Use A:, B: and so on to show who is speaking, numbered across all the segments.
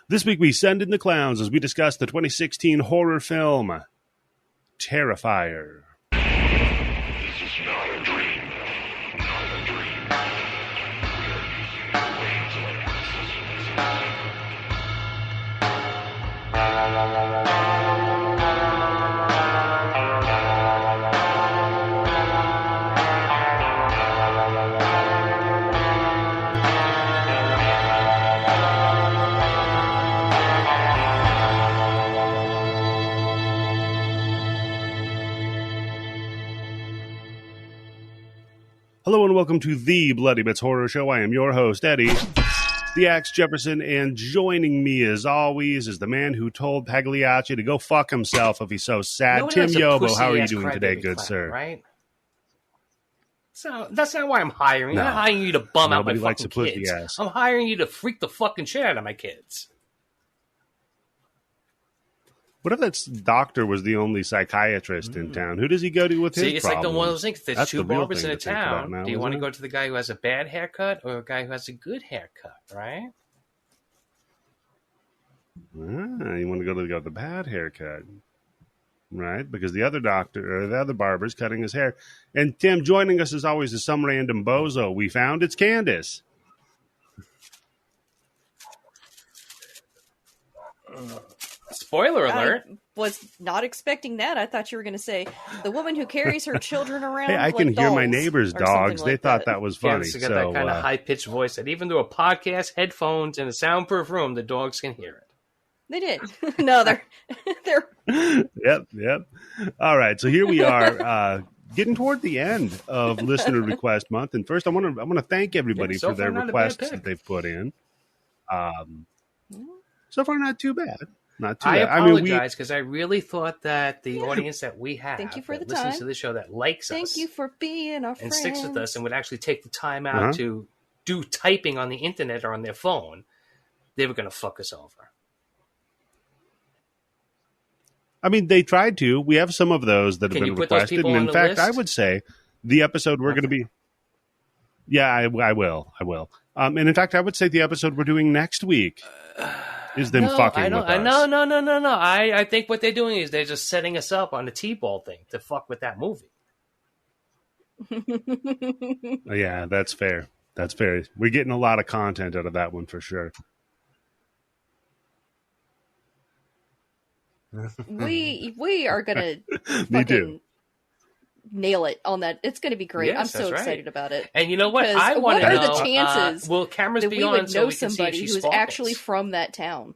A: This week we send in the clowns as we discuss the 2016 horror film, Terrifier.
B: This is not a dream. Not a dream. We are using the waves of
A: Hello and welcome to the Bloody Bits Horror Show. I am your host, Eddie, the Axe Jefferson, and joining me as always is the man who told Pagliacci to go fuck himself if he's so sad. Tim Yobo, how are you doing today, good
C: clown,
A: sir?
C: Right? So that's not why I'm hiring you. I'm not hiring you to bum out my fucking kids. I'm hiring you to freak the fucking shit out of my kids.
A: What if that doctor was the only psychiatrist in town? Who does he go to with his
C: problems? It's like the one of those things. There's two barbers in a town.
A: Now,
C: do you want to go to the guy who has a bad haircut or a guy who has a good haircut, right?
A: You want to go to the bad haircut, right? Because the other doctor or the other barber's cutting his hair. And Tim, joining us as always is some random bozo we found. It's Candice.
C: Spoiler alert.
D: I was not expecting that. I thought you were going to say the woman who carries her children around.
A: Hey, I can hear my neighbor's dogs. They thought that was funny.
C: Candice got that kind of high-pitched voice that even through a podcast, headphones, and a soundproof room, the dogs can hear it.
D: They did. No, they're.
A: Yep. All right, so here we are, getting toward the end of Listener Request Month, and first I want to thank everybody for their requests that they've put in. So far, not too bad. Not too bad.
C: I apologize because I really thought that the audience that we have
D: thank you for
C: that
D: the
C: listens
D: time.
C: to the show that likes us.
D: Thank you for being our
C: and
D: friend.
C: sticks with us and would actually take the time out to do typing on the internet or on their phone, they were going to fuck us over.
A: I mean, they tried to. We have some of those that have been requested. And in fact,
C: list?
A: I would say the episode we're going to be... Yeah, I will. And in fact, I would say the episode we're doing next week is them fucking with us.
C: No. I think what they're doing is they're just setting us up on the T-ball thing to fuck with that movie.
A: Yeah, that's fair. We're getting a lot of content out of that one for sure.
D: We are gonna
A: Me too.
D: Nail it on that. It's gonna be great.
C: Yes,
D: I'm so excited about it.
C: And you know what? I want to know.
D: What are the chances
C: will cameras
D: that
C: be
D: we
C: on
D: would
C: so
D: know
C: we can see if
D: somebody
C: she
D: who's
C: sparkles?
D: actually from that town?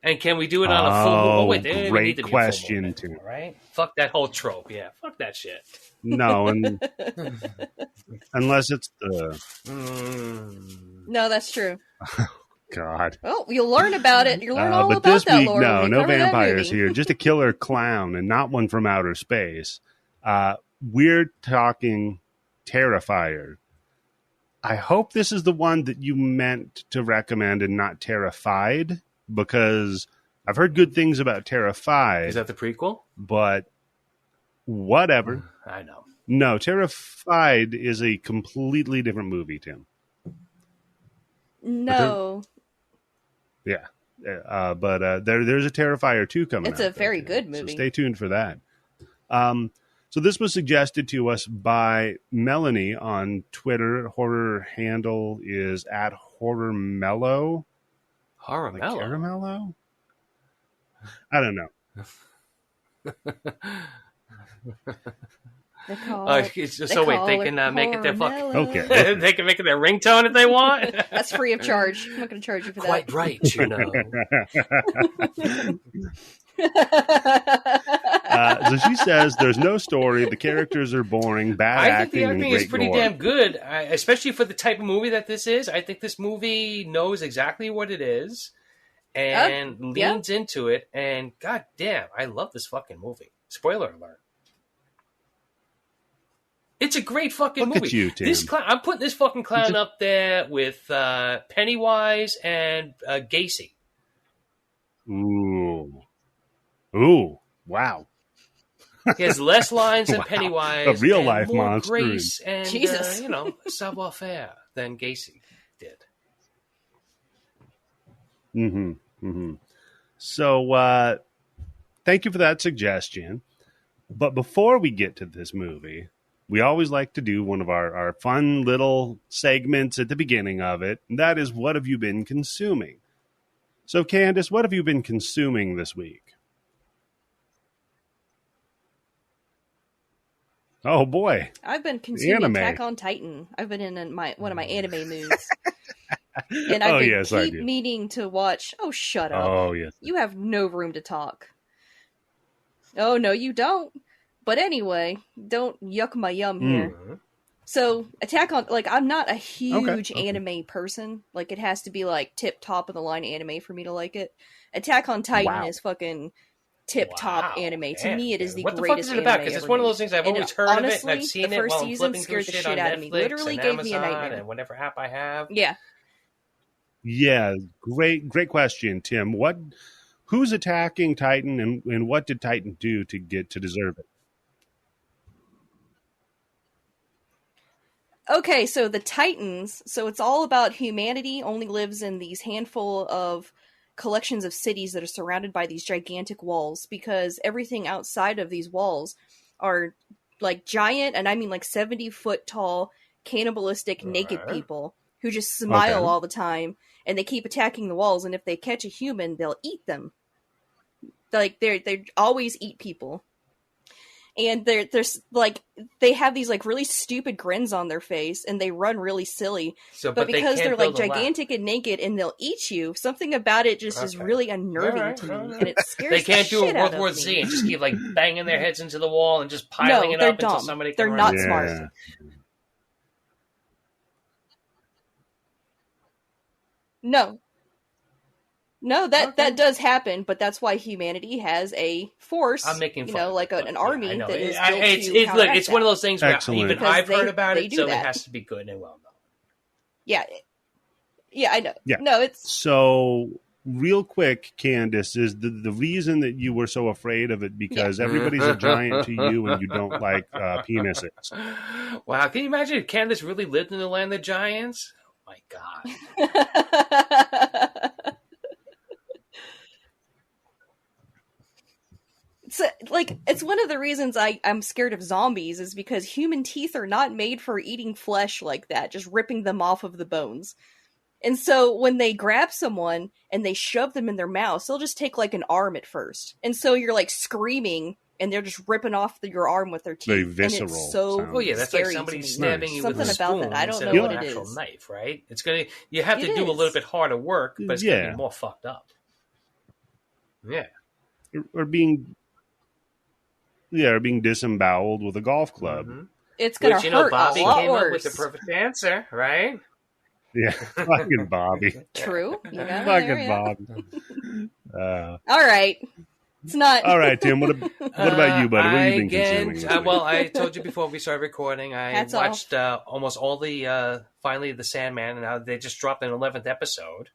C: And can we do it on a full moon? Oh, wait,
A: great question, too.
C: Right? Fuck that whole trope. Yeah, fuck that shit.
A: No, and unless it's the...
D: No, that's true.
A: God.
D: Oh, you'll learn about it. You'll learn all
A: but
D: about
A: this
D: that
A: week,
D: lore.
A: no vampires here. Just a killer clown and not one from outer space. We're talking Terrifier. I hope this is the one that you meant to recommend and not Terrified, because I've heard good things about Terrified.
C: Is that the prequel?
A: But whatever.
C: I know.
A: No, Terrified is a completely different movie, Tim.
D: No.
A: Yeah. But there's a Terrifier 2 coming out.
D: It's a very good movie.
A: So stay tuned for that. So this was suggested to us by Melanie on Twitter. Horror handle is @HorrorMellow.
C: Horrormellow?
A: Like Caramello? I don't know.
C: They can make it their fucking...
A: Okay.
C: They can make it their ringtone if they want.
D: That's free of charge. I'm not going to charge you for
C: Quite
D: that.
C: Right, you know.
A: So she says there's no story. The characters are boring, bad
C: I think the
A: acting
C: acting is pretty
A: gore.
C: damn good, especially for the type of movie that this is. I think this movie knows exactly what it is and leans into it. And god damn, I love this fucking movie. Spoiler alert. It's a great fucking movie.
A: Look at you, Tim.
C: I'm putting this fucking clown up there with Pennywise and Gacy.
A: Ooh, wow.
C: He has less lines than Pennywise.
A: A real
C: and
A: life
C: more
A: monster.
C: grace and
D: Jesus.
C: savoir-faire than Gacy did.
A: Mm-hmm. Mm-hmm. So, thank you for that suggestion. But before we get to this movie, we always like to do one of our fun little segments at the beginning of it. And that is, what have you been consuming? So, Candice, what have you been consuming this week? Oh, boy.
D: I've been consuming
A: Anime.
D: Attack on Titan. I've been in one of my anime moods. And I've been keep meaning to watch... Oh, shut up.
A: Oh, yes.
D: You have no room to talk. Oh, no, you don't. But anyway, don't yuck my yum here. So, Attack on... Like, I'm not a huge anime person. Like, it has to be, like, tip-top of the line anime for me to like it. Attack on Titan is fucking tip-top anime. To me, it is the greatest anime.
C: What the fuck is it about? Because it's one of those things I've always heard
D: honestly,
C: of it, and I've seen it while I'm flipping through shit on Netflix
D: Literally
C: and
D: gave
C: Amazon
D: me a nightmare.
C: and whatever app I have.
D: Yeah.
A: Yeah, great question, Tim. Who's attacking Titan, and what did Titan do to get to deserve it?
D: Okay, so the Titans, so it's all about humanity only lives in these handful of collections of cities that are surrounded by these gigantic walls, because everything outside of these walls are like giant, and I mean like 70-foot tall, cannibalistic, naked people who just smile all the time, and they keep attacking the walls, and if they catch a human, they'll eat them. Like, they always eat people. And they're like, they have these like really stupid grins on their face, and they run really silly. But because they're like gigantic and naked, and they'll eat you, something about it just is really unnerving to me, and it scares the shit out of me. They can't do a World War Z and just keep like banging their heads into the wall and just piling it up until somebody can They're not smart. No, that does happen, but that's why humanity has a force.
C: I'm making fun,
D: like an army that is
C: built to look, it's one of those things where even I've heard about it, so
D: that.
C: It has to be good and well known.
D: Yeah, I know.
A: Yeah.
D: No, it's
A: so real quick. Candice, is the reason that you were so afraid of it because everybody's a giant to you, and you don't like penises.
C: Wow, can you imagine if Candice really lived in the land of giants? Oh my god.
D: It's one of the reasons I'm scared of zombies is because human teeth are not made for eating flesh like that, just ripping them off of the bones. And so when they grab someone and they shove them in their mouth, they'll just take like an arm at first. And so you're like screaming and they're just ripping off your arm with their teeth.
A: Very visceral.
D: And it's so
C: that's like somebody stabbing you with a spoon
D: about that. I don't know what it is.
C: Actual knife, right? You have to do a little bit harder work, but it's gonna be more fucked up. Yeah.
A: Or being disemboweled with a golf club.
C: Mm-hmm.
D: It's going to hurt
C: Bobby
D: a lot
C: came
D: worse.
C: Up with the perfect answer, right?
A: Yeah, fucking Bobby.
D: True.
A: Fucking Bobby.
D: All right. It's not.
A: All right, Tim. What about you, buddy? What have you been consuming?
C: Well, I told you before we started recording, I watched almost all finally the Sandman, and now they just dropped an 11th episode.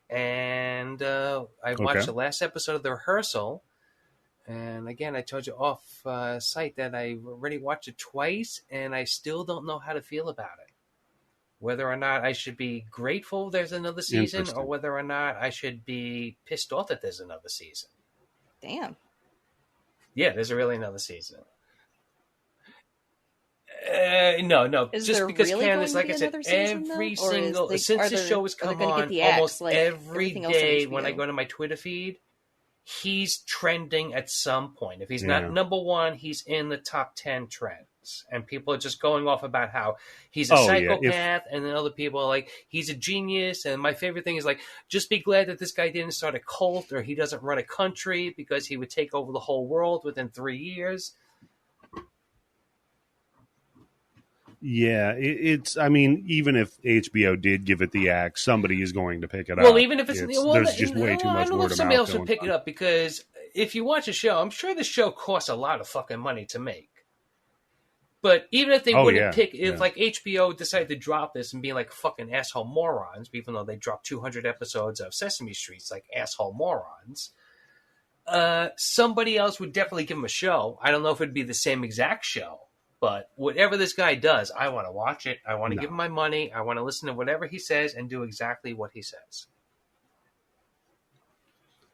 C: And I watched the last episode of The Rehearsal. And again, I told you off site that I already watched it twice, and I still don't know how to feel about it. Whether or not I should be grateful there's another season, or whether or not I should be pissed off that there's another season.
D: Damn.
C: Yeah, there's really another season. No.
D: Is
C: just
D: there
C: because
D: really
C: Candice, like I said,
D: every single
C: since the show has come on, almost every day when I go to my Twitter feed, he's trending at some point. If he's not number one, he's in the top 10 trends. And people are just going off about how he's a psychopath, and then other people are like, he's a genius. And my favorite thing is like, just be glad that this guy didn't start a cult, or he doesn't run a country, because he would take over the whole world within 3 years.
A: Yeah, I mean, even if HBO did give it the axe, somebody is going to pick it up.
C: Well, even if there's
A: just way too much word of mouth. I don't know if somebody else would
C: pick it up, because if you watch a show, I'm sure the show costs a lot of fucking money to make. But even if they wouldn't pick, if like HBO decided to drop this and be like fucking asshole morons, even though they dropped 200 episodes of Sesame Street's like asshole morons, somebody else would definitely give them a show. I don't know if it'd be the same exact show. But whatever this guy does, I want to watch it. I want to give him my money. I want to listen to whatever he says and do exactly what he says.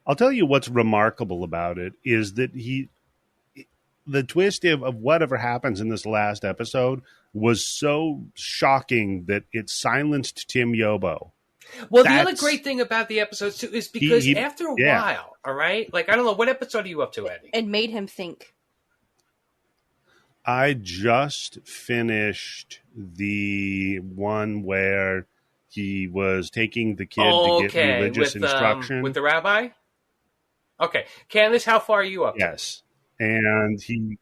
A: I'll tell you what's remarkable about it is that the twist of whatever happens in this last episode was so shocking that it silenced Tim Yobo.
C: Well, the other great thing about the episodes too is because after a
A: yeah.
C: while, all right, like I don't know, what episode are you up to, Eddie?
D: It made him think.
A: I just finished the one where he was taking the kid to get religious instruction
C: with the rabbi. Okay, Candice, how far are you up?
A: Yes, and he.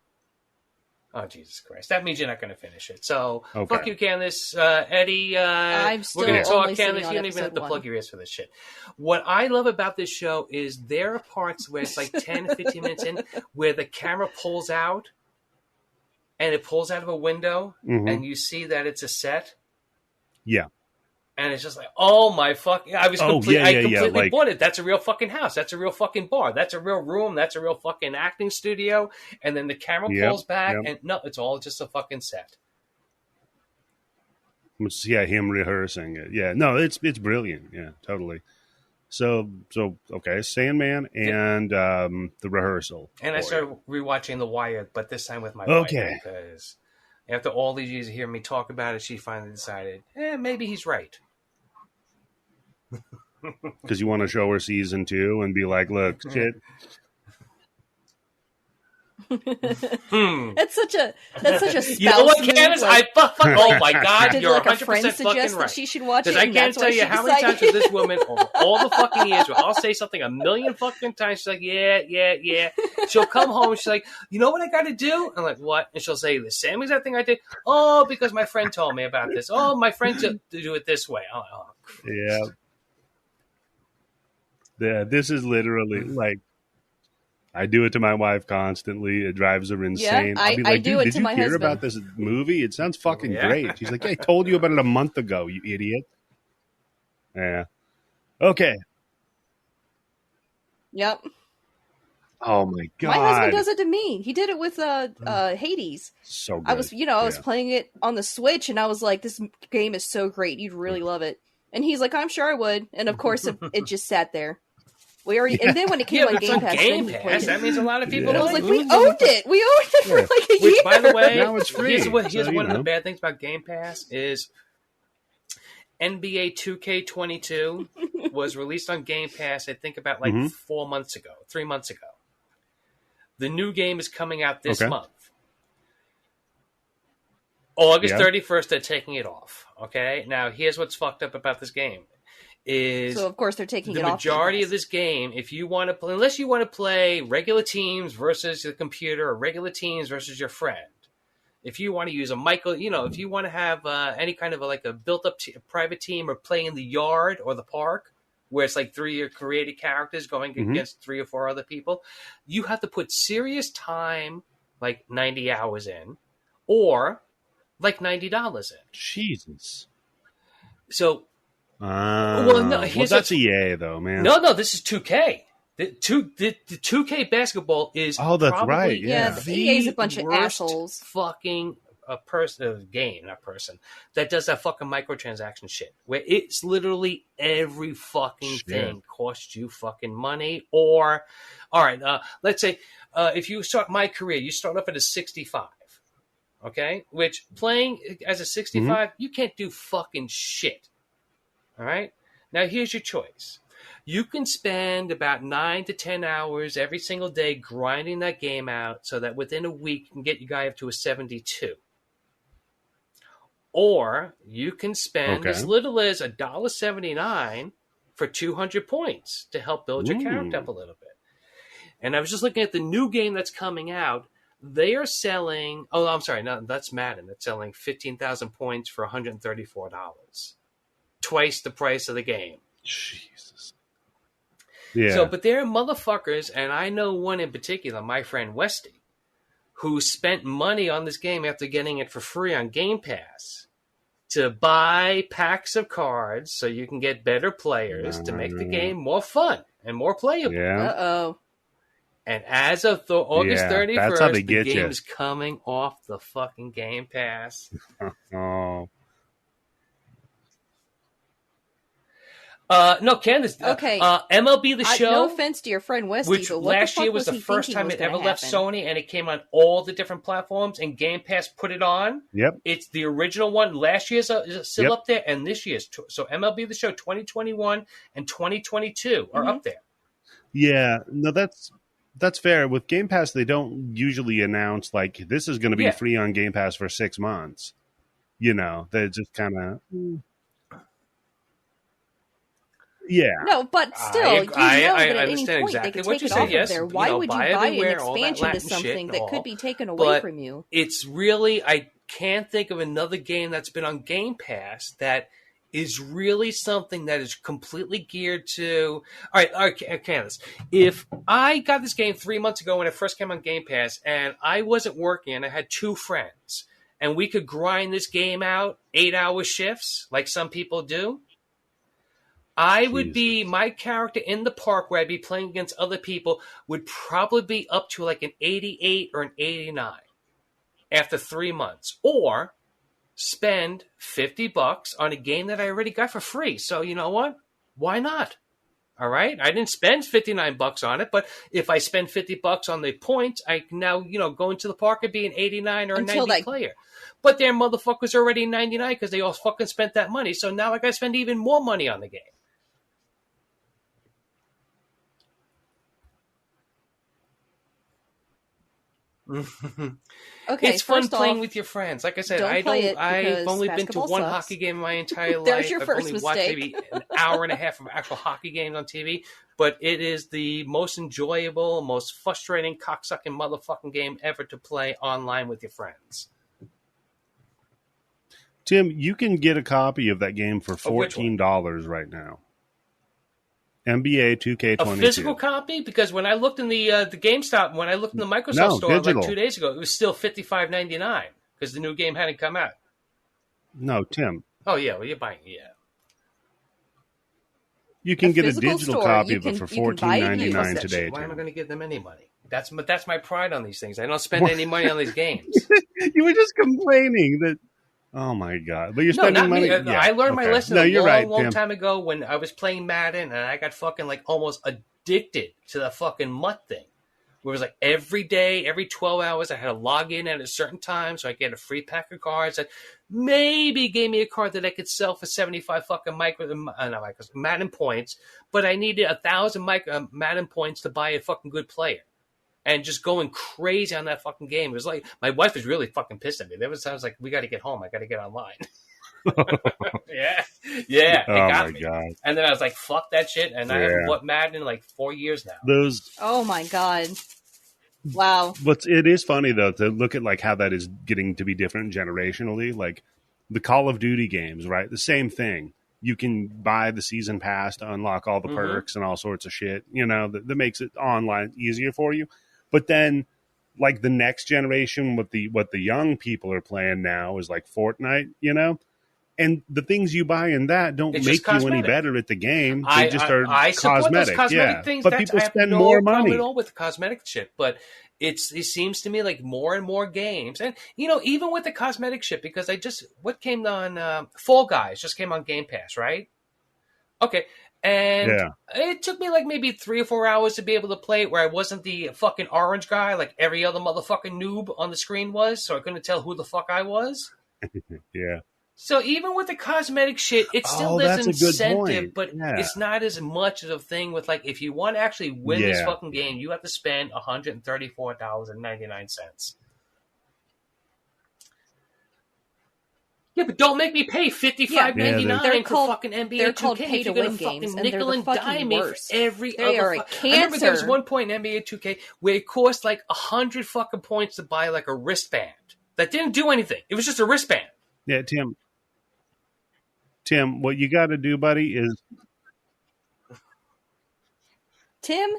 C: Oh, Jesus Christ. That means you're not going to finish it. So,
A: Okay.
C: Fuck you, Candice. Eddie,
D: I'm still
C: we're going to talk,
D: only sitting
C: Candice.
D: on
C: You don't even have to
D: episode
C: plug your ears for this shit. What I love about this show is there are parts where it's like 10 or 15 minutes in where the camera pulls out and it pulls out of a window and you see that it's a set.
A: Yeah.
C: And it's just like, oh my fuck! I completely bought it. That's a real fucking house. That's a real fucking bar. That's a real room. That's a real fucking acting studio. And then the camera pulls back, and no, it's all just a fucking set.
A: Yeah, him rehearsing it. Yeah, no, it's brilliant. Yeah, totally. So okay, Sandman and the rehearsal.
C: And I started rewatching The Wire, but this time with my wife because after all these years of hearing me talk about it, she finally decided, maybe he's right.
A: Because you want to show her season 2 and be like, look, shit.
D: That's such a spouse.
C: You know what, Candice?
D: Like,
C: oh my God,
D: did
C: you're
D: like
C: 100%
D: a friend
C: fucking
D: suggest
C: right.
D: that she should watch it?
C: Because I can't tell you how many times with this woman over all the fucking years where I'll say something a million fucking times. She's like, yeah. She'll come home and she's like, you know what I got to do? I'm like, what? And she'll say the same exact thing I did. Oh, because my friend told me about this. Oh, my friend to do it this way. Oh,
A: yeah. This is literally like, I do it to my wife constantly. It drives her insane.
D: Yeah,
A: I'll be like,
D: I do it
A: did
D: to
A: you
D: my
A: hear
D: husband.
A: about this movie? It sounds fucking great. She's like, I told you about it a month ago, you idiot. Yeah. Okay.
D: Yep.
A: Oh my God.
D: My husband does it to me. He did it with Hades.
A: So good.
D: I was playing it on the Switch and I was like, this game is so great. You'd really love it. And he's like, I'm sure I would. And of course it just sat there. And then when it came on Game Pass, then he played it.
C: That means a lot of people.
D: And I was like, we owned it. We owned it for like a year.
C: Which, by the way,
A: now it's free.
C: Here's one of the bad things about Game Pass is NBA 2K22 was released on Game Pass, I think about like 3 months ago. The new game is coming out this month. August 31st, they're taking it off. Okay? Now, here's what's fucked up about this game. So
D: of course they're taking it off.
C: The majority of this game, if you want to play, unless you want to play regular teams versus the computer or regular teams versus your friend, if you want to use if you want to have any kind of a built-up private team or play in the yard or the park, where it's like 3 created characters going against 3 or 4 other people, you have to put serious time, like 90 hours in, or like $90 in.
A: Jesus.
C: So.
A: That's EA though, man.
C: No, this is 2K. The 2K basketball is
A: that's right. Yeah,
D: the EA's a bunch of assholes.
C: Fucking game that does that fucking microtransaction shit, where it's literally every fucking thing costs you fucking money. Or, all right, let's say if you start my career, you start off at a 65. Okay, which playing as a 65, you can't do fucking shit. All right. Now, here's your choice. You can spend about 9 to 10 hours every single day grinding that game out so that within a week you can get your guy up to a 72. Or you can spend as little as $1.79 for 200 points to help build your character up a little bit. And I was just looking at the new game that's coming out. They are selling... Oh, I'm sorry. No, that's Madden. It's selling 15,000 points for $134. Twice the price of the game.
A: Jesus. Yeah.
C: So, but there are motherfuckers, and I know one in particular, my friend Westy, who spent money on this game after getting it for free on Game Pass to buy packs of cards so you can get better players to make the game more fun and more playable.
A: Yeah.
D: Uh-oh.
C: And as of August 31st, the game is coming off the fucking Game Pass.
A: Oh.
C: No, Candice.
D: Okay.
C: MLB The Show.
D: No offense to your friend Westy,
C: which
D: but what
C: last
D: the fuck
C: year was the
D: he
C: first
D: thinking
C: time
D: was
C: it ever
D: gonna
C: left
D: happen?
C: Sony, and it came on all the different platforms, and Game Pass put it on.
A: Yep.
C: It's the original one. Last year's still
A: Yep.
C: up there, and this year's. So MLB The Show 2021 and 2022 are up there.
A: Yeah, no, that's fair. With Game Pass, they don't usually announce like this is going to be free on Game Pass for 6 months. You know, they just kind of. Yeah.
D: No, but still,
C: I
D: that at any
C: understand
D: point
C: exactly
D: they could
C: what
D: take
C: you
D: it
C: say.
D: off
C: Yes,
D: of there.
C: you
D: Why
C: know,
D: would you
C: buy
D: buy
C: everywhere,
D: an
C: all that
D: expansion to
C: Latin shit
D: something
C: and
D: that
C: all.
D: could be taken away from you?
C: It's really, I can't think of another game that's been on Game Pass that is really something that is completely geared to. All right, Candice. If I got this game 3 months ago when it first came on Game Pass, and I wasn't working, and I had 2 friends, and we could grind this game out 8-hour shifts like some people do, I would be, my character in the park where I'd be playing against other people would probably be up to like an 88 or an 89 after 3 months. Or spend $50 on a game that I already got for free. So you know what? Why not? All right. I didn't spend $59 on it, but if I spend $50 on the points, I can now, go into the park and be an 89 or a 90 player. But their motherfuckers are already 99 because they all fucking spent that money. So now I got to spend even more money on the game.
D: Okay,
C: it's fun playing with your friends. Like I said, I've only been to one hockey game in my entire life.
D: There's your
C: I've
D: first
C: only
D: mistake.
C: watched maybe an hour and a half of actual hockey games on TV, but it is the most enjoyable, most frustrating, cocksucking motherfucking game ever to play online with your friends.
A: Tim, you can get a copy of that game for $14 right now. NBA 2K22.
C: A physical copy? Because when I looked in the GameStop, when I looked in the Microsoft store
A: digital.
C: like 2 days ago, it was still $55.99 because the new game hadn't come out.
A: No, Tim.
C: Oh yeah, well you're buying it. Yeah.
A: You can get a digital copy of it for $14.99 today.
C: Why am I going to give them any money? That's my pride on these things. I don't spend any money on these games.
A: You were just complaining that. Oh my God! But you're spending money.
C: Yeah, I learned my lesson long
A: Tim.
C: time ago when I was playing Madden and I got fucking like almost addicted to the fucking MUT thing. Where it was like every day, every 12 hours, I had to log in at a certain time so I get a free pack of cards that maybe gave me a card that I could sell for 75 fucking Madden points, but I needed 1,000 Madden points to buy a fucking good player. And just going crazy on that fucking game. It was like, my wife was really fucking pissed at me. I was like, we got to get home. I got to get online. Yeah. It got me. God. And then I was like, fuck that shit. And I haven't bought Madden in like 4 years now.
D: Oh my God. Wow.
A: But it is funny though to look at like how that is getting to be different generationally. Like the Call of Duty games, right? The same thing. You can buy the season pass to unlock all the perks and all sorts of shit, that makes it online easier for you. But then, like the next generation, what the young people are playing now is like Fortnite, and the things you buy in that don't make you any better at the game. They just are cosmetic.
C: Things.
A: But people spend more money.
C: At all with the cosmetic shit, but it seems to me like more and more games, and even with the cosmetic shit, because what came on Fall Guys just came on Game Pass, right? Okay. And it took me like maybe 3 or 4 hours to be able to play it where I wasn't the fucking orange guy like every other motherfucking noob on the screen was, so I couldn't tell who the fuck I was.
A: Yeah.
C: So even with the cosmetic shit, it still is incentive, but it's not as much of a thing with like, if you want to actually win this fucking game, you have to spend $134.99. Yeah, but don't make me pay $55.99 for fucking NBA 2K.
D: They're called pay-to-win games, and they're the fucking worst.
C: Every
D: they
C: other
D: are a cancer.
C: I remember there was one point in NBA 2K where it cost like 100 fucking points to buy like a wristband that didn't do anything. It was just a wristband.
A: Yeah, Tim, what you got to do, buddy, is...
D: Tim,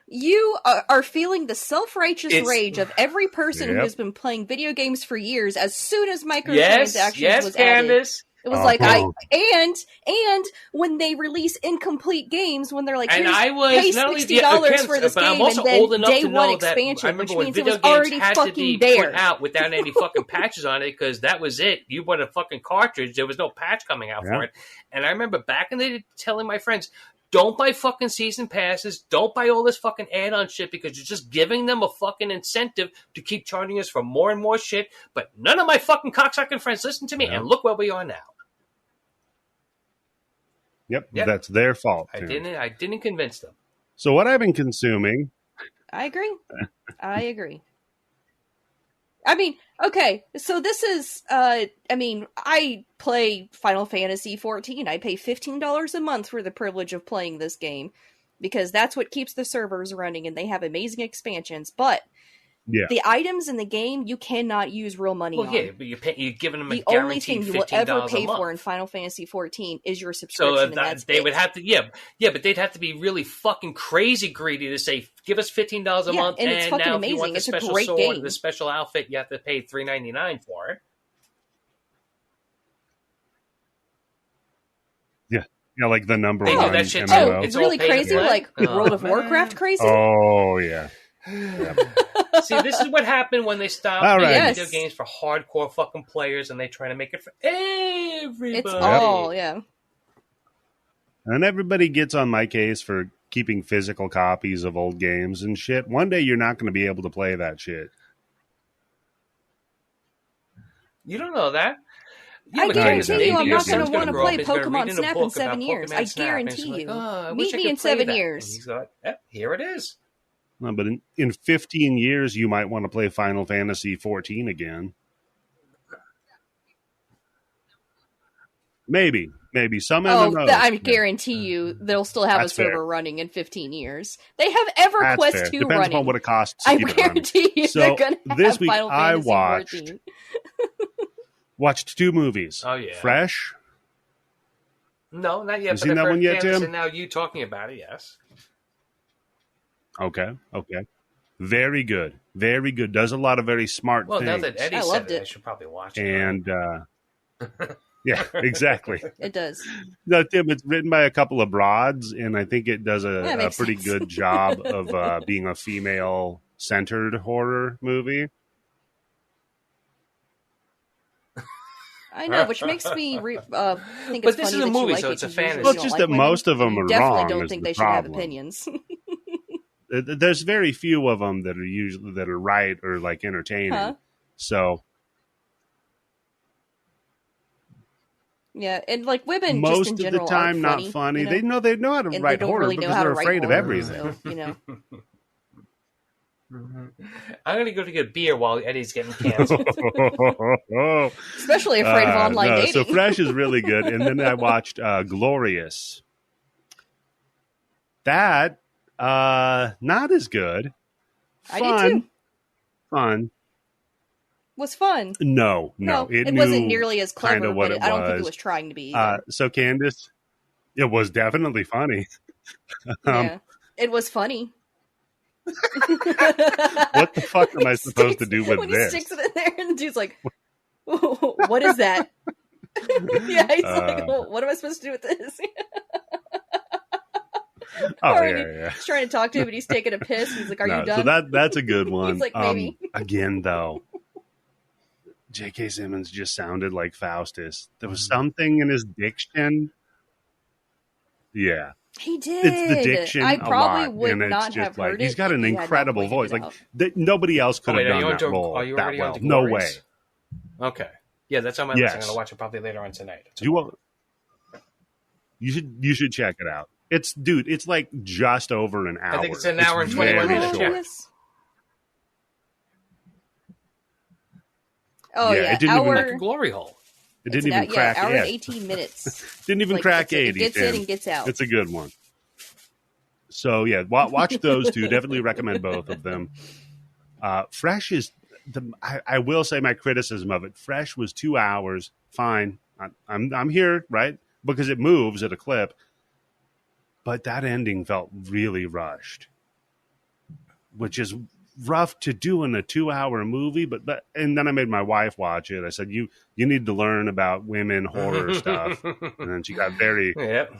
D: you are feeling the self-righteous rage of every person who has been playing video games for years as soon as microtransactions was added. It was like and when they release incomplete games, when they're like,
C: and
D: here's,
C: I was
D: pay
C: not only
D: $60 for this
C: but I'm
D: game,
C: also
D: and then
C: old enough
D: day
C: to
D: one
C: know that I
D: expansion, which
C: remember when
D: means it
C: video
D: was
C: games
D: already
C: had to
D: fucking
C: be
D: there.
C: put out without any fucking patches on it because that was it. You bought a fucking cartridge. There was no patch coming out for it. And I remember back in the day telling my friends, don't buy fucking season passes. Don't buy all this fucking add-on shit because you're just giving them a fucking incentive to keep charging us for more and more shit. But none of my fucking cocksucking friends listen to me, and look where we are now.
A: Yep, that's their fault.
C: I didn't convince them.
A: So what I've been consuming...
D: I agree. I mean, okay, so this is, I play Final Fantasy XIV. I pay $15 a month for the privilege of playing this game, because that's what keeps the servers running, and they have amazing expansions, but the items in the game, you cannot use real money on.
C: Yeah, but you're giving them a
D: the only
C: guaranteed
D: thing you will
C: $15
D: ever pay
C: a month.
D: for in Final Fantasy XIV is your subscription,
C: So
D: and that's
C: they
D: it.
C: would have to, but they'd have to be really fucking crazy greedy to say, give us $15 a month,
D: and it's fucking
C: now if you
D: amazing.
C: want the
D: It's a
C: special
D: great
C: sword,
D: game.
C: the special outfit, you have to pay $3.99 for it.
A: Yeah, like the number
C: They do
A: one
C: that shit
A: MMO.
C: too. It's
D: really
C: all pay to
D: crazy?
C: play.
D: Like World of Warcraft crazy?
A: Oh, yeah.
C: See, this is what happened when they stopped
A: All right.
C: making video games for hardcore fucking players, and they try to make it for everybody.
D: It's all, yeah.
A: And everybody gets on my case for keeping physical copies of old games and shit. One day you're not going to be able to play that shit.
C: You don't know that.
D: I guarantee you I'm not going to want to
C: grow up,
D: play
C: he's gonna
D: Pokemon
C: read in a
D: Snap in
C: book
D: 7
C: about
D: years.
C: Pokemon
D: I
C: Snap, and he's
D: guarantee
C: like,
D: you.
C: I wish
D: Meet
C: I
D: me
C: could
D: in
C: play
D: 7
C: that.
D: years.
C: And he's like, here it is.
A: No, but in 15 years, you might want to play Final Fantasy 14 again. Maybe. Some MMOs.
D: I guarantee you they'll still have
A: That's
D: a server
A: fair.
D: running in 15 years. They have
A: That's
D: EverQuest
A: fair.
D: 2
A: Depends
D: running.
A: on what it costs.
D: I
A: to keep it running.
D: guarantee you
A: So,
D: they're going to
A: this
D: have
A: week
D: Final
A: I
D: Fantasy
A: watched
D: 14.
A: Watched 2 movies.
C: Oh, yeah.
A: Fresh.
C: No, not yet.
A: You seen that one yet, Tim?
C: And now you talking about it, yes.
A: Okay. Very good. Does a lot of very smart
C: Well,
A: things.
C: now that Eddie
D: I
C: said
D: loved
C: it,
D: it.
C: I should probably watch it.
A: And, yeah, exactly.
D: It does.
A: No, Tim, it's written by a couple of broads, and I think it does
D: Yeah, it
A: a
D: makes
A: pretty
D: sense.
A: good job of being a female-centered horror movie.
D: I know, which makes me think it's
C: But
D: funny
C: this is a
D: that you
C: movie,
D: like
C: so
D: it
C: it's a
D: 'cause usually
C: fantasy.
D: you
A: Well,
D: don't
A: it's just
D: like
A: that
D: women.
A: most of them
D: You
A: are
D: definitely
A: wrong.
D: don't
A: is
D: think
A: the
D: they should have
A: problem.
D: opinions.
A: There's very few of them that are usually that are right or like entertaining.
D: Huh?
A: So
D: Yeah, and like women
A: most
D: just in
A: of the
D: general
A: time,
D: aren't
A: not funny.
D: You know?
A: They know how to
D: And
A: write
D: they don't
A: horror
D: really know
A: because
D: how to
A: they're
D: write
A: afraid of
D: horror,
A: everything.
D: So, you know.
C: I'm going to go to get beer while Eddie's getting canceled.
D: Especially afraid of online
A: no,
D: dating.
A: So Fresh is really good, and then I watched Glorious. That not as good.
D: I did too.
A: Fun.
D: Was fun.
A: No,
D: it
A: knew
D: wasn't nearly as clever,
A: kinda what
D: but
A: it
D: I don't think it
A: was.
D: was trying to be either.
A: So Candice, it was definitely funny.
D: Yeah, it was funny.
A: What the fuck am I supposed to do with
D: when
A: this?
D: he sticks it in there, and the dude's like, "What is that?" Yeah, he's like, well, "What am I supposed to do with this?"
A: Oh
D: Or
A: yeah.
D: he's trying to talk to him, and he's taking a piss. And he's like, "Are you done?"
A: So that's a good one.
D: He's like, maybe.
A: Again, though, J.K. Simmons just sounded like Faustus. There was something in his diction. Yeah.
D: He did.
A: It's the diction.
D: I
A: a
D: probably
A: lot,
D: would
A: and it's
D: not
A: just
D: have
A: like,
D: heard
A: he's
D: it
A: got
D: if
A: an
D: he had not
A: incredible
D: pointed
A: voice.
D: it
A: Like
D: out.
A: nobody else could have
C: Are you
A: done that role
C: are you
A: that
C: already
A: well.
C: on to
A: No way.
C: Glorious? Okay. Yeah, that's on my list.
A: Yes.
C: I'm going to watch it probably later on tonight.
A: You should check it out. It's like just over an hour.
C: I think it's an hour and 21
A: very
C: minutes.
A: short.
D: Yes. Oh
A: Yeah,
D: yeah,
A: it didn't even-
C: Like a
D: hour.
C: glory hole.
A: It didn't even crack
D: hour and
A: it.
D: 18 minutes.
A: Didn't even
D: Like,
A: crack
D: it
A: 80.
D: gets
A: Tim.
D: in and gets out.
A: It's a good one. So yeah, watch those two. Definitely recommend both of them. Fresh is I will say my criticism of it. Fresh was 2 hours. Fine, I'm here, right? Because it moves at a clip. But that ending felt really rushed, which is rough to do in a 2-hour movie, but and then I made my wife watch it. I said, you need to learn about women horror stuff. And then she got very
C: Yep.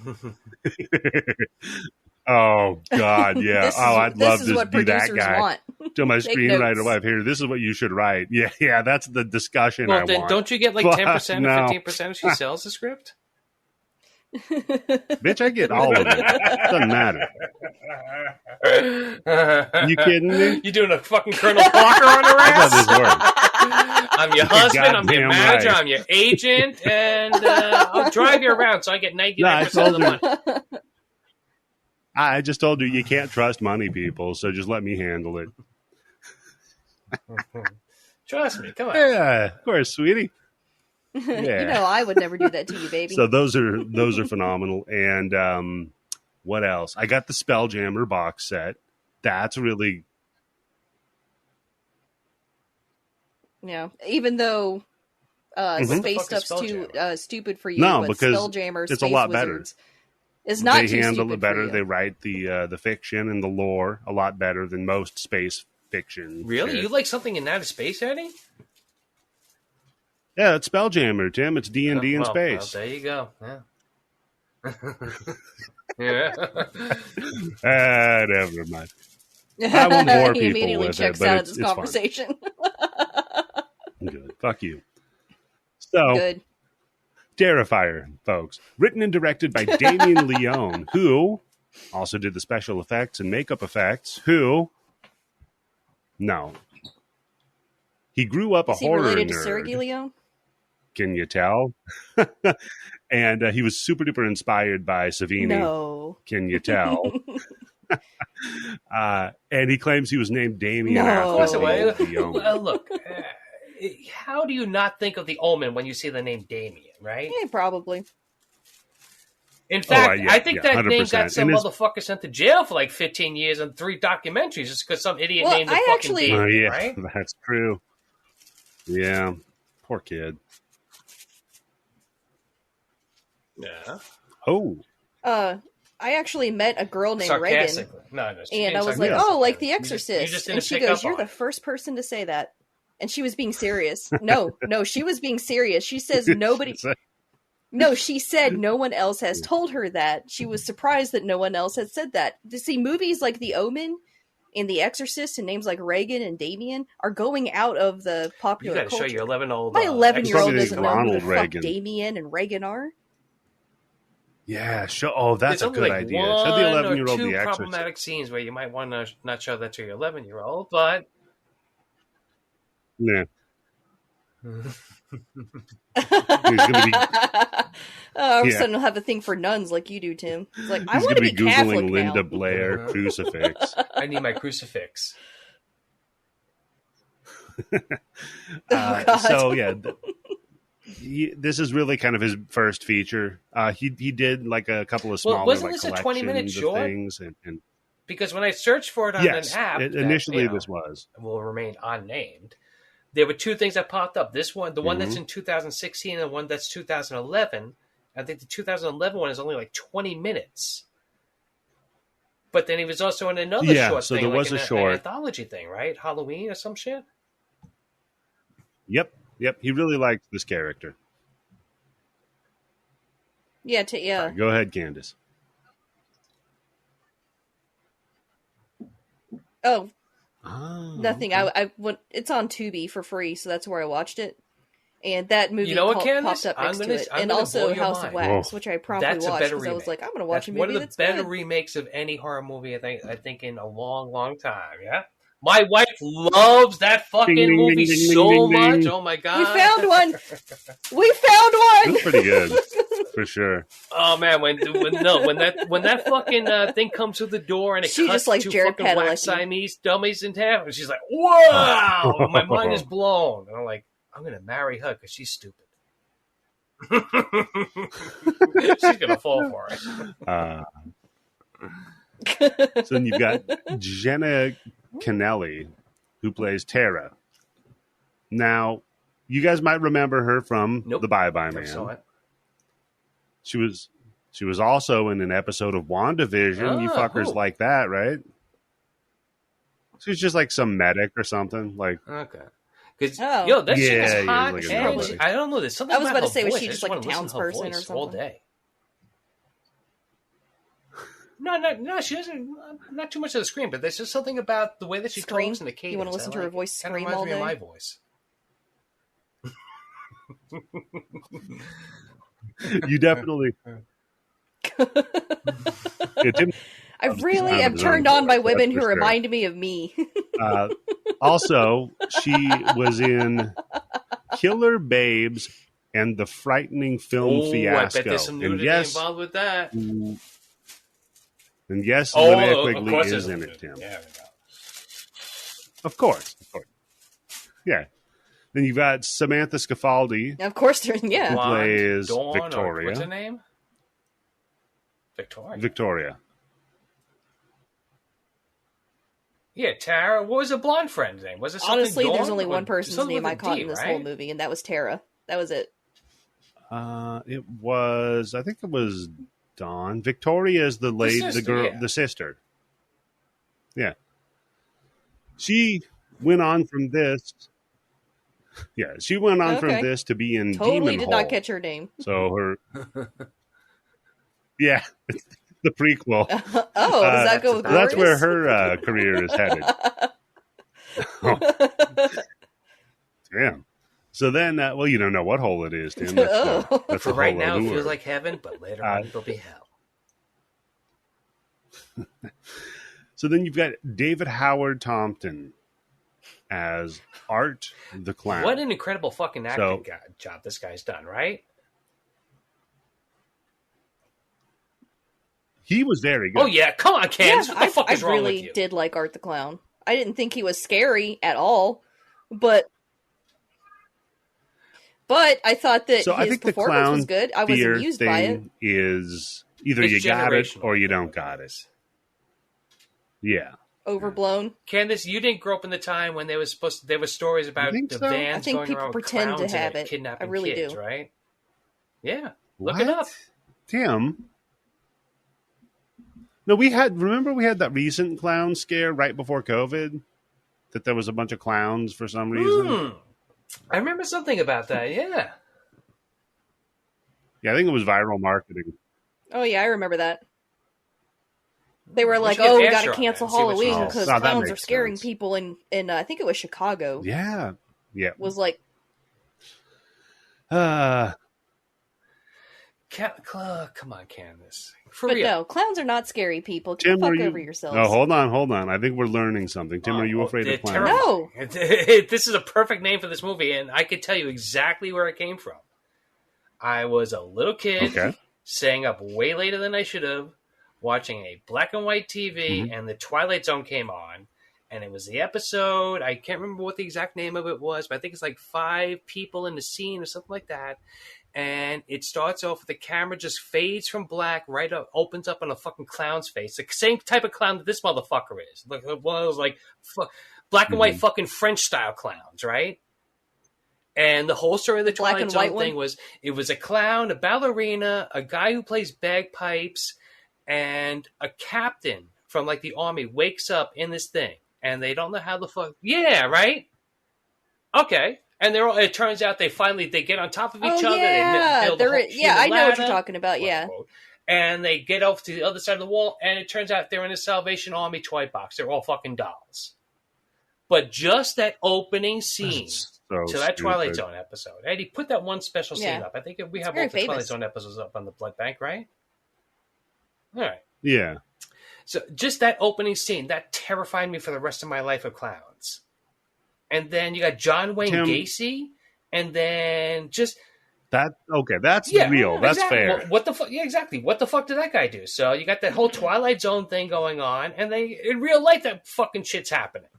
A: oh God, yeah. I'd love to be that guy.
D: Want.
A: To my
D: Take
A: screenwriter
D: notes.
A: wife, here, this is what you should write. Yeah, that's the discussion I
C: Well, then
A: want.
C: don't you get like
A: But
C: 10%
A: no.
C: or 15% if she sells the script?
A: Bitch, I get all of it. Doesn't matter. You kidding me?
C: You doing a fucking Colonel Parker on her
A: That's
C: ass?
A: how this works.
C: I'm your husband, I'm your
A: Goddamn
C: manager,
A: right.
C: I'm your agent, and I'll drive you around so I get 99% of the money.
A: I just told you can't trust money people, so just let me handle it.
C: Trust me, come on.
A: Yeah, of course, sweetie. Yeah.
D: You know I would never do that to you, baby.
A: So those are phenomenal. And what else? I got the Spelljammer box set. That's really
D: Yeah, even though
A: Mhm.
D: space
C: What the fuck is
D: stuff's too stupid for you,
A: No,
D: but
A: because
D: Spelljammer,
A: it's
D: Space
A: a lot better.
D: Wizards is not
A: they
D: too
A: handle
D: stupid
A: it better.
D: for you.
A: They write the fiction and the lore a lot better than most space fiction.
C: Really?
A: shit.
C: You like something in outer space, Eddie?
A: Yeah, it's Spelljammer, Tim. It's D&D in
C: Well,
A: space.
C: there you go. Yeah.
A: Never mind. I won't bore
D: He
A: people
D: immediately
A: with
D: checks
A: it, but
D: out of
A: it's
D: this
A: fun.
D: conversation.
A: Good. Fuck you. So,
D: Good.
A: Terrifier, folks. Written and directed by Damien Leone, who also did the special effects and makeup effects, No. He grew up a
D: Is he
A: horror
D: related to
A: nerd.
D: Sergei Leone?
A: Can you tell? And he was super duper inspired by Savini.
D: No.
A: Can you tell? And he claims he was named Damien
D: No.
A: after
D: Of course
A: the
D: it was.
A: old Leone.
C: Well, look, how do you not think of the Omen when you see the name Damien, right?
D: Yeah, probably.
C: In fact,
A: yeah,
C: I think
A: yeah,
C: that name
A: 100%.
C: got some
A: And his-
C: motherfucker sent to jail for like 15 years and 3 documentaries just because some idiot
D: Well,
C: named him
D: I
C: fucking
D: actually-
C: Damien,
A: Oh, yeah,
C: right?
A: that's true. Yeah, poor kid.
C: Yeah.
A: Oh,
D: I actually met a girl named Reagan,
C: Sarcastically. No,
D: and I was like,
A: Yeah.
D: "Oh, like The
C: You
D: Exorcist,"
C: just
D: and
C: didn't
D: she
C: pick
D: goes,
C: up
D: "You're
C: on
D: the
C: it.
D: first person to say that," and she was being serious. No, she was being serious. She says nobody. No, she said no one else has told her that. She was surprised that no one else had said that. To see movies like The Omen and The Exorcist and names like Reagan and Damien are going out of the
C: You
D: popular
C: got to show
D: culture.
C: your 11-year-old.
D: My 11-year-old
A: Probably
D: doesn't know who
A: Ronald
D: the fuck
A: Reagan.
D: Damien and Reagan are.
A: yeah. Oh, that's a good idea. Show the
C: One
A: 11-year-old
C: or two
A: The Exorcist.
C: problematic scenes where you might want to not show that to your 11-year-old, but
A: Yeah. He's gonna be,
D: All of a
A: Yeah.
D: sudden, I'll have a thing for nuns like you do, Tim. It's like, I
A: he's
D: want
A: gonna
D: to
A: be
D: be Catholic
A: Googling Linda
D: now.
A: Blair
C: Uh-huh.
A: crucifix.
C: I need my crucifix.
D: God.
A: So yeah, this is really kind of his first feature. He did like a couple of smaller
C: wasn't
A: like
C: this a 20-minute
A: collections of
C: short?
A: things and
C: Because when I searched for it on
A: yes,
C: an app,
A: initially
C: that,
A: this was.
C: will remain unnamed. There were 2 things that popped up. This one, the one
A: Mm-hmm.
C: that's in 2016, and the one that's 2011. I think the 2011 one is only like 20 minutes. But then he was also in another
A: Yeah,
C: short
A: so
C: thing,
A: there
C: like
A: was a
C: an
A: short.
C: anthology thing, right? Halloween or some shit.
A: Yep. He really liked this character.
D: Yeah,
A: Go ahead, Candice.
D: Oh,
A: Oh,
D: nothing.
A: okay.
D: I went. It's on Tubi for free, so that's where I watched it. And that movie
C: You know what,
D: popped
C: Candice?
D: up next
C: I'm
D: to it,
C: gonna
D: and
C: blow
D: also
C: your
D: House of
C: mind.
D: Wax,
A: Whoa.
D: which I promptly
C: That's a
D: watched
C: better
D: because I was
C: remake.
D: like, I'm going to watch
C: That's
D: a movie
C: one of the
D: that's
C: better
D: good.
C: remakes of any horror movie I think in a long, long time. Yeah, my wife loves that fucking
A: Ding, ding,
C: movie
A: ding, ding,
C: so
A: ding, ding,
C: much.
A: ding.
C: Oh my god,
D: We found one. We found one.
A: It's pretty good for sure.
C: Oh man, when that fucking thing comes through the door and it
D: She
C: cuts
D: just like
C: 2
D: Jared
C: fucking wax
D: Padalecki.
C: Siamese dummies in half, and she's like, "Wow!" My mind is blown. And I'm like, I'm gonna marry her because she's stupid. She's gonna fall for it.
A: So then you've got Jenna Kennelly, who plays Tara. Now, you guys might remember her from
C: Nope.
A: The Bye-Bye
C: Never saw
A: Man.
C: it.
A: She was also in an episode of WandaVision. You
C: Ah,
A: fuckers
C: who?
A: like that, right? She's just like some medic or something. Like,
C: Okay. Because
D: Oh.
C: that shit
A: Yeah,
C: is hot.
A: like a
C: and
A: nobody.
C: I don't know. There's something
D: I was
C: about
D: about to
C: her
D: say, was
C: voice.
D: she
C: I
D: just like a
C: wanna listen to her
D: townsperson or
C: voice all
D: something?
C: day. No. She doesn't. Not too much of the scream, but there's just something about the way that she
D: Scream?
C: talks and the cadence.
D: You wanna listen to her voice
C: Kind
D: scream
C: of reminds
D: all
C: me of
D: day?
C: my voice.
A: you definitely. Yeah, Tim,
D: I really
A: kind of
D: am
A: his
D: turned
A: own
D: on by
A: voice,
D: women
A: that's
D: who
A: for sure.
D: remind me of me.
A: Also, she was in Killer Babes and the Frightening Film
C: Oh,
A: Fiasco.
C: I bet there's some
A: and
C: nudity
A: yes,
C: involved with that.
A: and yes,
C: Oh,
A: Linnea
C: of
A: Quigley
C: course
A: is
C: there's
A: in
C: nudity.
A: it, Tim.
C: Yeah.
A: Of course. Yeah. Then you've got Samantha Scafaldi.
D: Of course, yeah.
C: Blonde,
A: plays
C: Dawn,
A: Victoria.
C: Or what's her name? Victoria.
A: Victoria.
C: Yeah, Tara. What was a blonde friend's name? Was it something
D: Honestly, there's
C: Dawn?
D: only
C: Or
D: one person's
C: something
D: name
C: with
D: I
C: a
D: caught
C: D,
D: in this
C: right?
D: whole movie, and that was Tara. That was it.
A: It was, I think it was Dawn. Victoria is the lady, the
C: sister,
A: girl,
C: yeah.
A: the sister. Yeah. She went on from this. Yeah, she went on from
D: Okay.
A: this to be in
D: Totally
A: Demon
D: did
A: Hole.
D: not catch her name.
A: So her, yeah, the prequel.
D: Oh, does that go with
A: That's where
D: Glorious?
A: her career is headed. Damn. So then, well, you don't know what hole it is, Tim. That's,
D: Oh.
A: that's
C: For
A: the
C: right
A: whole
C: now, it
A: allure.
C: feels like heaven, but later on, it'll be hell.
A: So then you've got David Howard Thompson as Art the Clown.
C: What an incredible fucking acting
A: So-
C: job this guy's done, right?
A: He was very good.
C: Oh yeah, come on, Candice. What the fuck
D: I
C: is wrong
D: really
C: with you?
D: did like Art the Clown. I didn't think he was scary at all, but I thought that
A: So I
D: his
A: think the
D: performance
A: clown
D: was good. I was
A: fear
D: amused by it.
A: thing is either
C: It's
A: you got it
C: generational.
A: or you don't got it. Yeah.
D: Overblown.
C: Candice, you didn't grow up in the time when there was stories about
A: think
C: the
A: so?
C: vans
D: I think
C: going
D: people
C: around with
D: pretend to
C: clowns in
D: have
C: it,
D: it.
C: kidnapping
D: I really
C: kids,
D: do.
C: right? Yeah, look
A: What?
C: it up.
A: Tim. No, we had that recent clown scare right before COVID that there was a bunch of clowns for some reason.
C: I remember something about that. Yeah.
A: Yeah, I think it was viral marketing.
D: Oh yeah, I remember that. They were
C: We
D: like,
C: should get
D: "Oh, we
C: Asher
D: got to
C: on
D: cancel
C: there and see what she
D: Halloween
A: says.
D: because
A: Oh, that
D: clowns are
A: makes
D: scaring
A: sense.
D: people." In I think it was Chicago.
A: Yeah. Yeah.
D: Was like,
A: Uh,
C: Come on, Candice. For
D: but
C: real.
D: no, clowns are not scary people. Get
A: Tim,
D: the
A: are
D: fuck
A: you?
D: over yourselves.
A: No, hold on. I think we're learning something. Tim, are you afraid
C: they're
A: of clowns?
C: terrifying.
D: No.
C: This is a perfect name for this movie, and I can tell you exactly where it came from. I was a little kid,
A: Okay.
C: staying up way later than I should have, watching a black and white TV,
A: Mm-hmm.
C: and the Twilight Zone came on, and it was the episode. I can't remember what the exact name of it was, but I think it's like 5 people in the scene or something like that. And it starts off with the camera just fades from black right up, opens up on a fucking clown's face. The same type of clown that this motherfucker is. Like one of those like black and white fucking French style clowns, right? And the whole story of the
D: Black
C: Twilight
D: and
C: Zone
D: white one?
C: thing was it was a clown, a ballerina, a guy who plays bagpipes, and a captain from like the army wakes up in this thing, and they don't know how the fuck. Yeah, right. Okay. And it turns out they get on top of each
D: Oh
C: other.
D: yeah,
C: They build a whole
D: I know what you're
C: ladder,
D: talking about.
C: quote,
D: Yeah,
C: unquote. And they get over to the other side of the wall, and it turns out they're in a Salvation Army toy box. They're all fucking dolls. But just that opening scene
A: So
C: to that Twilight
A: stupid.
C: Zone episode, Eddie, put that one special scene
D: Yeah.
C: up. I think we have
D: very
C: both the Twilight
D: famous.
C: Zone episodes up on the Blood Bank, right? All right.
A: Yeah.
C: So just that opening scene, that terrified me for the rest of my life of clowns. And then you got John Wayne
A: Tim-
C: Gacy, and then just
A: That's
C: yeah,
A: real. That's
C: exactly.
A: fair.
C: What the fuck? Yeah, exactly. What the fuck did that guy do? So you got that whole Twilight Zone thing going on, and in real life that fucking shit's happening.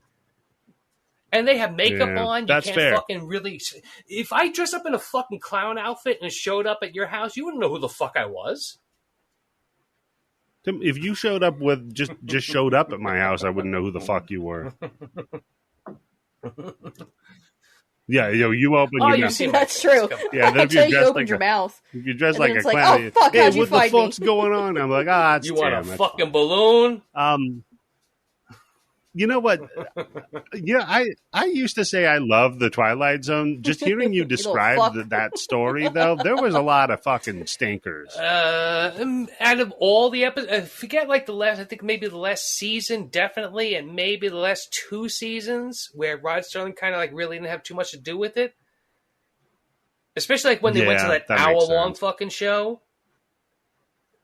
C: And they have makeup
A: Yeah,
C: on. You
A: that's
C: can't
A: fair.
C: fucking really. If I dress up in a fucking clown outfit and showed up at your house, you wouldn't know who the fuck I was.
A: Tim, if you showed up with just showed up at my house, I wouldn't know who the fuck you were. Yeah, you open
C: Oh,
A: your
C: you've
A: mouth.
C: seen my
D: that's
C: face.
D: true.
C: Come on.
A: Yeah, then if
D: Until
A: you're
D: you
A: dressed
D: opened
A: like
D: your mouth.
A: if you're dressed
D: And
A: like
D: then
A: a
D: it's like,
A: clown,
D: oh, fuck,
A: hey,
D: how'd you
A: what the
D: find me?
A: fuck's going on? I'm like, it's
C: You want
A: Tim.
C: a
A: That's
C: fucking balloon?
A: fine. You know what? Yeah, I used to say I love the Twilight Zone. Just hearing you describe that story, though, there was a lot of fucking stinkers.
C: Out of all the episodes, forget like the last, I think maybe the last season, definitely, and maybe the last 2 seasons where Rod Serling kind of like really didn't have too much to do with it. Especially like when they went to that hour-long fucking show.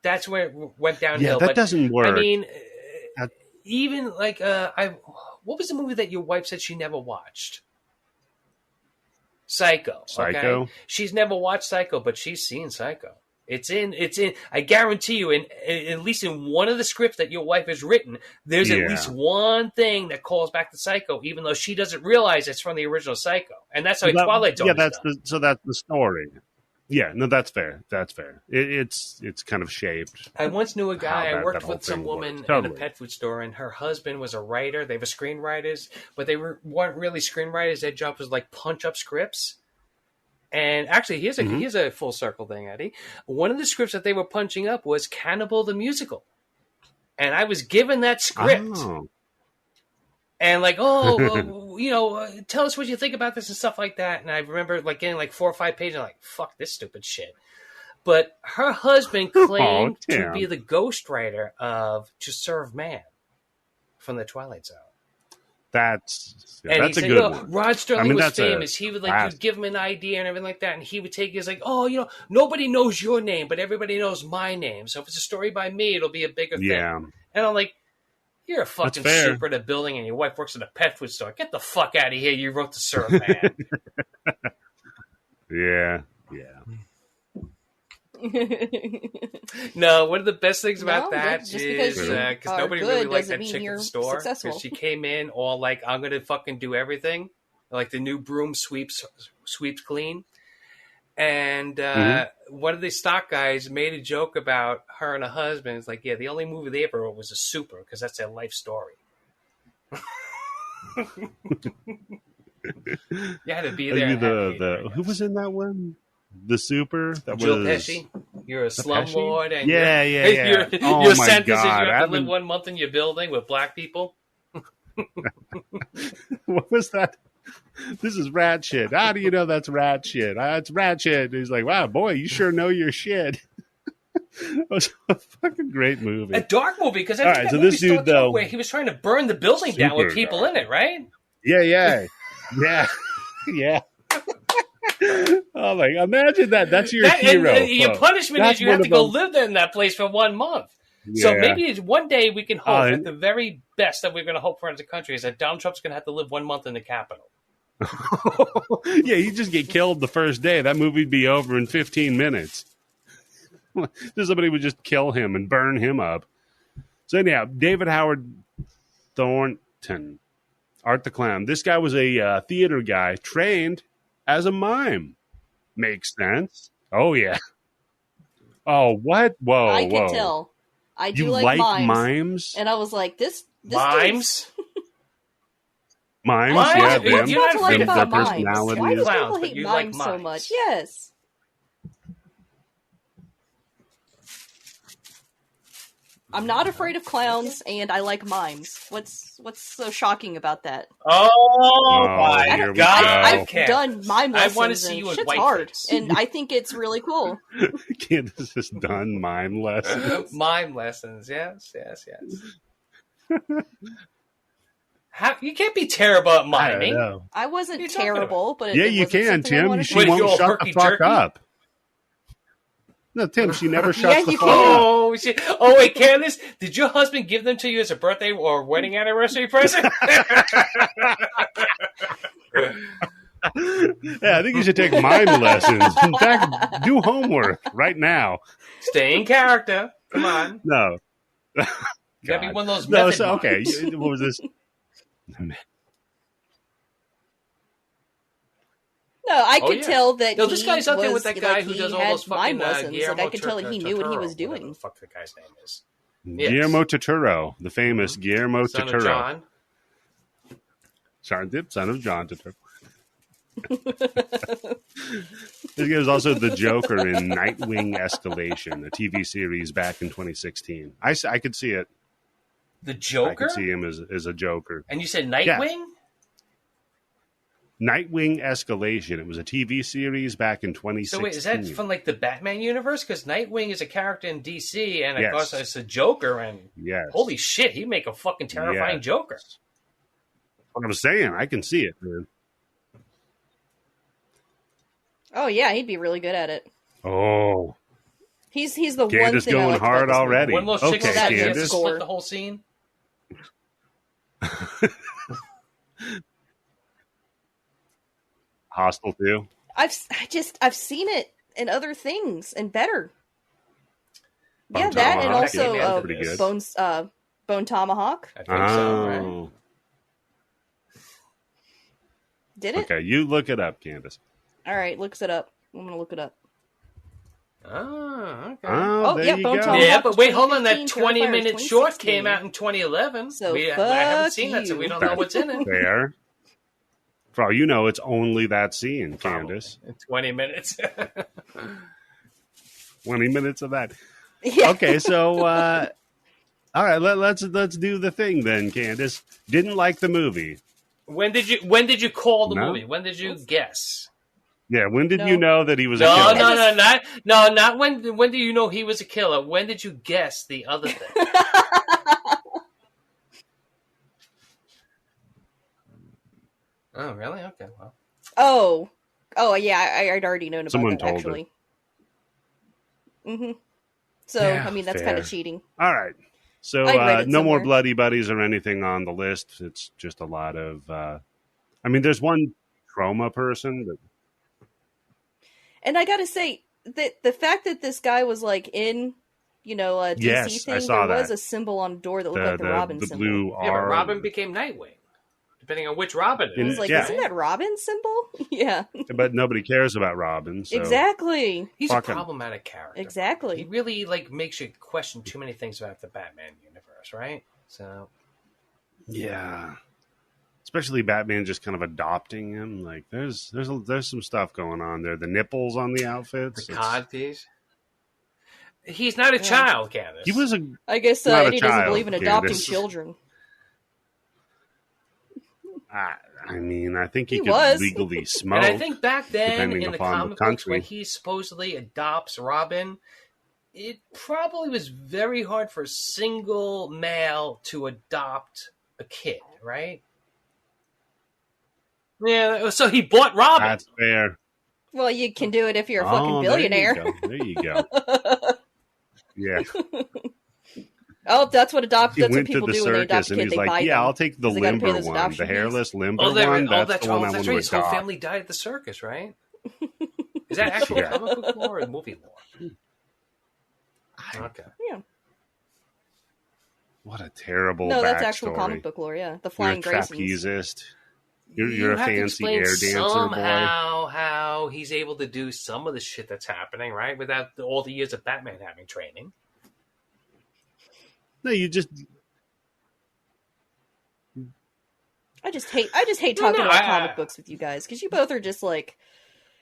C: That's where it went downhill.
A: Yeah, that doesn't work.
C: I mean, even like what was the movie that your wife said she never watched? Psycho.
A: Psycho.
C: Okay? She's never watched Psycho, but she's seen Psycho. It's in. I guarantee you, at least in one of the scripts that your wife has written, there's at least one thing that calls back to Psycho, even though she doesn't realize it's from the original Psycho, and that's how Twilight Zone. Yeah,
A: that's the story. Yeah, no, that's fair. That's fair. It's kind of shaped.
C: I once knew a guy. I worked with some woman in a pet food store, and her husband was a writer. They were screenwriters, but they weren't really screenwriters. Their job was like punch up scripts. And actually, here's a full circle thing, Eddie. One of the scripts that they were punching up was Cannibal the Musical, and I was given that script. Oh. And like, tell us what you think about this and stuff like that. And I remember like getting like 4 or 5 pages, and like, fuck this stupid shit. But her husband claimed to be the ghostwriter of To Serve Man from the Twilight Zone.
A: That's
C: a
A: good one.
C: Rod Serling was famous. He would like, you'd give him an idea and everything like that, and he would take his like, nobody knows your name, but everybody knows my name. So if it's a story by me, it'll be a bigger thing. And I'm like, you're a fucking super at a building, and your wife works at a pet food store. Get the fuck out of here! You wrote To Serve Man.
A: Yeah.
C: No, one of the best things about that is because nobody really liked that chick at the store because she came in all like, I'm going to fucking do everything, like the new broom sweeps clean. And one of the stock guys made a joke about her and her husband. It's like, yeah, the only movie they ever wrote was a super because that's their life story. You had to be there.
A: Who was in that one? The super? That
C: Jill
A: was
C: Pesci. You're a slumlord. And
A: yeah.
C: Your sentence is you have to live 1 month in your building with black people.
A: What was that? This is rat shit. How do you know that's rat shit? It's rat shit. And he's like, wow, boy, you sure know your shit. It was a fucking great movie.
C: A dark movie, because I think that movie this dude, though, where he was trying to burn the building down with people in it, right?
A: Yeah. Oh my! Imagine that. That's your hero.
C: Your punishment is you have to go live in that place for 1 month. Yeah. So maybe one day we can hope that the very best that we're going to hope for as a country is that Donald Trump's going to have to live 1 month in the Capitol.
A: Yeah, he'd just get killed the first day. That movie'd be over in 15 minutes. Somebody would just kill him and burn him up. So anyhow, David Howard Thornton, Art the Clown. This guy was a theater guy trained as a mime. Makes sense. Oh, yeah. Oh, what? Whoa,
D: I can tell. I do like mimes. And I was like, this
C: mimes?
A: Mimes?
D: Yeah,
A: them.
D: You're not like about
A: their
D: mimes. Why do people hate mimes so much? Yes. I'm not afraid of clowns, and I like mimes. What's so shocking about that?
C: Oh my God!
D: I've done mime lessons.
C: I want to see you in
D: shit's
C: white
D: hard,
C: face.
D: and I think it's really cool.
A: Candice has done mime lessons.
C: Mime lessons, yes. You can't be terrible at miming.
D: I wasn't terrible, but
A: yeah, you can, Tim. She won't shut the fuck up. No, Tim, she never shuts the fuck up.
C: Oh, wait, Candice, did your husband give them to you as a birthday or wedding anniversary present?
A: Yeah, I think you should take mime lessons. In fact, do homework right now.
C: Stay in character. Come on.
A: No.
C: You gotta be one of those method
A: okay. What was this?
D: No, I could tell that
C: this guy's out there with that guy who does all those fucking
D: lessons. Like, I could tell that he knew what he was doing.
C: What the fuck the guy's name is?
A: Guillermo Turturro, the famous Guillermo
C: Son
A: Turturro.
C: Of John.
A: Son of John Turturro. This guy was also the Joker in Nightwing Escalation, a TV series back in 2016. I could see it.
C: The
A: I
C: Joker?
A: can see him as a Joker.
C: And you said Nightwing?
A: Nightwing Escalation. It was a TV series back in 2016.
C: So wait, is that from like the Batman universe? Because Nightwing is a character in DC, and of
A: Yes.
C: course it's a Joker, and
A: Yes.
C: holy shit, he'd make a fucking terrifying
A: Yes.
C: Joker.
A: What I'm saying, I can see it, man.
D: Oh yeah, he'd be really good at it.
A: Oh,
D: He's the one
A: Candice
D: thing I
A: going
D: liked
A: hard
D: about this movie.
A: already.
C: One of those chicks
A: Okay,
C: that you have to
A: Candice.
C: split the whole scene.
A: Hostile too.
D: I've seen it in other things and better.
A: Bone
D: Yeah, that and
A: Tomahawk,
D: also
C: yeah,
A: pretty good.
D: Bone Tomahawk.
C: I think so, right?
A: Oh,
D: Did it?
A: okay. You look it up, Candice.
D: All right, looks it up. I'm gonna look it up.
C: Oh, okay.
A: Oh, there
D: yeah,
A: you
D: Bone
A: go.
D: Tomahawk.
C: Yeah, but wait, hold on. That
D: 2015,
C: 20-minute
D: Terrifier
C: short
D: 2016.
C: came out in 2011.
D: So
C: I haven't
D: fuck
C: seen that, so we
D: you.
C: don't know what's in it.
A: Fair. For all you know, it's only that scene, Candice.
C: In 20 minutes.
A: 20 minutes of that.
D: Yeah.
A: Okay, so all right, let's do the thing then, Candice. Didn't like the movie.
C: When did you call the
A: No.
C: movie? When did you guess?
A: Yeah, when did
D: No.
A: you know that he was a
C: No,
A: killer?
C: not when. When do you know he was a killer? When did you guess the other thing? Oh, really? Okay, well.
D: Oh yeah, I'd already known about
A: Someone
D: that
A: told her.
D: actually. Mm-hmm. So
A: Yeah,
D: I mean, that's
A: fair.
D: kind of cheating.
A: All right. So
D: I read it
A: no more
D: somewhere.
A: bloody buddies or anything on the list. It's just a lot of. I mean, there's one trauma person, but
D: And I gotta say that the fact that this guy was like in, a DC
A: Yes, I
D: thing,
A: saw
D: there was
A: that.
D: a symbol on the door that looked like the Robin
A: the
D: symbol.
A: blue
C: Yeah, but
A: R.
C: Robin became Nightwing. Depending on which Robin it
D: I
A: In-
D: was
C: is.
D: like,
A: yeah.
D: isn't that Robin's symbol? Yeah,
A: But nobody cares about Robin. So.
D: exactly,
C: He's a
A: Fuck him.
C: problematic character. He
D: exactly.
C: really makes you question too many things about the Batman universe, right? So
A: Yeah. Especially Batman just kind of adopting him. Like there's some stuff going on there. The nipples on the outfits.
C: the
A: it's-
C: cod piece. He's not a
D: Yeah.
C: child, Candice.
A: He was a
D: I guess
A: Not a
D: Eddie doesn't
A: child,
D: believe in adopting
A: Candice.
D: children.
A: I mean, I think he
D: He
A: could
D: was.
A: legally smoke.
C: And I think back then
A: depending
C: in the
A: upon the
C: comic books
A: country.
C: when he supposedly adopts Robin, it probably was very hard for a single male to adopt a kid, right? Yeah, so he bought Robin.
A: That's fair.
D: Well, you can do it if you're a
A: Oh,
D: fucking billionaire.
A: There you go. Yeah.
D: Oh, that's what
A: He
D: that's what
A: went to
D: people
A: the
D: do when they adopt
A: circus
D: a
A: and
D: kid.
A: he's
D: They buy
A: like, "Yeah,
D: them.
A: I'll take the
D: 'Cause they gotta pay
A: limber
D: those
A: one,
D: adoption
A: the hairless limber
C: Oh,
A: one. That's
C: right.
A: the one I
C: That's
A: want
C: right.
A: to
C: His whole
A: adopt."
C: family died at the circus, right? Is that actual
A: Yeah.
C: comic book lore or movie lore? Okay.
D: Yeah.
A: What a terrible
D: No, that's
A: backstory.
D: actual comic book lore. Yeah, the
A: You're a
D: Flying Graysons.
A: trapezist. You're
C: You
A: a
C: have to
A: fancy
C: explain
A: air dancer boy.
C: somehow how he's able to do some of the shit that's happening, right? Without all the years of Batman having training.
A: No, you just
D: I just hate
C: No,
D: talking
C: no,
D: about
C: I-
D: comic books with you guys because you both are just like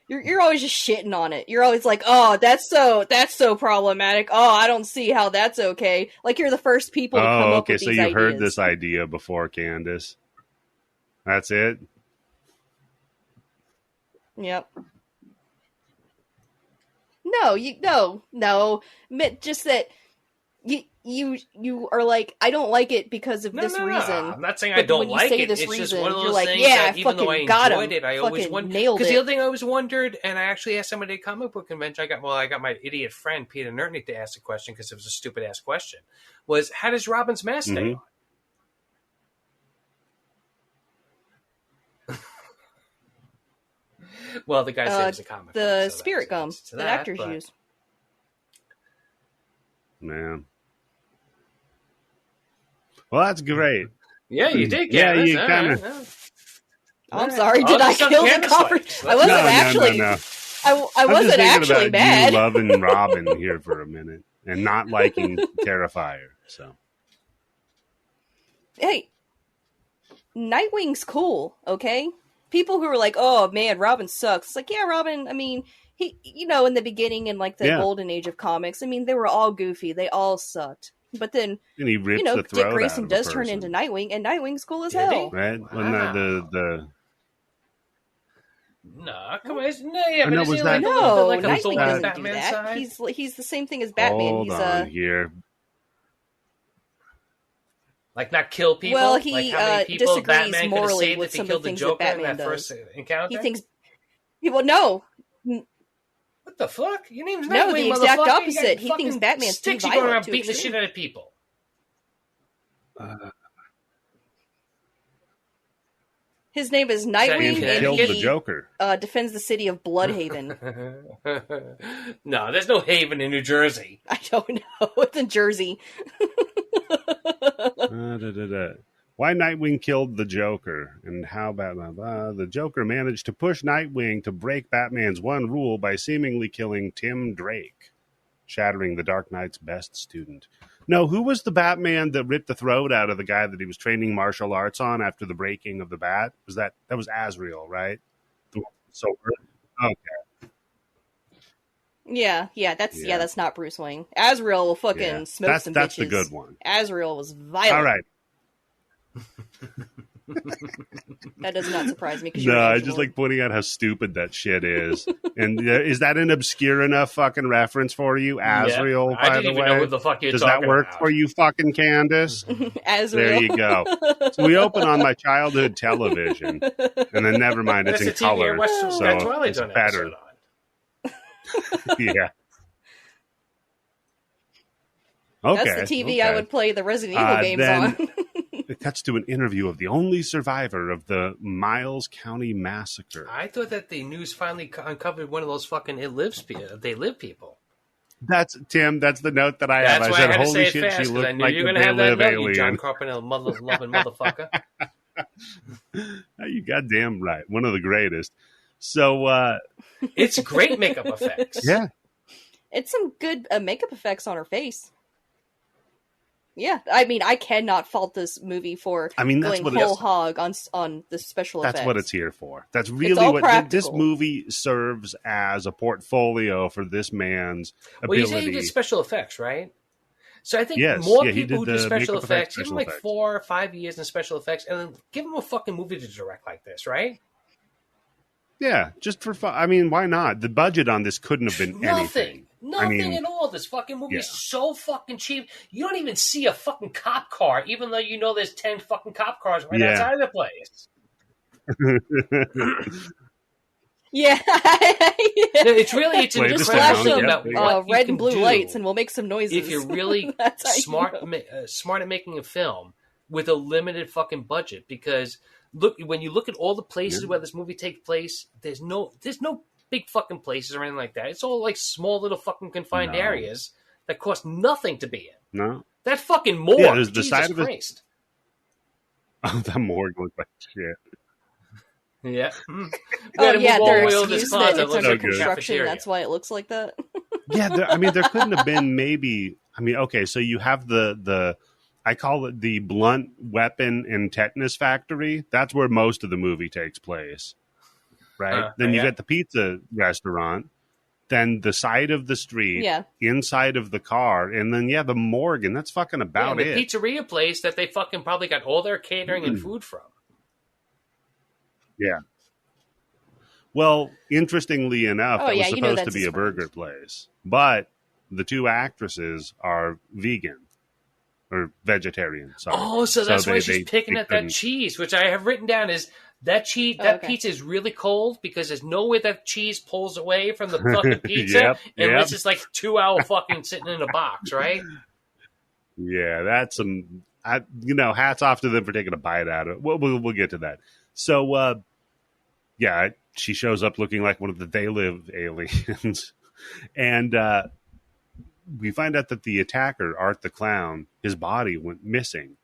D: you're always just shitting on it. You're always like, oh, that's so problematic. Oh, I don't see how that's okay. Like you're the first people to come
A: Oh,
D: up
A: okay.
D: with
A: So
D: these
A: you
D: ideas.
A: heard this idea before, Candice. That's it.
D: Yep. No. Just that you are like, I don't like it because of this reason.
C: I'm not saying I
D: But
C: don't
D: when you
C: like
D: say
C: it.
D: this
C: It's just
D: reason,
C: one of
D: you're
C: those
D: like,
C: things
D: yeah,
C: that
D: I
C: even though I
D: fucking got
C: enjoyed
D: him.
C: it, I always
D: Fucking
C: wondered.
D: nailed
C: Because
D: it.
C: the other thing I always wondered, and I actually asked somebody at comic book convention, I got my idiot friend Peter Nertnick to ask the question because it was a stupid ass question, was how does Robin's mask stay
A: Mhm.
C: on? Well, the guy said it was a comic
D: The
C: book, so
D: spirit
C: that's-
D: gum
C: to
D: that actors
C: but-
D: use.
A: Man. Well, that's great.
C: Yeah, you did.
A: Yeah,
C: Candice.
A: you
C: All
A: kinda-
C: right, yeah.
D: I'm
C: Alright.
D: sorry,
C: Oh,
D: did I
C: there's some
D: kill the
C: Candice
D: conference?
C: likes.
D: I wasn't
A: No,
D: actually.
A: no.
D: I
A: I'm just
D: wasn't
A: thinking
D: actually
A: about
D: mad.
A: you loving Robin here for a minute and not liking Terrifier. So
D: Hey, Nightwing's cool, okay? People who are like, oh man, Robin sucks. It's like, yeah, Robin, I mean, he, in the beginning in like the
A: Yeah.
D: golden age of comics, I mean, they were all goofy. They all sucked. But then,
A: And he rips the throat
D: Dick Grayson
A: out of a
D: does turn
A: person.
D: into Nightwing, and Nightwing's cool as
C: Did he?
D: hell.
A: Right? Wasn't that the
C: No, come on. No, yeah,
A: Or
C: but
A: no,
C: is
A: was
C: he
A: that-
C: like a little
D: No,
C: bit like a
D: Nightwing
C: Thor
D: doesn't do
C: Batman
D: that.
C: side?
D: He's the same thing as Batman.
A: Hold
D: He's
A: on here.
C: Like not kill people?
D: Well, he
C: like how many people
D: disagrees
C: Batman could have
D: morally
C: saved
D: with
C: if he
D: some of
C: killed
D: the
C: the
D: things that
C: Joker in
D: Batman
C: that
D: does.
C: first encounter?
D: He thinks. Well, no,
C: What the fuck? Your name's Nightwing,
D: No, the exact
C: motherfucker. You
D: opposite.
C: got
D: He
C: fucking
D: thinks Batman's too
C: sticks you going
D: violent,
C: around
D: too
C: beating the
D: extreme.
C: shit out of people.
D: his name is
C: that
D: Nightwing,
C: in
D: and
A: Killed
C: Connecticut?
A: the
D: he
A: Joker.
D: defends the city of Bloodhaven.
C: No, there's no Haven in New Jersey.
D: I don't know. It's in Jersey.
A: Why Nightwing killed the Joker, and how Batman? The Joker managed to push Nightwing to break Batman's one rule by seemingly killing Tim Drake, shattering the Dark Knight's best student. No, who was the Batman that ripped the throat out of the guy that he was training martial arts on after the breaking of the bat? That was Azrael, right? So okay.
D: Yeah, that's not Bruce Wayne. Azrael will fucking smoke some bitches.
A: That's the good one.
D: Azrael was violent.
A: All right.
D: That does not surprise me.
A: No, I just like pointing out how stupid that shit is. And is that an obscure enough fucking reference for you, Azrael?
C: I
A: by
C: didn't
A: the
C: even
A: way,
C: know what the fuck you're
A: does
C: talking
A: that work
C: about.
A: for you, fucking Candice?
D: Azrael.
A: There you go. So we open on my childhood television, and then never mind, it's
C: That's
A: in
C: the TV I
A: color,
C: watched
A: so
C: that Twilight
A: it's
C: Zone
A: better.
C: episode on.
A: Yeah. Okay.
D: That's the TV
A: okay.
D: I would play the Resident Evil games
A: then-
D: on.
A: It cuts to an interview of the only survivor of the Miles County massacre.
C: I thought that the news finally uncovered one of those fucking They Live people.
A: That's Tim. That's the note that I
C: That's
A: have.
C: why
A: I said,
C: I had to
A: "Holy
C: say it
A: shit,
C: fast
A: she
C: because
A: looks
C: I knew
A: like
C: you were
A: a
C: going to have that
A: They Live
C: note, you John
A: alien."
C: Carpenter loving motherfucker.
A: You goddamn right. One of the greatest. So,
C: It's great makeup effects.
A: yeah.
D: It's some good makeup effects on her face. Yeah, I mean, I cannot fault this movie for
A: I mean, that's
D: going
A: what
D: whole hog on the special effects.
A: That's what it's here for. That's really
D: all
A: what this
D: practical.
A: movie serves as a portfolio for this man's
C: Well, you
A: ability.
C: say he did special effects, right? So I think
A: Yes,
C: more
A: yeah, he
C: people who
A: did
C: do
A: the
C: special
A: makeup
C: effects,
A: effects,
C: give them
A: special
C: like
A: effects.
C: 4 or 5 years in special effects, and then give them a fucking movie to direct like this, right?
A: Yeah, just for fun. I mean, why not? The budget on this couldn't have been anything.
C: Nothing at all. This fucking movie is so fucking cheap. You don't even see a fucking cop car, even though you know there's 10 fucking cop cars right outside of the place.
D: Yeah,
C: It's
A: Play the
D: flash
A: sound,
D: some
A: yep.
D: red
C: can
D: and blue
C: do
D: lights, and we'll make some noises.
C: if you're really
D: That's how you
C: smart
D: know.
C: smart at making a film with a limited fucking budget. Because when you look at all the places where this movie takes place, there's no big fucking places or anything like that. It's all like small little fucking confined areas that cost nothing to be in.
A: No.
C: That fucking morgue,
A: Yeah, there's the
C: Jesus
A: side of it-
C: Christ.
A: Oh, that morgue looks like shit.
C: Yeah.
D: Oh yeah,
C: their
D: their
C: excuse
D: excuse that it's
A: looks
D: under
A: so good.
D: construction. That's why it looks like that.
A: Yeah, there couldn't have been maybe. I mean, okay, so you have the I call it the blunt weapon and tetanus factory. That's where most of the movie takes place, right? Then you get the pizza restaurant, then the side of the street, inside of the car, and then the morgue, and that's fucking about
C: the
A: it.
C: pizzeria place that they fucking probably got all their catering and food from.
A: Yeah. Well, interestingly enough, that was
D: you know
A: supposed to
D: that's
A: be
D: his
A: a burger place, but the two actresses are vegan or vegetarian. Sorry.
C: Oh, so that's why she's picking
A: they
C: at that
A: couldn't-
C: cheese, which I have written down is that cheese. That
D: okay.
C: pizza is really cold because there's no way that cheese pulls away from the fucking pizza, and it's just like 2 hour fucking sitting in a box, right?
A: Yeah, that's some. Hats off to them for taking a bite out of it. We'll get to that. So, she shows up looking like one of the They Live aliens, and we find out that the attacker, Art the Clown, his body went missing.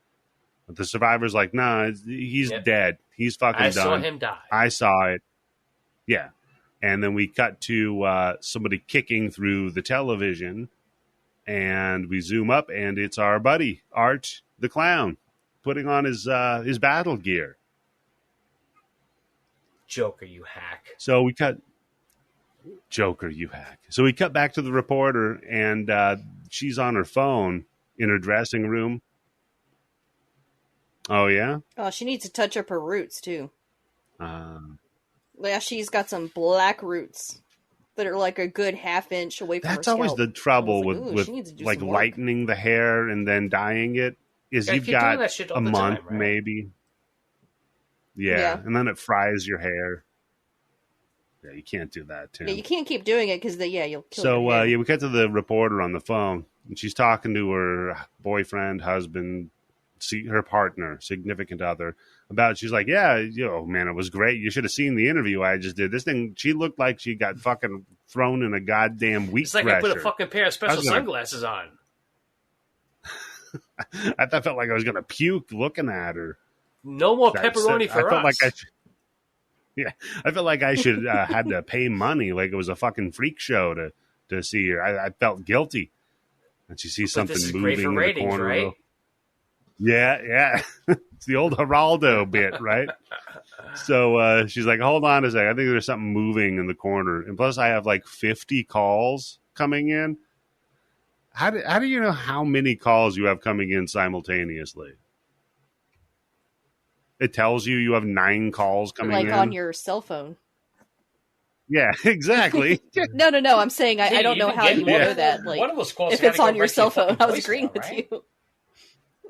A: But the survivor's like, nah, he's dead. He's fucking done.
C: I saw him die.
A: I saw it. Yeah. And then we cut to somebody kicking through the television, and we zoom up, and it's our buddy, Art the Clown, putting on his battle gear.
C: Joker, you hack.
A: So we cut... Joker, you hack. So we cut back to the reporter, and she's on her phone, in her dressing room. Oh, yeah?
D: Oh, she needs to touch up her roots, too.
A: Uh,
D: Yeah, she's got some black roots that are like a good half-inch away from her
A: that's always
D: scalp.
A: the trouble
D: I was like,
A: with
D: she needs to do
A: like
D: some work.
A: lightening the hair and then dyeing it is
C: Yeah,
A: you've
C: you're doing
A: got
C: that shit all
A: a
C: the
A: month
C: time, right?
A: maybe. Yeah,
D: Yeah.
A: and then it fries your hair. Yeah, you can't do that, Tim.
D: Yeah, you can't keep doing it because you'll kill
A: So
D: your hair.
A: yeah, we got to the reporter on the phone, and she's talking to her boyfriend, husband, her partner, significant other. She's like, yeah, man, it was great. You should have seen the interview I just did. This thing, she looked like she got fucking thrown in a goddamn wheat
C: It's like
A: thresher.
C: I put a fucking pair of special sunglasses on.
A: I felt like I was gonna puke looking at her.
C: No more pepperoni for
A: I felt
C: us.
A: like I felt like I should had to pay money, like it was a fucking freak show to see her. I felt guilty. And she sees something
C: this is
A: moving
C: great for
A: in
C: ratings,
A: the corner.
C: right?
A: Yeah. It's the old Geraldo bit, right? So she's like, hold on a second. I think there's something moving in the corner. And plus I have like 50 calls coming in. How do you know how many calls you have coming in simultaneously? It tells you have 9 calls coming in.
D: Like on your cell phone.
A: Yeah, exactly.
D: No. I'm saying I don't know how you know that. Like,
C: one of those calls
D: if
C: gotta
D: it's
C: go
D: on your
C: right to
D: cell phone,
C: fucking
D: I was
C: voicemail,
D: agreeing with
C: right?
D: you.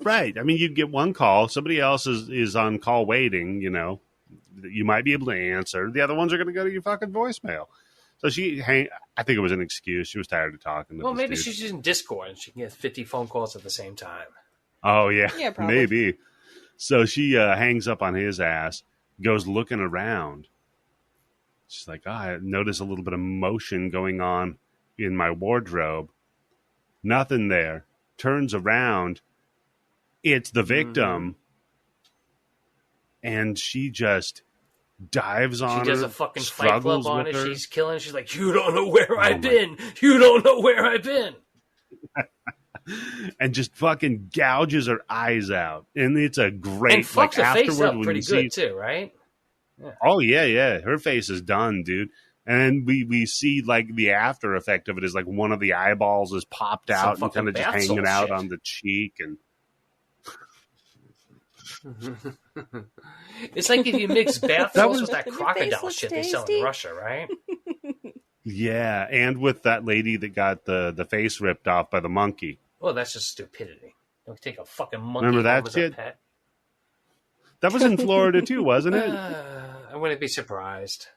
A: Right. I mean, you'd get one call. Somebody else is on call waiting, you might be able to answer. The other ones are going to go to your fucking voicemail. So I think it was an excuse. She was tired of talking to
C: Well,
A: this
C: maybe
A: dude.
C: she's using Discord and she can get 50 phone calls at the same time.
A: Oh, yeah.
D: Yeah, probably.
A: Maybe. So she hangs up on his ass, goes looking around. She's like, I notice a little bit of motion going on in my wardrobe. Nothing there. Turns around. It's the victim. And she just dives on her.
C: She does a fucking fight club on it.
A: her.
C: She's killing. She's like, you don't know where I've been. You don't know where I've been.
A: And just fucking gouges her eyes out. And it's a great,
C: And fucks her face
A: afterward
C: up
A: when
C: pretty
A: you
C: good
A: see,
C: too, right?
A: oh yeah. Her face is done, dude. And then we see like the after effect of it is like one of the eyeballs is popped
C: Some
A: out and
C: fucking
A: kind of just
C: bath
A: hanging
C: salt
A: out
C: shit.
A: on the cheek. And
C: It's like if you mix bath
A: That
C: salts
A: was-
C: with that
D: Your face
C: crocodile
D: looks
C: shit they sell in
D: tasty.
C: Russia, right?
A: yeah, and with that lady that got the face ripped off by the monkey.
C: Well, that's just stupidity. Don't take a fucking monkey
A: Remember that
C: home as
A: shit?
C: a pet.
A: That was in Florida too, wasn't it?
C: I wouldn't be surprised.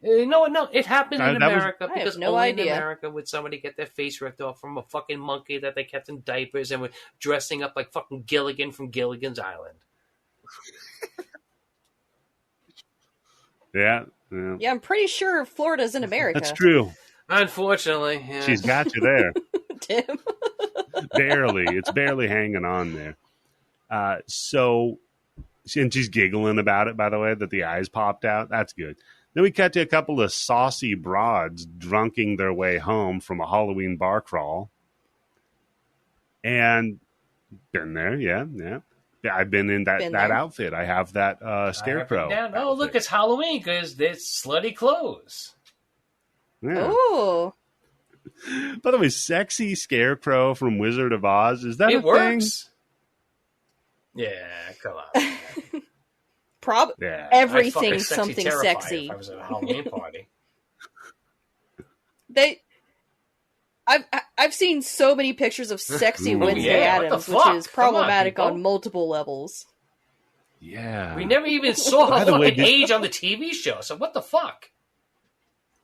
C: No, it happened in
A: that was-
C: America
D: I have
C: because
D: no
C: only in
D: idea.
C: America would somebody get their face ripped off from a fucking monkey that they kept in diapers and were dressing up like fucking Gilligan from Gilligan's Island.
A: Yeah.
D: Yeah, I'm pretty sure Florida's in America.
A: That's true.
C: Unfortunately, yeah.
A: She's got you there.
D: Tim.
A: Barely. It's barely hanging on there. And she's giggling about it, by the way, that the eyes popped out. That's good. Then we cut to a couple of saucy broads drunking their way home from a Halloween bar crawl. And been there, yeah. I've been in that
D: there.
A: outfit. I have that scarecrow.
C: Oh, look, it's Halloween because it's slutty clothes.
A: Yeah.
D: Oh,
A: By the way, sexy scarecrow from Wizard of Oz. Is that
C: It
A: a thing?
C: works. Yeah, come on.
A: Yeah.
C: I'd fuck a
D: everything's
C: sexy
D: something
C: Terrifier
D: sexy.
C: If I was at a Halloween party.
D: I've seen so many pictures of sexy
A: Oh,
D: Wednesday
C: yeah, what the
D: Addams,
C: fuck?
D: which is
C: Come on,
D: problematic
C: people.
D: on multiple levels.
A: Yeah.
C: We never even saw
A: By
C: her
A: the way,
C: fucking age on the TV show, so what the fuck?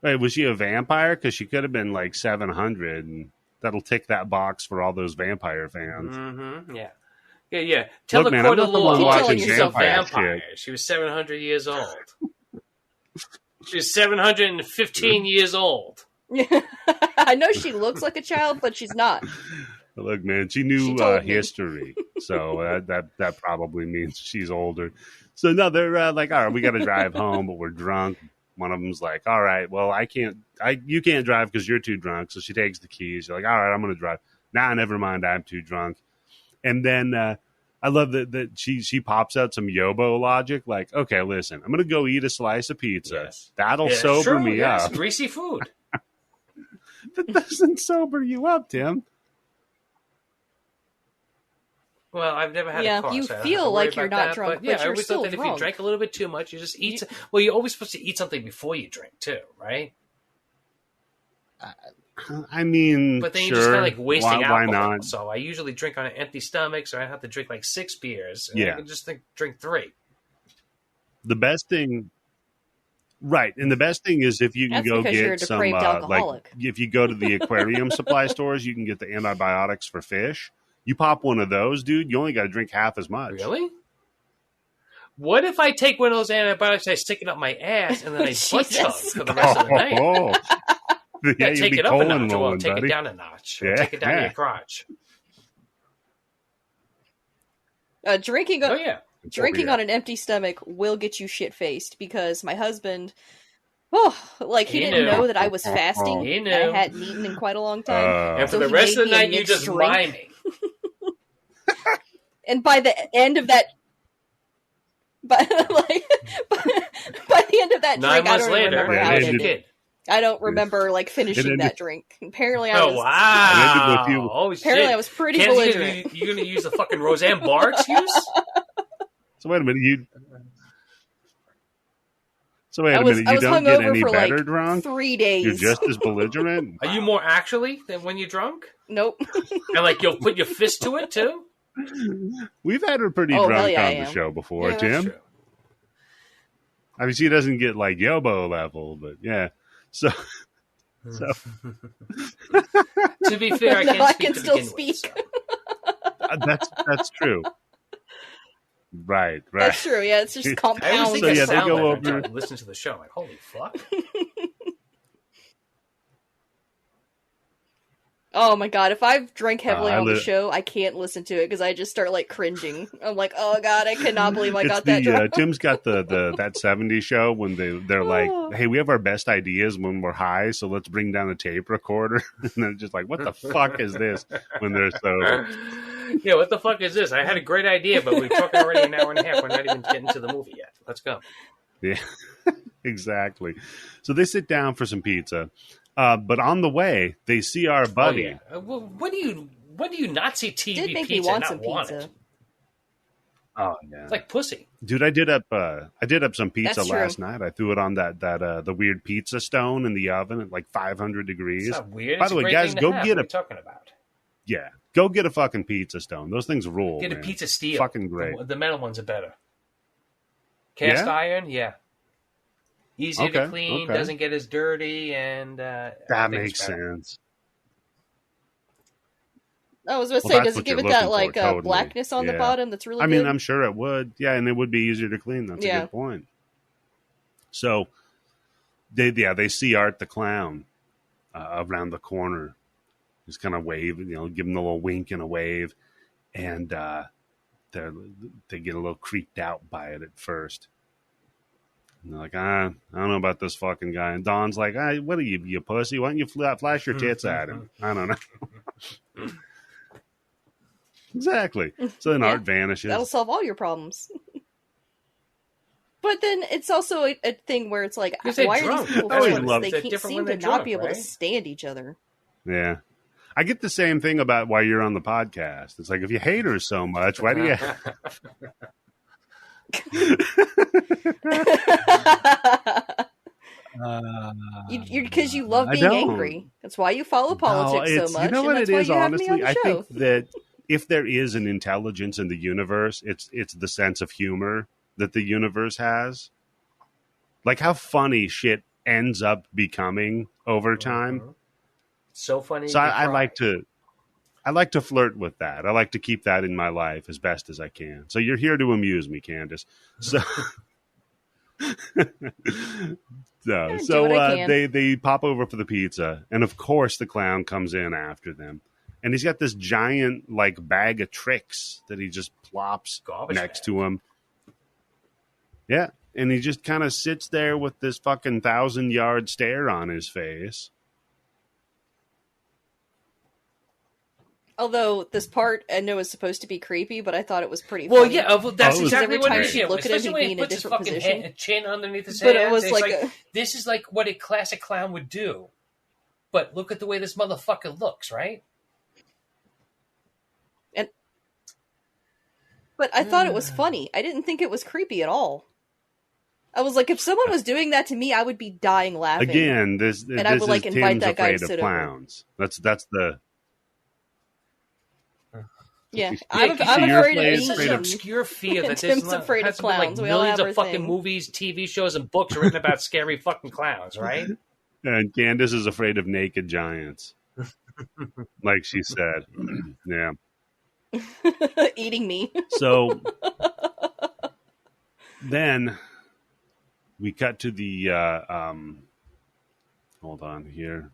A: Wait, was she a vampire? Because she could have been like 700, and that'll tick that box for all those vampire fans.
C: Mm-hmm. Yeah. Tell
A: Look,
C: the
A: man,
C: court
A: I'm
C: of
A: not the
C: law
A: one
D: watching
C: she's a
A: vampire
C: vampire.
A: shit.
C: She was 700 years old. She was 715 years old.
D: I know she looks like a child, but she's not.
A: Look, man, she
D: She
A: knew
D: told me.
A: history, so that probably means she's older. So no, they're like, all right, we got to drive home, but we're drunk. One of them's like, all right, well, you can't drive because you're too drunk. So she takes the keys. You're like, all right, I'm going to drive. Nah, never mind, I'm too drunk. And then I love that she pops out some Yobo logic. Like, okay, listen, I'm going to go eat a slice of pizza.
C: Yes.
A: That'll
C: Yeah,
A: sober
C: true,
A: me
C: yes,
A: up.
C: Greasy food.
A: That doesn't sober you up, Tim.
C: Well, I've never had a car.
D: you
C: so I don't have
D: feel
C: to worry
D: like you're
C: about
D: not
C: that.
D: drunk,
C: But yeah,
D: but
C: I
D: you're
C: always
D: still
C: thought that if you
D: drunk.
C: drank a little bit too much, you just eat. Well, you're always supposed to eat something before you drink too, right?
A: I mean,
C: But then
A: sure.
C: you're just kind of like wasting
A: why
C: alcohol.
A: not?
C: So I usually drink on an empty stomach, so I have to drink like 6 beers. And
A: Yeah.
C: I can just drink 3.
A: The best thing, right? And the best thing is if you can
D: That's
A: go
D: because you're a
A: get some,
D: depraved alcoholic.
A: like if you go to the aquarium supply stores, you can get the antibiotics for fish. You pop one of those, dude. You only got to drink half as much.
C: Really? What if I take one of those antibiotics, I stick it up my ass, and then I butt chug
D: Jesus.
C: for the rest of the night?
A: Oh, yeah,
C: Yeah,
A: you'll
C: take
A: be
C: it up a
A: colon
C: notch, or
A: rolling,
C: take
A: buddy.
C: it down a notch, or
A: Yeah,
C: take it down
A: yeah.
C: your crotch.
D: Drinking
C: Oh yeah,
D: Drinking
A: yeah.
D: on an empty stomach will get you shit faced because my husband, he didn't
C: knew.
D: know that I was fasting.
C: He knew.
D: I hadn't eaten in quite a long time.
C: and for
D: So
C: the
D: he
C: rest
D: made
C: of the
D: me a
C: night, you
D: mixed
C: just
D: drink.
C: miming.
D: And by the end of that, by the end of that
C: 9
D: drink, I
C: months
D: don't
C: later,
D: remember
A: Yeah,
D: how
A: it
D: it
C: you
A: ended-
D: ended.
C: kid.
D: I don't remember finishing
A: ended-
D: that drink. Apparently, I
C: Oh
D: was
C: wow!
A: with you.
C: Oh
D: apparently
C: shit!
D: I was pretty
C: Ken's
D: belligerent.
C: you're gonna use the fucking Roseanne Barr excuse?
A: So wait a minute, you. So wait
D: I
A: a
D: was
A: minute, you don't get
D: hungover
A: any
D: for
A: better
D: like
A: drunk?
D: 3 days.
A: You're just as belligerent.
C: Are you more actually than when you're drunk?
D: Nope.
C: And like you'll put your fist to it too?
A: We've had her pretty
D: Oh, hell
A: drunk
D: yeah, I
A: on the
D: am.
A: show before,
C: Yeah,
A: Tim.
C: that's true.
A: I mean, she doesn't get like Yobo level, but yeah. So
C: To be fair, I
D: No,
C: can't
D: I
C: speak
D: can
C: to
D: still
C: begin
D: speak.
C: with. So.
A: that's true. Right.
D: That's true. Yeah, it's just
C: I always
D: compound.
C: think
A: So,
C: I
A: yeah, they
C: sound
A: go
C: like
A: over-
C: I'm trying to listen to the show. Like, holy fuck!
D: Oh my god, if I've drank heavily
A: I
D: on the
A: li-
D: show, I can't listen to it because I just start cringing. I'm like, oh god, I cannot believe I
A: It's
D: got that drunk.
A: Tim's got the that 70s show when they're like, hey, we have our best ideas when we're high, so let's bring down a tape recorder. And they're just like, what the fuck is this when they're sober?
C: Yeah, what the fuck is this? I had a great idea, but we're talking already an hour and a half. We're not even getting to the movie yet. Let's go.
A: Yeah, exactly. So they sit down for some pizza. But on the way, they see our buddy.
C: Oh, yeah. Well, when do you not see TV
D: Did make me
C: pizza
D: want
C: and
D: some
C: not want
D: pizza.
C: it?
A: Oh yeah,
C: It's like pussy.
A: dude, I did up some pizza
D: That's true.
A: last night. I threw it on that the weird pizza stone in the oven at like 500 degrees.
C: It's not weird.
A: By
C: It's
A: the
C: a
A: way,
C: great
A: guys,
C: thing to
A: go
C: have.
A: get
C: What
A: a-
C: are you talking about?
A: Yeah, go get a fucking pizza stone. Those things rule.
C: Get a
A: man.
C: pizza steel.
A: Fucking great.
C: The metal ones are better. Cast
A: Yeah?
C: iron, yeah. Easier to
A: Okay,
C: clean,
A: okay.
C: doesn't get as dirty, and I
A: That
C: think
A: makes
C: it's better.
A: sense.
D: I was going to
A: Well,
D: say,
A: that's
D: does it
A: what
D: give
A: you're
D: it that
A: looking for, totally.
D: blackness on the
A: Yeah.
D: bottom that's really
A: I mean,
D: good?
A: I'm sure it would. Yeah, and it would be easier to clean. That's a
D: Yeah.
A: good point. So they see Art the Clown around the corner. Just kind of wave, give him a little wink and a wave, and they get a little creeped out by it at first. And they're like, I don't know about this fucking guy. And Don's like, what are you pussy? Why don't you flash your tits at him? I don't know. Exactly. So then
D: Yeah.
A: Art vanishes.
D: That'll solve all your problems. But then it's also a thing where it's like,
C: Because they're
D: why are
C: drunk.
D: these people
A: I always
D: friends?
A: love-
D: They
C: They're
D: can't
C: different
D: seem
C: when
D: to
C: they're
D: not
C: drunk,
D: be able
C: right?
D: to stand each other.
A: Yeah. I get the same thing about why you're on the podcast. It's like, if you hate her so much, why do you...
D: Because you love
A: I
D: being
A: don't.
D: angry. That's why you follow politics
A: No, it's-
D: so much.
A: You know what
D: and
A: it
D: that's
A: is,
D: why you have me on
A: honestly?
D: the
A: I
D: show.
A: think that if there is an intelligence in the universe, it's the sense of humor that the universe has. Like how funny shit ends up becoming over time.
C: Mhm. So funny.
A: So
C: you
A: I
C: can
A: like to flirt with that. I like to keep that in my life as best as I can. So you're here to amuse me, Candice. So,
D: do what I can.
A: they pop over for the pizza, and of course the clown comes in after them, and he's got this giant like bag of tricks that he just plops
C: Garbage
A: next
C: bag.
A: to him. Yeah, and he just kind of sits there with this fucking 1,000-yard stare on his face.
D: Although this part I know is supposed to be creepy, but I thought it was pretty
C: Well,
D: funny.
C: yeah, that's
A: Oh, it was-
C: exactly
D: Every
C: what
D: time
C: it is.
D: she'd look at him,
C: Especially
D: he'd
C: when
D: be
C: he
D: in a
C: puts his
D: different
C: fucking
D: position.
C: chin underneath his
D: But
C: hands.
D: it was
C: It's
D: like
C: this is like what a classic clown would do. But look at the way this motherfucker looks, right?
D: But I thought it was funny. I didn't think it was creepy at all. I was like, if someone was doing that to me, I would be dying laughing.
A: Again, this
D: I would like invite
A: Tim's
D: that guy
A: afraid
D: to
A: of
D: sit
A: clowns. That's the.
D: Yeah,
A: Yeah,
D: I'm
A: you're
D: afraid of
A: afraid
C: It's such
A: of-
C: an obscure fear that
D: Tim's
C: there's not,
D: afraid of
C: has been, like
D: clowns. We all
C: millions
D: have
C: of
D: our
C: fucking
D: thing.
C: movies, TV shows, and books written about scary fucking clowns, right?
A: And Candice is afraid of naked giants, like she said. Yeah.
D: Eating me.
A: So then we cut to the. Hold on here.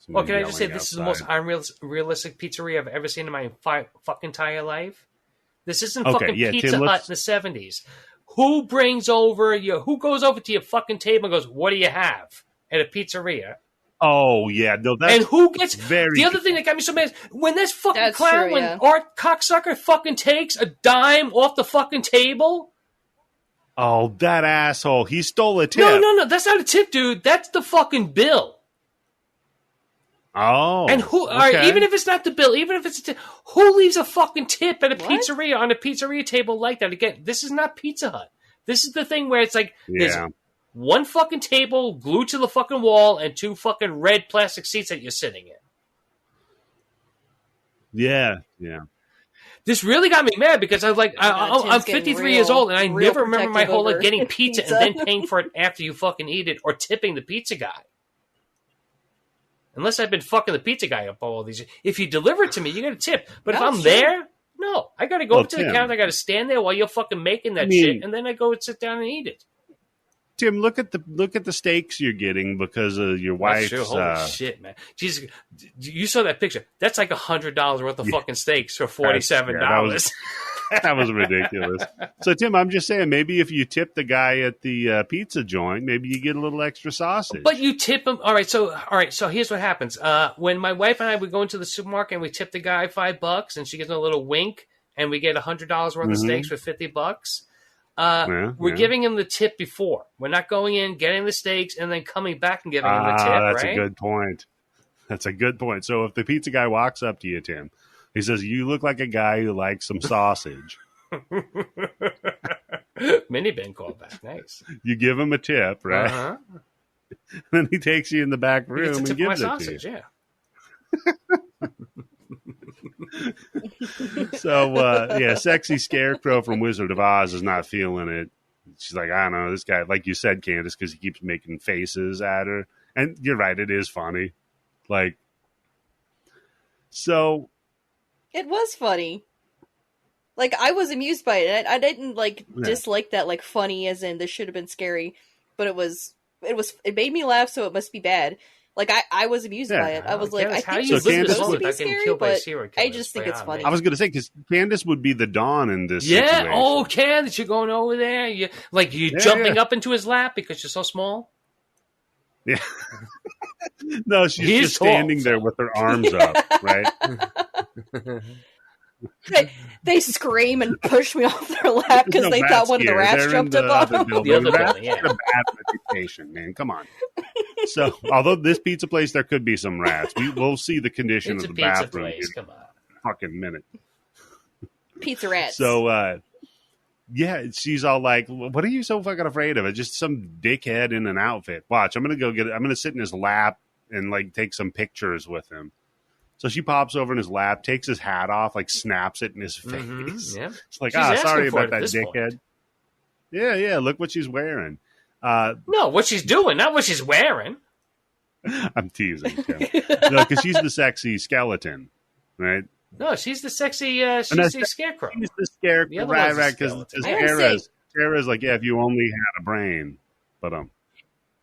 C: Well,
A: Somebody
C: can I just say
A: yelling
C: this is the most
A: outside.
C: unrealistic pizzeria I've ever seen in my fucking entire life? This isn't
A: Okay,
C: fucking
A: yeah,
C: Pizza
A: Tim,
C: Hut
A: let's-
C: in the 70s. Who brings over who goes over to your fucking table and goes, what do you have at a pizzeria?
A: Oh yeah, no, that's
C: And who gets
A: very
C: the other thing that got me so mad is when this fucking
D: That's
C: clown,
D: true,
C: when
D: yeah.
C: Art cocksucker fucking takes a dime off the fucking table.
A: Oh, that asshole! He stole a tip.
C: No, that's not a tip, dude. That's the fucking bill.
A: Oh,
C: And who? All right,
A: okay.
C: even if it's not the bill, even if it's a tip, who leaves a fucking tip at a
D: What?
C: pizzeria on a pizzeria table like that? Again, this is not Pizza Hut. This is the thing where it's like there's
A: Yeah.
C: one fucking table glued to the fucking wall and two fucking red plastic seats that you're sitting in.
A: Yeah.
C: This really got me mad because I was like, I'm
D: Tim's getting
C: 53 years old and I
D: real
C: never remember my
D: protective
C: whole life
D: over
C: getting pizza
D: pizza.
C: and then paying for it after you fucking eat it or tipping the pizza guy. Unless I've been fucking the pizza guy up all these years. If you deliver it to me, you got to tip. But if
D: No,
C: I'm
D: sure.
C: there, no. I got to go
A: Well,
C: up to the
A: Tim.
C: counter. I got to stand there while you're fucking making that
A: I mean-
C: shit. And then I go and sit down and eat it.
A: Tim, look at the steaks you're getting because of your wife's.
C: That's true. Holy shit, man. Jesus, you saw that picture. That's like $100 worth of fucking steaks for $47.
A: That was ridiculous. So, Tim, I'm just saying, maybe if you tip the guy at the pizza joint, maybe you get a little extra sausage.
C: But you tip him. All right. So here's what happens. When my wife and I would go into the supermarket and we tip the guy $5 and she gives him a little wink and we get $100 worth of steaks for $50. We're giving him the tip before. We're not going in, getting the steaks, and then coming back and giving him the tip.
A: That's
C: right?
A: a good point. That's a good point. So if the pizza guy walks up to you, Tim, he says, "You look like a guy who likes some sausage."
C: Minibin callback. Nice.
A: You give him a tip, right?
C: Uh-huh.
A: Then he takes you in the back
C: He
A: room
C: gets a
A: and
C: tip for my
A: gives it
C: sausage,
A: to you.
C: yeah.
A: So, sexy scarecrow from Wizard of Oz is not feeling it. She's like, I don't know, this guy, like you said, Candice, because he keeps making faces at her. And you're right, it is funny. Like, so.
D: It was funny. Like, I was amused by it. I didn't dislike that funny as in this should have been scary, but it made me laugh, so it must be bad. Like, I was amused by it. I was like,
C: Candice,
D: I
C: how
D: think
C: you
D: it's
A: live this
D: supposed to
A: moment
D: be
C: without getting
D: scary,
C: killed by a
D: but
C: serial killer?
D: I just think
C: It's
D: it's
C: beyond
D: funny.
A: I was going to say, because Candice would be the Dawn in this
C: Yeah.
A: situation.
C: Oh, Candice, you're going over there. You're jumping up into his lap because you're so small.
A: Yeah. No, she's
C: He's
A: just standing
C: tall,
A: there
C: so-
A: with her arms up, right?
D: They scream and push me off their lap because
A: There's no
D: they thought
A: rats
D: one of the
A: here.
D: rats
A: They're
D: jumped
A: in
D: up
A: the
D: on
A: other
D: them.
A: building.
C: The other
A: Rats
C: building, yeah.
A: get a bad reputation, man. Come on. So, although this pizza place, there could be some rats. We'll see the condition
C: It's
A: of
C: a
A: the
C: pizza
A: bathroom
C: place.
A: in
C: Come on.
A: a fucking minute.
D: Pizza rats.
A: So, she's all like, "What are you so fucking afraid of? It's just some dickhead in an outfit. Watch, I'm gonna sit in his lap and take some pictures with him." So she pops over in his lap, takes his hat off, snaps it in his face.
C: Mhm, yeah.
A: It's like,
C: She's asking
A: sorry
C: for it
A: about
C: at
A: that
C: this point.
A: dickhead. Yeah, look what she's wearing.
C: No, what she's doing, not what she's wearing.
A: I'm teasing, Tim. No, because she's the sexy skeleton, right?
C: No, she's the sexy. She's
A: no,
C: the scarecrow.
A: She's the
C: The
A: scarecrow,
C: other one's the
A: right? Because
C: skeleton.
D: I would say-
A: Tara's like, yeah, if you only had a brain, but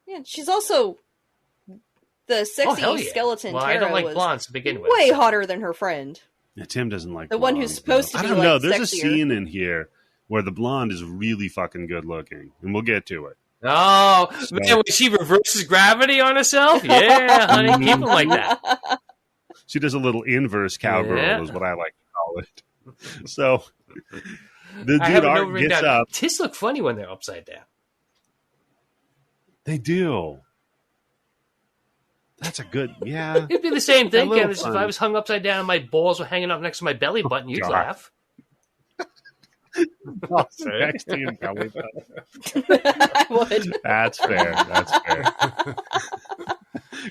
D: Yeah, she's also the sexy
C: hell yeah.
D: skeleton.
C: Well,
D: Tara
C: I don't like
D: was
C: blondes to begin with.
D: way hotter than her friend.
A: yeah, Tim doesn't like
D: The one
A: blondes,
D: who's supposed
A: though.
D: to
A: I
D: be,
A: don't know.
D: like,
A: There's a
D: sexier.
A: scene in here where the blonde is really fucking good looking, and we'll get to it.
C: Oh, man, when she reverses gravity on herself? Yeah, honey, keep it like that.
A: She does a little inverse cowgirl,
C: Yeah.
A: is what I like to call it. So the
C: I
A: dude
C: have a note
A: Art
C: written
A: gets
C: down.
A: up.
C: Tits look funny when they're upside down.
A: They do. That's a good, yeah.
C: It'd be the same thing,
A: A little
C: Candice. If
A: fun.
C: I was hung upside down and my balls were hanging up next to my belly button, you'd
A: God.
C: laugh.
A: Next to your belly button.
D: I would.
A: That's fair. That's fair.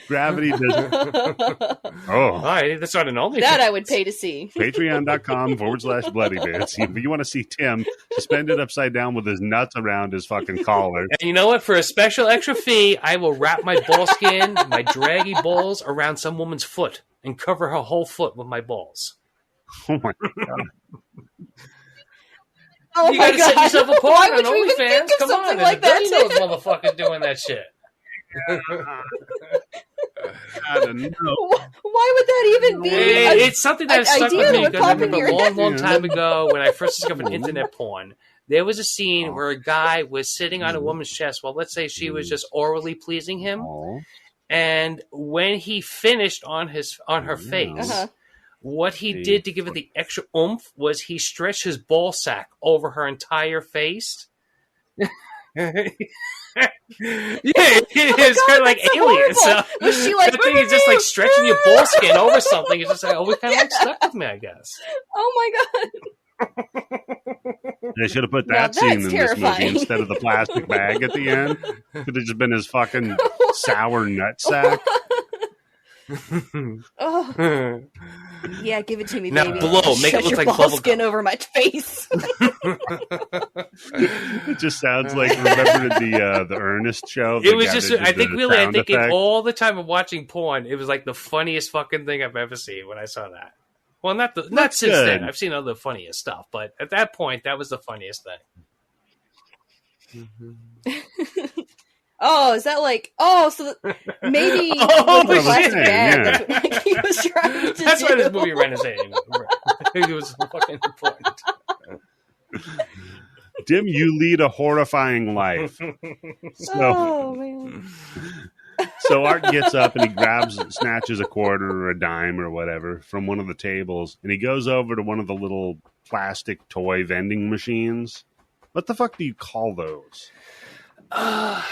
A: Gravity doesn't. Oh,
C: All right, that's not an only.
D: That I would pay to see.
A: Patreon.com/bloody bits. If you want to see Tim suspended upside down with his nuts around his fucking collar.
C: And you know what? For a special extra fee, I will wrap my ball skin, my draggy balls, around some woman's foot and cover her whole foot with my balls.
A: Oh my god.
D: Oh
C: You
D: my
C: gotta
D: god!
C: set yourself apart
D: Why
C: on
D: would you even
C: OnlyFans.
D: think of
C: Come
D: something
C: on,
D: like
C: there's
D: that?
C: a billion of those motherfuckers doing that shit.
A: I don't know.
D: Why would that even be?
C: It's something that has stuck
D: idea
C: with
D: that
C: me
D: would
C: because I
D: pop in
C: remember a
D: your
C: long,
D: head.
C: long time ago when I first discovered internet porn. There was a scene where a guy was sitting on a woman's chest. Well, let's say she was just orally pleasing him,
A: Oh,
C: and when he finished on her face,
D: Uh-huh.
C: what he did to give it the extra oomph was he stretched his ball sack over her entire face. Yeah, it's kind of like
D: that's so
C: Alien. So
D: horrible. Was she like,
C: the thing is just like stretching your ball skin over something. It's just like, oh, it kind of like stuck with me, I guess.
D: Oh my god!
A: they should have put
D: Now
A: that scene in
D: that's
A: this movie
D: terrifying.
A: instead of the plastic bag at the end. Could have just been his fucking sour nut sack.
D: Oh yeah, give it to me,
C: Now
D: baby.
C: blow, make it
D: Shove
C: look
D: your
C: like
D: ball
C: bubble
D: skin
C: gum.
D: over my face.
A: It just sounds like remember the Ernest show.
C: It was just, I think all the time of watching porn, it was like the funniest fucking thing I've ever seen when I saw that. Well, not since
A: good.
C: then. I've seen other funniest stuff, but at that point, that was the funniest thing.
D: Oh, is that like? Oh, so maybe
C: Oh,
D: with the plastic
A: shit,
D: bag.
A: yeah.
D: That's what like, he was trying to
C: That's
D: do.
C: why this movie resonated. It was fucking important.
A: Dim, you lead a horrifying life. So,
D: Oh man!
A: so Art gets up and he snatches a quarter or a dime or whatever from one of the tables, and he goes over to one of the little plastic toy vending machines. What the fuck do you call those?
D: I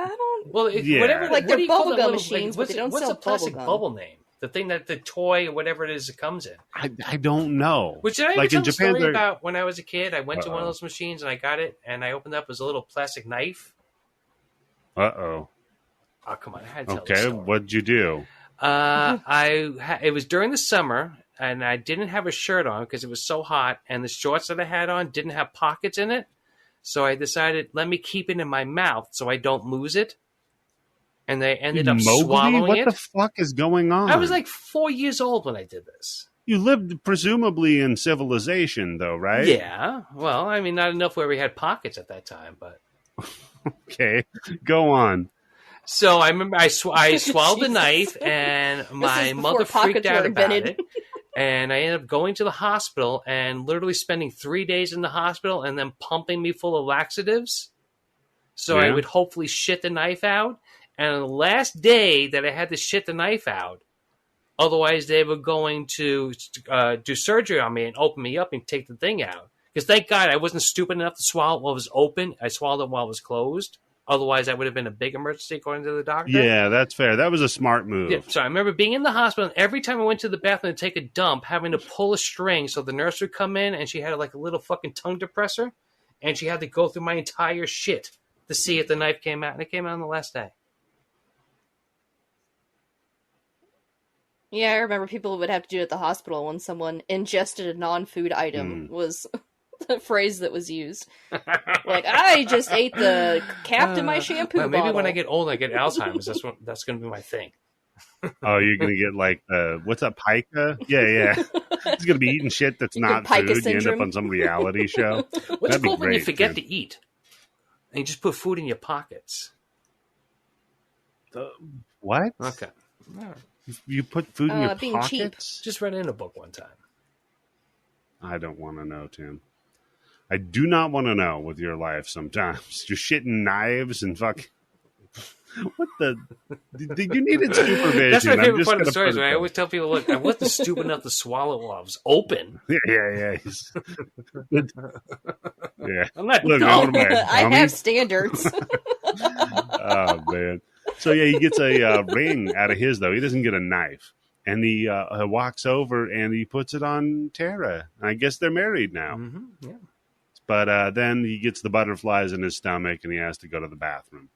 D: don't.
C: Well,
A: Yeah.
C: whatever.
D: Like,
C: what
D: they're
C: do you call
D: bubblegum
C: that little,
D: machines, but they don't
C: what's
D: sell
C: a plastic
D: bubblegum.
C: bubble name? The thing that the toy or whatever it is it comes in.
A: I don't know.
C: Which did I ever
A: Like
C: tell
A: in
C: the
A: Japan,
C: story
A: they're-
C: about when I was a kid? I went to one of
A: Uh-oh.
C: those machines and I got it, and I opened up as a little plastic knife.
A: Uh-oh.
C: Oh, come on! I had to tell
A: Okay,
C: the story.
A: what'd you do?
C: It was during the summer, and I didn't have a shirt on because it was so hot, and the shorts that I had on didn't have pockets in it. So I decided, let me keep it in my mouth so I don't lose it. And they ended up
A: Mowgli?
C: swallowing
A: What
C: it.
A: the fuck is going on?
C: I was like 4 years old when I did this.
A: You lived presumably in civilization, though, right?
C: Yeah. Well, I mean, not enough where we had pockets at that time, but.
A: Okay, go on.
C: So I remember I swallowed the
D: Jesus.
C: knife, and my
D: is
C: mother
D: before
C: freaked
D: pockets
C: out
D: were
C: about
D: invented.
C: it. And I ended up going to the hospital and literally spending 3 days in the hospital and then pumping me full of laxatives. So I
A: Yeah.
C: would hopefully shit the knife out. And on the last day that I had to shit the knife out, otherwise they were going to do surgery on me and open me up and take the thing out. Because thank God I wasn't stupid enough to swallow it while it was open. I swallowed it while it was closed. Otherwise, that would have been a big emergency, according to the doctor.
A: Yeah, that's fair. That was a smart move.
C: Yeah, so I remember being in the hospital, and every time I went to the bathroom to take a dump, having to pull a string so the nurse would come in, and she had like a little fucking tongue depressor, and she had to go through my entire shit to see if the knife came out, and it came out on the last day.
D: Yeah, I remember people would have to do it at the hospital when someone ingested a non-food item was the phrase that was used. Like, I just ate the cap to my shampoo
C: Well, maybe
D: bottle.
C: when I get old, I get Alzheimer's. That's going to be my thing.
A: Oh, you're gonna get like what's that, pica? Yeah. He's gonna be eating shit that's
D: You
A: not
D: get pica
A: food. You end up
D: syndrome.
A: on some reality show.
C: What's
A: That'd be
C: cool when you
A: great,
C: forget
A: man.
C: to eat, and you just put food in your pockets?
A: What?
C: Okay. All right.
A: You put food in your
D: being cheap.
A: pockets?
C: Just read in a book one time.
A: I don't want to know, Tim. I do not want to know with your life sometimes. You're shitting knives and fuck. What the? You needed supervision.
C: That's my
A: I'm
C: favorite
A: just
C: part of
A: gonna
C: the story. Is
A: put
C: when
A: it
C: I always tell people, look, I wasn't stupid enough to swallow it while I was open.
A: there. Yeah. Yeah.
C: I'm not
A: Look,
C: dumb.
A: what am I,
D: I
A: dummy?
D: have standards.
A: Oh man. So yeah, he gets a ring out of his though. He doesn't get a knife. And he walks over and he puts it on Tara. I guess they're married now.
C: Mm-hmm. Yeah.
A: But then he gets the butterflies in his stomach and he has to go to the bathroom.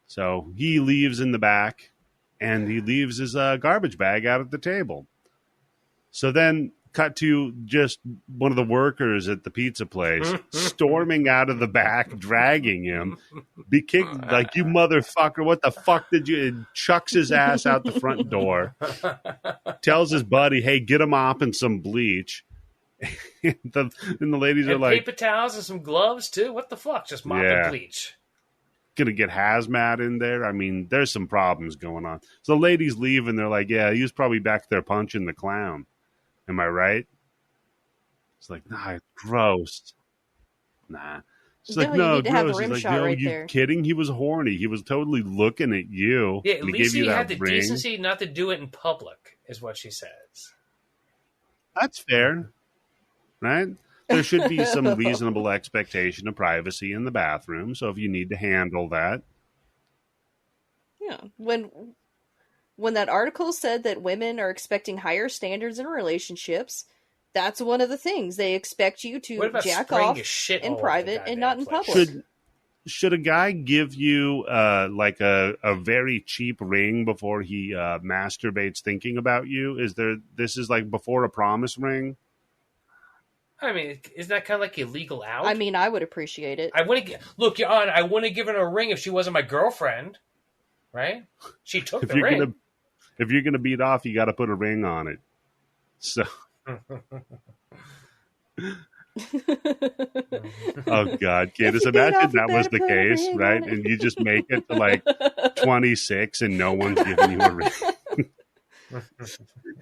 A: So he leaves in the back and he leaves his garbage bag out at the table. So then cut to just one of the workers at the pizza place storming out of the back, dragging him. Be kicked like, you motherfucker, what the fuck did you... And chucks his ass out the front door. Tells his buddy, hey, get a mop and some bleach. and the ladies are like...
C: paper towels and some gloves, too? What the fuck? Just mop and bleach.
A: Gonna get hazmat in there. I mean, there's some problems going on. So the ladies leave and they're like, yeah, he was probably back there punching the clown. Am I right? It's like, nah, it's gross. Nah. She's like, no, gross. He's like, yo, right you kidding? He was horny. He was totally looking at you.
C: Yeah, at least he had the decency not to do it in public, is what she says.
A: That's fair. Right? There should be some reasonable expectation of privacy in the bathroom. So if you need to handle that.
D: Yeah. When that article said that women are expecting higher standards in relationships, that's one of the things. They expect you to jack off in private and not in public.
A: Should a guy give you like a very cheap ring before he masturbates thinking about you? This is like before a promise ring?
C: I mean, isn't that kind of like illegal out?
D: I mean, I would appreciate it.
C: I wouldn't I wouldn't give her a ring if she wasn't my girlfriend, right? She took the ring.
A: If you're going to beat off, you got to put a ring on it. So, oh God, Candice, imagine that was the case, right? And you just make it to like 26 and no one's giving you a ring.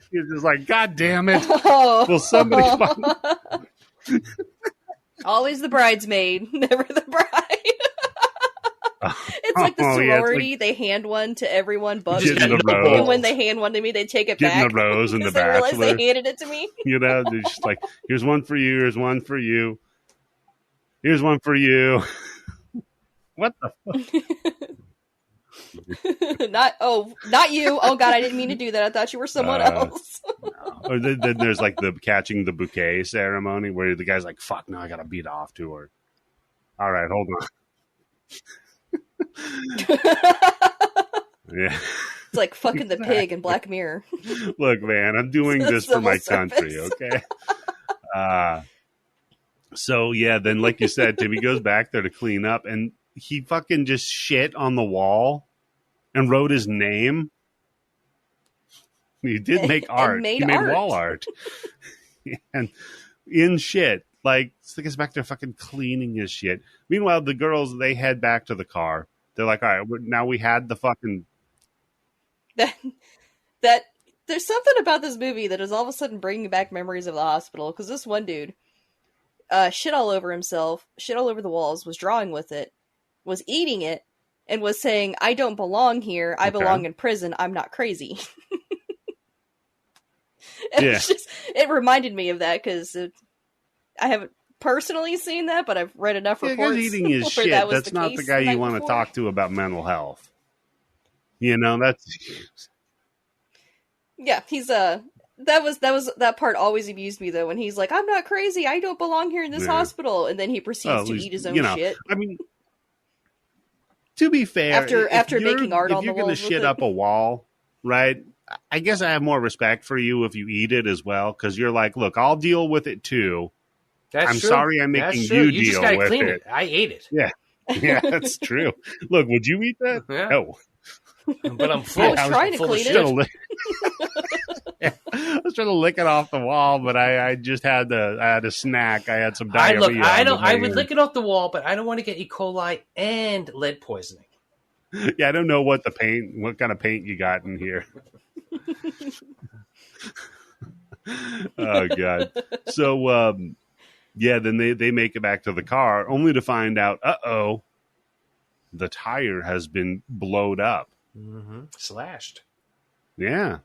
A: You're just like, God damn it. Will somebody find...
D: Always the bridesmaid, never the bride. It's like the sorority. Like, they hand one to everyone but me. And when they hand one to me, they take it back.
A: Getting the rose and the bachelor.
D: They realize they handed it to me.
A: You know, they're just like, here's one for you, here's one for you. Here's one for you. What the fuck?
D: Not you. Oh God, I didn't mean to do that. I thought you were someone else.
A: No. Or then there's like the catching the bouquet ceremony where the guy's like, fuck, no, I gotta beat off to her. All right, hold on. Yeah.
D: It's like fucking the pig in Black Mirror.
A: Look, man, I'm doing this for my country, okay? So, yeah, then like you said, Tim, he goes back there to clean up, and he fucking just shit on the wall and wrote his name. He did make art. He made wall art. And in shit. Like, this guy's back there fucking cleaning his shit. Meanwhile, the girls, they head back to the car. They're like, all right, now we had the fucking...
D: That there's something about this movie that is all of a sudden bringing back memories of the hospital. Because this one dude, shit all over himself, shit all over the walls, was drawing with it, was eating it, and was saying, I don't belong here. I belong in prison. I'm not crazy.
A: Yeah.
D: It reminded me of that because... I haven't personally seen that, but I've read enough reports.
A: Eating his shit. That's not the guy you want to talk to about mental health. You know, that's...
D: Yeah, he's that part always amused me though when he's like, I'm not crazy, I don't belong here in this hospital, and then he proceeds to eat his own shit.
A: I mean, to be fair,
D: after making art on the wall, if you're going to
A: shit up a wall, right? I guess I have more respect for you if you eat it as well, because you're like, look, I'll deal with it too. I'm sorry I'm making you deal with it.
C: I ate it.
A: Yeah. Yeah, that's true. Look, would you eat that?
C: Yeah.
A: No.
C: But I'm full.
D: I was trying to clean it.
A: I was trying to lick it off the wall, but I just had a snack. I had some diarrhea.
C: I would lick it off the wall, but I don't want to get E. coli and lead poisoning.
A: Yeah, I don't know what kind of paint you got in here. Oh God. So yeah, then they make it back to the car, only to find out, the tire has been blowed up.
C: Mm-hmm. Slashed.
A: Yeah.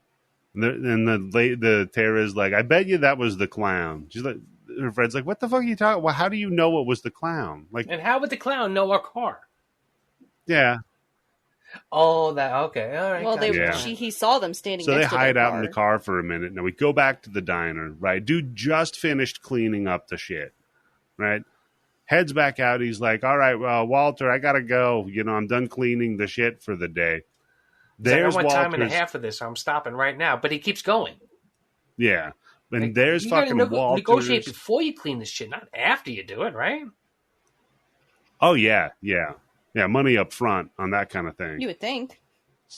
A: And the Tara's like, I bet you that was the clown. She's like, her friend's like, what the fuck are you talking about? Well, how do you know it was the clown? Like,
C: and how would the clown know our car?
A: Yeah.
C: Oh, that okay. All right.
D: Well,
C: gotcha.
A: Yeah.
D: he saw them standing.
A: So they
D: next to
A: hide
D: their
A: out in the car for a minute. Now we go back to the diner, right? Dude just finished cleaning up the shit, right? Heads back out. He's like, all right, well, Walter, I got to go. You know, I'm done cleaning the shit for the day.
C: There's like, I want time and a half for this, so I'm stopping right now. But he keeps going.
A: Yeah. And
C: like,
A: there's fucking Walter.
C: Negotiate before you clean this shit, not after you do it, right?
A: Oh, yeah. Yeah. Yeah. Money up front on that kind of thing.
D: You would think.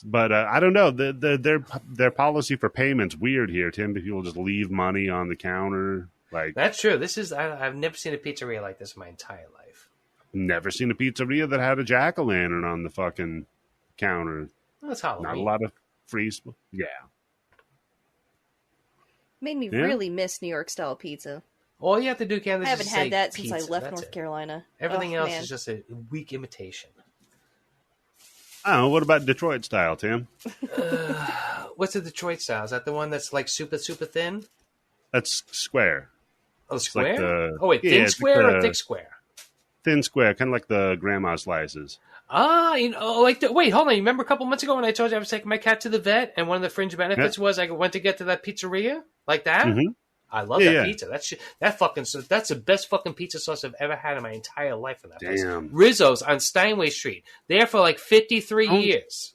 A: But I don't know. Their policy for payment's weird here, Tim. People just leave money on the counter. Like
C: that's true. I've never seen a pizzeria like this in my entire life.
A: Never seen a pizzeria that had a jack-o'-lantern on the fucking counter.
C: Well, that's Halloween.
A: Not a lot of free. Yeah.
D: Made me really miss New York style pizza.
C: All you have to do, Candice,
D: I haven't had that since
C: pizza.
D: I left North Carolina.
C: Everything else is just a weak imitation.
A: I don't know. What about Detroit style, Tim?
C: What's the Detroit style? Is that the one that's like super, super thin?
A: That's square.
C: Oh, square?
A: Like
C: thin square or thick square?
A: Thin square, kind of like the grandma slices.
C: Wait, hold on. You remember a couple months ago when I told you I was taking my cat to the vet, and one of the fringe benefits was I went to get to that pizzeria like that?
A: Mm-hmm.
C: I love that pizza. That's the best fucking pizza sauce I've ever had in my entire life in that place. Rizzo's on Steinway Street. There for like 53 years.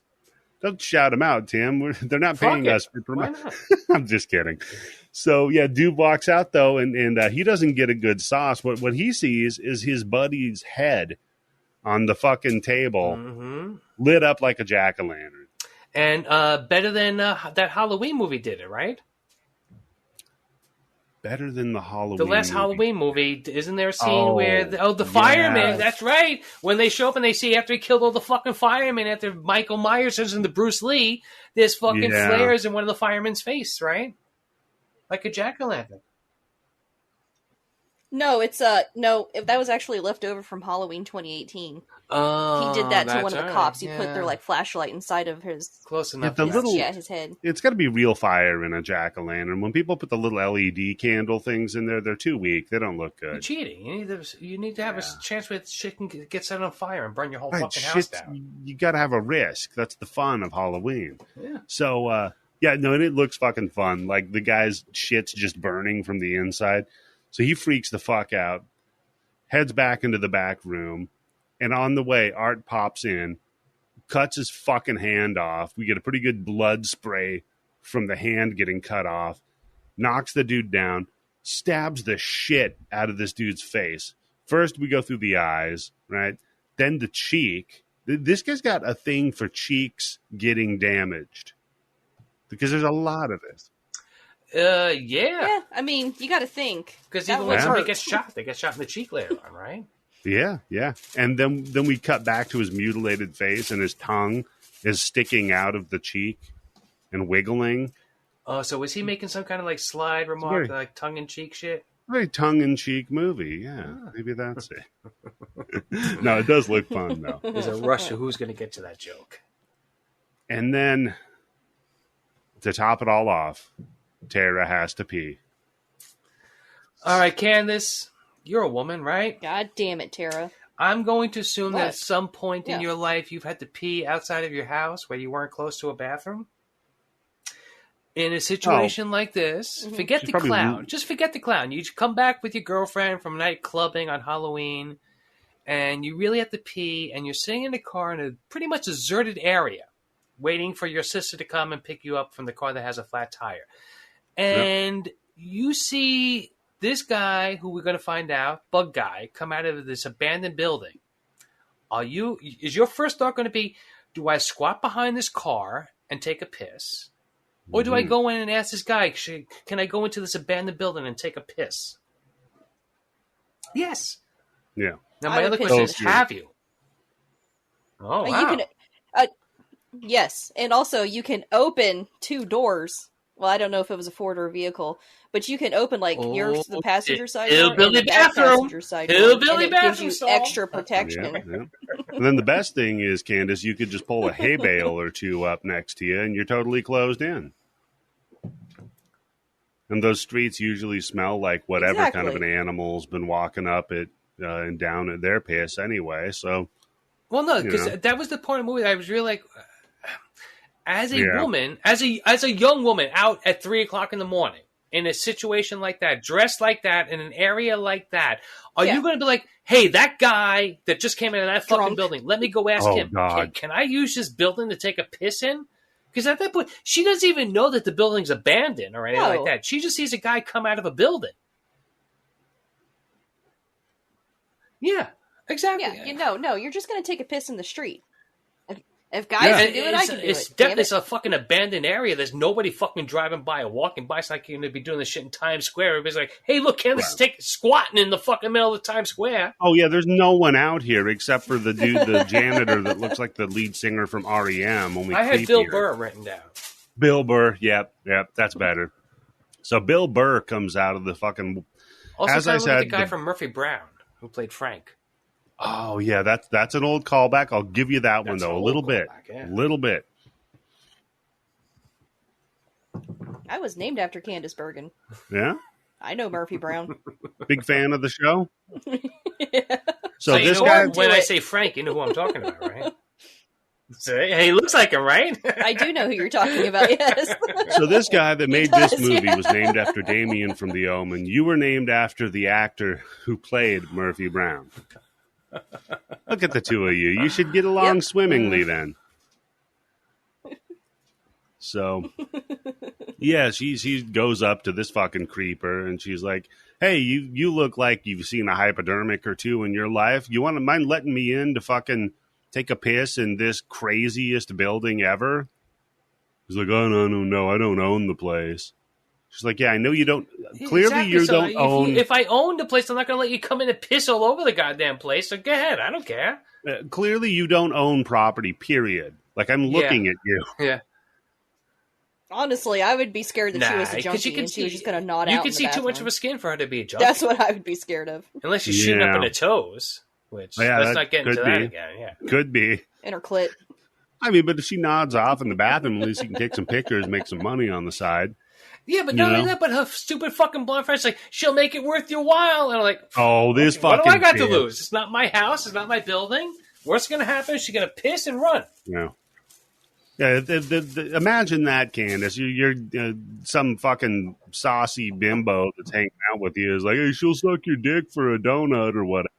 A: Don't shout them out, Tim. They're not paying us for promotion.
C: Why not?
A: I'm just kidding. So, yeah, dude walks out, though, and he doesn't get a good sauce. What he sees is his buddy's head on the fucking table lit up like a jack-o'-lantern.
C: And better than that Halloween movie did it, right?
A: Better than the Halloween
C: The last Halloween movie, isn't there a scene where the fireman, that's right, when they show up and they see after he killed all the fucking firemen, after Michael Myers turns into Bruce Lee, there's fucking flares in one of the firemen's face, right? Like a jack-o'-lantern.
D: No, that was actually left over from Halloween 2018.
C: Oh,
D: he did that to one of the cops. He
C: Yeah.
D: put their flashlight inside of his
C: Close enough.
D: his head.
A: It's got to be real fire in a jack-o'-lantern. When people put the little LED candle things in there, they're too weak. They don't look good.
C: You're cheating. You need to have a chance where shit can get set on fire and burn your whole fucking house
A: Shit's-
C: down.
A: You got to have a risk. That's the fun of Halloween.
C: Yeah.
A: So, and it looks fucking fun. Like, the guy's shit's just burning from the inside. So he freaks the fuck out, heads back into the back room, and on the way, Art pops in, cuts his fucking hand off. We get a pretty good blood spray from the hand getting cut off, knocks the dude down, stabs the shit out of this dude's face. First, we go through the eyes, right? Then the cheek. This guy's got a thing for cheeks getting damaged because there's a lot of this.
D: Yeah, I mean, you got to think.
C: Because even when somebody gets shot, they get shot in the cheek later on, right?
A: Yeah. And then we cut back to his mutilated face, and his tongue is sticking out of the cheek and wiggling.
C: Oh, so was he making some kind of slide remark, like tongue-in-cheek shit?
A: Very tongue-in-cheek movie, yeah. Maybe that's it. No, it does look fun, though.
C: There's a rush to who's going to get to that joke.
A: And then, to top it all off, Tara has to pee.
C: All right, Candice, you're a woman, right?
D: God damn it, Tara.
C: I'm going to assume that at some point in your life you've had to pee outside of your house where you weren't close to a bathroom. In a situation like this, forget the clown. Just forget the clown. You come back with your girlfriend from night clubbing on Halloween, and you really have to pee, and you're sitting in the car in a pretty much deserted area, waiting for your sister to come and pick you up from the car that has a flat tire. And you see this guy, who we're going to find out, bug guy, come out of this abandoned building. Is your first thought going to be, do I squat behind this car and take a piss? Or do I go in and ask this guy, can I go into this abandoned building and take a piss? Yes.
A: Yeah.
C: Now, my other question is, have you? Oh, wow.
D: You can, yes. And also, you can open two doors. Well, I don't know if it was a Ford or a vehicle, but you can open the passenger side door and the back passenger side door, and it gives you extra protection.
A: Yeah. And then the best thing is, Candice, you could just pull a hay bale or two up next to you, and you're totally closed in. And those streets usually smell like whatever kind of an animal's been walking up it and down at their piss anyway. So
C: Well, no, because that was the point of the movie. I was really like, as a woman, as a young woman, out at 3:00 in the morning in a situation like that, dressed like that, in an area like that, are you going to be like, hey, that guy that just came into that fucking building, let me go ask him, can I use this building to take a piss in? Because at that point, she doesn't even know that the building's abandoned or anything like that. She just sees a guy come out of a building. Yeah, exactly.
D: Yeah, no, you're just going to take a piss in the street. If guys can do it, I can do it.
C: It's a fucking abandoned area. There's nobody fucking driving by or walking by. It's like you're going to be doing this shit in Times Square. Everybody's like, hey, look, Candice is squatting in the fucking middle of Times Square.
A: Oh, yeah, there's no one out here except for the dude, the janitor that looks like the lead singer from R.E.M. Only
C: I had Bill Burr written down.
A: Bill Burr, yep, that's better. So Bill Burr comes out of the fucking...
C: Also, as I said, the guy from Murphy Brown who played Frank.
A: Oh, yeah, that's an old callback. I'll give you that one, though. A little bit. A little bit.
D: I was named after Candice Bergen.
A: Yeah?
D: I know Murphy Brown.
A: Big fan of the show?
D: Yeah.
A: So this guy...
C: When I say Frank, you know who I'm talking about, right? So, he looks like him, right?
D: I do know who you're talking about, yes.
A: So this guy that made this movie was named after Damien from The Omen. You were named after the actor who played Murphy Brown. Look at the two of you. You should get along swimmingly then. So, yeah, she goes up to this fucking creeper and she's like, hey, you look like you've seen a hypodermic or two in your life. You want to mind letting me in to fucking take a piss in this craziest building ever? He's like, oh, no, I don't own the place. She's like, yeah, I know you don't. Clearly, exactly. You don't own.
C: If I owned the place, I'm not going to let you come in and piss all over the goddamn place. So go ahead. I don't care.
A: Clearly, you don't own property, period. Like, I'm looking at you.
C: Yeah.
D: Honestly, I would be scared that she was a junkie and she was just going to nod out.
C: You can see too much of a skin for her to be a junkie.
D: That's what I would be scared of.
C: Unless she's shooting up in her toes, which let's not get into that again. Yeah.
A: Could be.
D: In her clit.
A: I mean, but if she nods off in the bathroom, at least you can take some pictures, make some money on the side.
C: Yeah, but not only that, but her stupid fucking blonde friend's like, she'll make it worth your while. And I'm like,
A: oh, this fucking
C: what do I got to lose? It's not my house. It's not my building. What's going to happen? She's going to piss and run.
A: Yeah. Yeah, imagine that, Candice. You're some fucking saucy bimbo that's hanging out with you is like, hey, she'll suck your dick for a donut or whatever.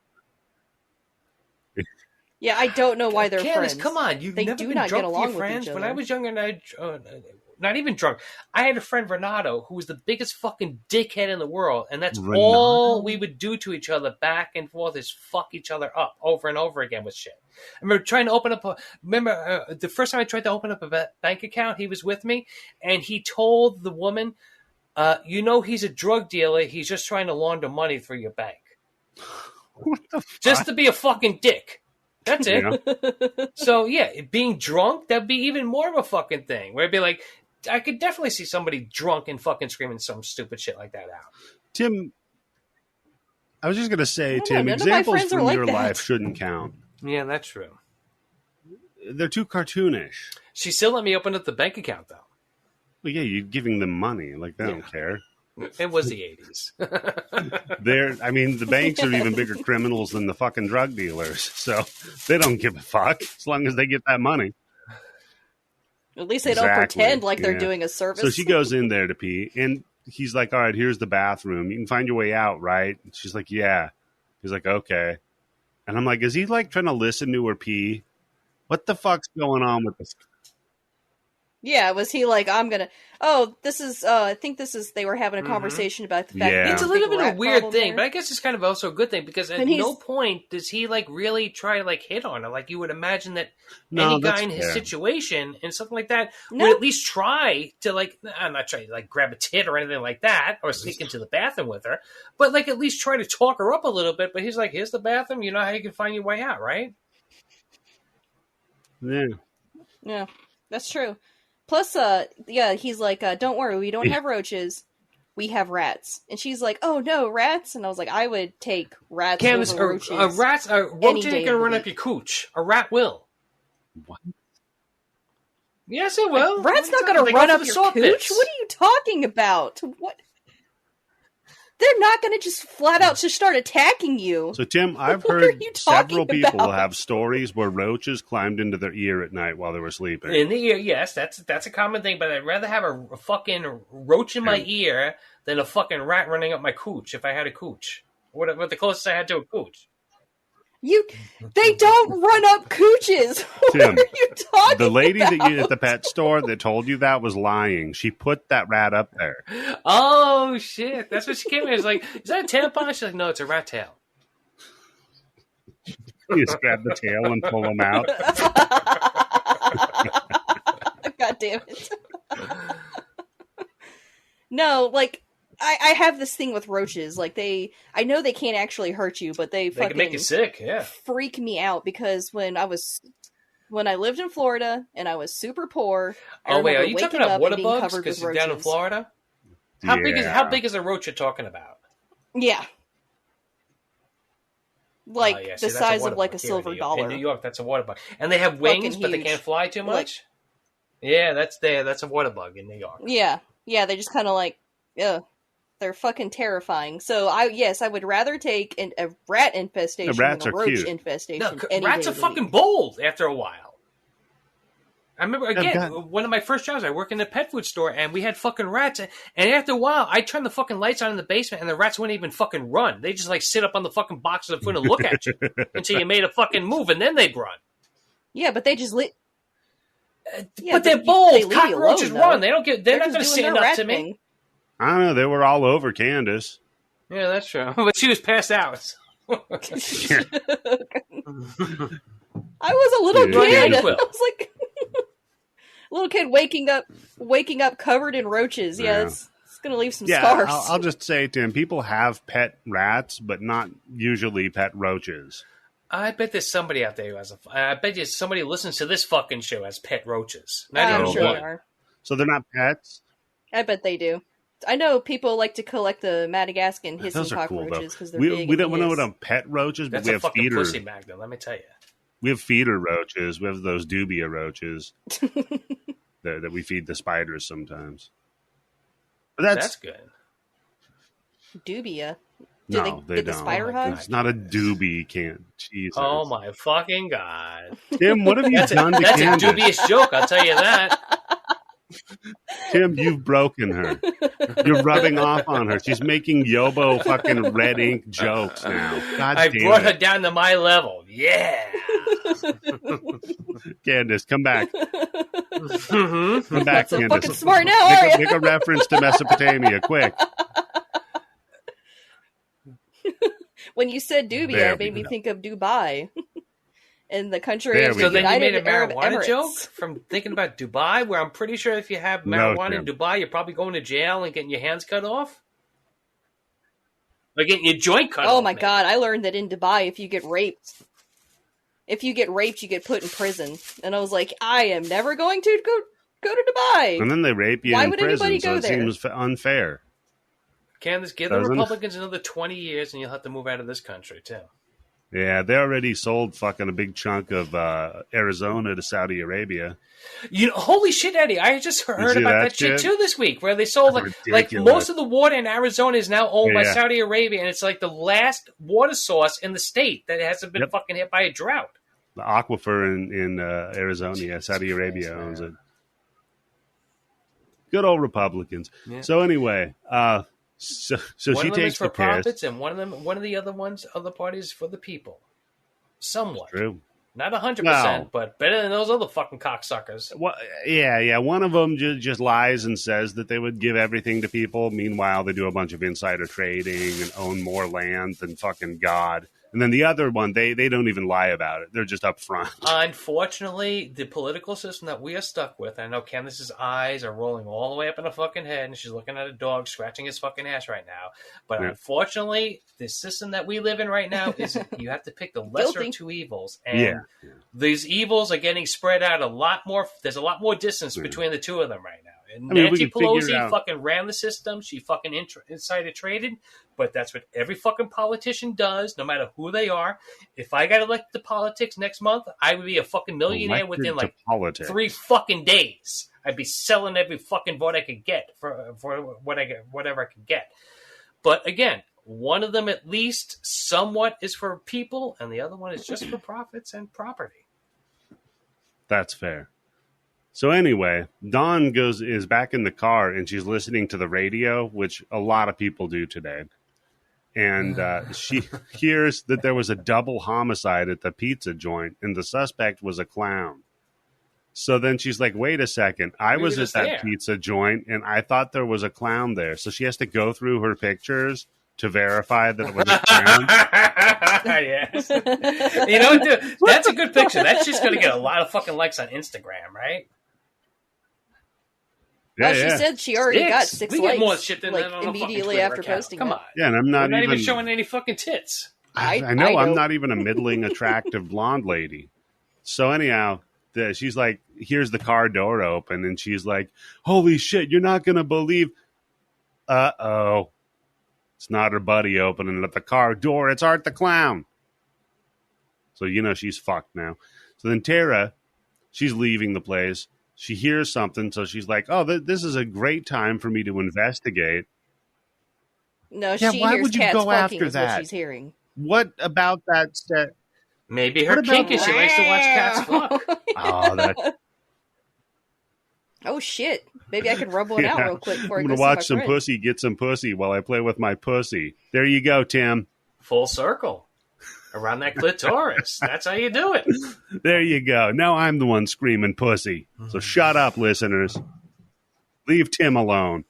D: Yeah, I don't know why they're
C: Candice,
D: friends.
C: Come on,
D: they
C: never
D: do
C: been
D: not
C: drunk
D: get
C: with
D: along
C: your
D: with
C: friends.
D: each other.
C: When I was younger, and not even drunk, I had a friend Renato who was the biggest fucking dickhead in the world, and that's all we would do to each other back and forth is fuck each other up over and over again with shit. I remember trying to open up the first time I tried to open up a bank account, he was with me, and he told the woman, he's a drug dealer. He's just trying to launder money through your bank.
A: What the fuck?
C: Just to be a fucking dick. That's it. Yeah. So, yeah, being drunk, that'd be even more of a fucking thing. Where it'd be like, I could definitely see somebody drunk and fucking screaming some stupid shit like that out.
A: Tim, I was just going to say, Tim, examples from your life shouldn't count.
C: Yeah, that's true.
A: They're too cartoonish.
C: She still let me open up the bank account, though.
A: Well, yeah, you're giving them money. Like, they don't care.
C: It was the 80s.
A: The banks are even bigger criminals than the fucking drug dealers. So they don't give a fuck as long as they get that money.
D: At least they don't pretend like they're doing a service.
A: So she goes in there to pee, and he's like, all right, here's the bathroom. You can find your way out, right? And she's like, yeah. He's like, okay. And I'm like, is he like trying to listen to her pee? What the fuck's going on with this?
D: Yeah, was he like, I think they were having a conversation about the fact that
C: it's a little bit of a weird thing, but I guess it's kind of also a good thing because at no point does he like really try to like hit on her. Like you would imagine that any guy in his situation and something like that would at least try to like, I'm not trying to like grab a tit or anything like that or sneak into the bathroom with her, but like at least try to talk her up a little bit. But he's like, here's the bathroom. You know how you can find your way out, right?
D: Yeah, that's true. Plus, he's like, don't worry, we don't have roaches, we have rats. And she's like, oh no, rats? And I was like, I would take rats over roaches.
C: A roach ain't gonna run up your cooch. A rat will.
A: What?
C: Yes, it will.
D: A rat's not gonna run up your cooch? What are you talking about? What? they're not going to just flat out just start attacking you.
A: So, Tim, I've
D: What
A: heard
D: are you
A: several
D: talking
A: people
D: about?
A: have stories where roaches climbed into their ear at night while they were sleeping.
C: In the ear, yes, that's a common thing, but I'd rather have a fucking roach in my ear than a fucking rat running up my cooch if I had a cooch. What the closest I had to a cooch.
D: They don't run up cooches. What
A: Tim,
D: are you talking
A: The lady
D: about?
A: that you at the pet store that told you that was lying. She put that rat up there.
C: Oh, shit. That's what she came in. It's like, is that a tampon? She's like, no, it's a rat tail.
A: You just grab the tail and pull them out.
D: God damn it. No, like, I have this thing with roaches. Like, I know they can't actually hurt you, but they
C: can make you sick, yeah.
D: freak me out because when I lived in Florida and I was super poor, I
C: Oh, wait, are
D: remember
C: you
D: waking
C: talking about
D: up
C: water
D: and being
C: bugs?
D: covered
C: Because
D: with
C: you're down in
D: roaches.
C: Florida? How big is a roach you're talking about?
D: Yeah. Like,
C: Oh, yeah,
D: the
C: see, that's
D: size
C: water
D: of like
C: bug
D: a
C: here
D: silver
C: in
D: dollar.
C: New York, that's a water bug. And they have wings,
D: Fucking
C: but they
D: huge.
C: can't fly too
D: What?
C: much? Yeah, that's a water bug in New York.
D: Yeah, they just kind of like, they're fucking terrifying. So I would rather take a rat infestation
A: rats
D: than a
A: are
D: roach
A: cute.
D: infestation.
C: No,
D: any
C: rats
D: day
C: are
D: of the
C: fucking
D: week.
C: bold after a while. I remember, again,
A: God.
C: one of my first jobs, I worked in a pet food store, and we had fucking rats, and after a while, I turned the fucking lights on in the basement, and the rats wouldn't even fucking run. They just, like, sit up on the fucking boxes of food and look at you until you made a fucking move, and then they'd run.
D: Yeah, but they just
C: But they're bold.
D: they leave you
C: Cockroaches
D: alone, though.
C: run. They're not going to
D: just
C: stand
D: doing their
C: up
D: rat
C: to me.
D: thing.
A: I don't know. They were all over Candice.
C: Yeah, that's true. But she was passed out.
D: I was a little
A: Yeah,
D: kid.
C: yeah.
D: I was like little kid waking up covered in roaches. Yeah,
A: Yeah.
D: it's gonna leave some
A: Yeah,
D: scars.
A: I'll just say, Tim, people have pet rats, but not usually pet roaches.
C: I bet there's somebody out there who has I bet you somebody who listens to this fucking show has pet roaches. Not
D: I'm
C: even
D: sure
C: one.
D: they are.
A: So they're not pets?
D: I bet they do. I know people like to collect the Madagascan hissing
A: Those are cool, though.
D: cockroaches because they're
A: We
D: big.
A: don't
D: and
A: know
D: hiss.
A: what pet roaches, but
C: That's
A: we
C: a
A: have
C: fucking
A: feeder.
C: pussy magnet, let me tell you.
A: We have feeder roaches. We have those dubia roaches that we feed the spiders sometimes. But
C: That's good.
D: Dubia.
A: no,
D: they
A: they
D: get the
A: don't.
D: spider
C: God.
D: hug?
A: It's not a doobie. Can't. Jesus.
C: Oh my fucking god.
A: Tim, what have you done to
C: That's a
A: Candice?
C: dubious joke, I'll tell you that.
A: Tim, you've broken her. You're rubbing off on her. She's making Yobo fucking red ink jokes now. God
C: I
A: damn
C: brought her
A: it.
C: down to my level. Yeah.
A: Candice, come back.
C: Mhm.
A: Come back,
D: So
A: Candice.
D: fucking smart now, are ya?
A: Make a reference to Mesopotamia, quick.
D: When you said Dubia,
A: There
D: it made
A: we
D: me
A: go.
D: think of Dubai. And the country
A: There
D: of
A: we
C: So
D: the
A: go.
C: then you
D: United
C: made a
D: Arab
C: marijuana
D: Emirates.
C: joke from thinking about Dubai, where I'm pretty sure if you have
A: No,
C: marijuana in
A: Tim.
C: Dubai, you're probably going to jail and getting your hands cut off. Or getting your joint cut off.
D: Oh my
C: maybe.
D: god, I learned that in Dubai, if you get raped, you get put in prison. And I was like, I am never going to go to Dubai.
A: And then they rape you
D: Why
A: in
D: would
A: prison,
D: anybody
A: so
D: go
A: it
D: there?
A: seems unfair.
C: Candice, give the
A: Doesn't?
C: Republicans another 20 years and you'll have to move out of this country, too.
A: Yeah, they already sold fucking a big chunk of Arizona to Saudi Arabia.
C: You know, holy shit, Eddie! I just heard
A: see
C: about
A: that
C: that shit
A: shit?
C: too this week, where they sold
A: That's
C: like
A: ridiculous.
C: most of the water in Arizona is now owned by
A: Yeah.
C: Saudi Arabia, and it's like the last water source in the state that hasn't been
A: Yep.
C: fucking hit by a drought.
A: The aquifer in Arizona, yeah, Saudi
C: Jesus
A: Arabia
C: Christ,
A: owns
C: man.
A: it. Good old Republicans.
C: Yeah.
A: So anyway, so
C: One
A: she
C: of them is
A: takes
C: for
A: the piss.
C: profits, and one of the other parties is for the people. Somewhat,
A: True.
C: not 100%,
A: No.
C: but better than those other fucking cocksuckers.
A: Well, yeah. One of them just lies and says that they would give everything to people. Meanwhile, they do a bunch of insider trading and own more land than fucking God. And then the other one, they don't even lie about it. They're just upfront.
C: Unfortunately, the political system that we are stuck with, I know Candice's eyes are rolling all the way up in her fucking head, and she's looking at a dog scratching his fucking ass right now. But
A: Yeah.
C: Unfortunately, the system that we live in right now is you have to pick the lesser
D: Guilty.
C: of two evils. And
A: Yeah.
C: these evils are getting spread out a lot more. There's a lot more distance
A: Yeah.
C: between the two of them right now. And
A: I mean, we
C: Nancy
A: can figure it
C: Pelosi
A: out.
C: fucking ran the system. She fucking insider traded. But that's what every fucking politician does, no matter who they are. If I got elected to politics next month, I would be a fucking millionaire
A: Elected
C: within
A: to
C: like
A: politics.
C: 3 fucking days. I'd be selling every fucking vote I could get for whatever I could get. But again, one of them at least somewhat is for people, and the other one is just for profits and property.
A: That's fair. So anyway, Dawn is back in the car and she's listening to the radio, which a lot of people do today. And she hears that there was a double homicide at the pizza joint and the suspect was a clown. So then she's like, wait a second. I was at that pizza joint and I thought there was a clown there. So she has to go through her pictures to verify that it was a clown.
C: Yes. You know, dude, that's a good picture. That's just going to get a lot of fucking likes on Instagram, right?
D: Well, she said she already got 6
C: we
D: likes,
C: get more shit than
D: like,
C: that on
D: immediately after posting
C: Come
D: it.
C: on.
A: Yeah, and I'm not
C: even showing any fucking tits.
A: I know I'm not even a middling attractive blonde lady. So anyhow, she's like, here's the car door open, and she's like, holy shit, you're not going to believe. Uh-oh. It's not her buddy opening up the car door. It's Art the Clown. So, you know, she's fucked now. So then Tara, she's leaving the place. She hears something, so she's like, oh, this is a great time for me to investigate.
D: No,
A: yeah,
D: she
A: why
D: hears
A: would you
D: cats
A: go
D: fucking
A: after
D: is
A: that?
D: what she's hearing.
A: What about that set?
C: Maybe her kink is she likes to watch cats fuck.
A: Oh, that...
D: Oh, shit. Maybe I could rub one out real quick before I
A: I'm
D: go
A: going to
D: see my
A: watch some
D: friend.
A: pussy, get some pussy while I play with my pussy. There you go, Tim.
C: Full circle. Around that clitoris. That's how you do it.
A: There you go. Now I'm the one screaming pussy. So shut up, listeners. Leave Tim alone.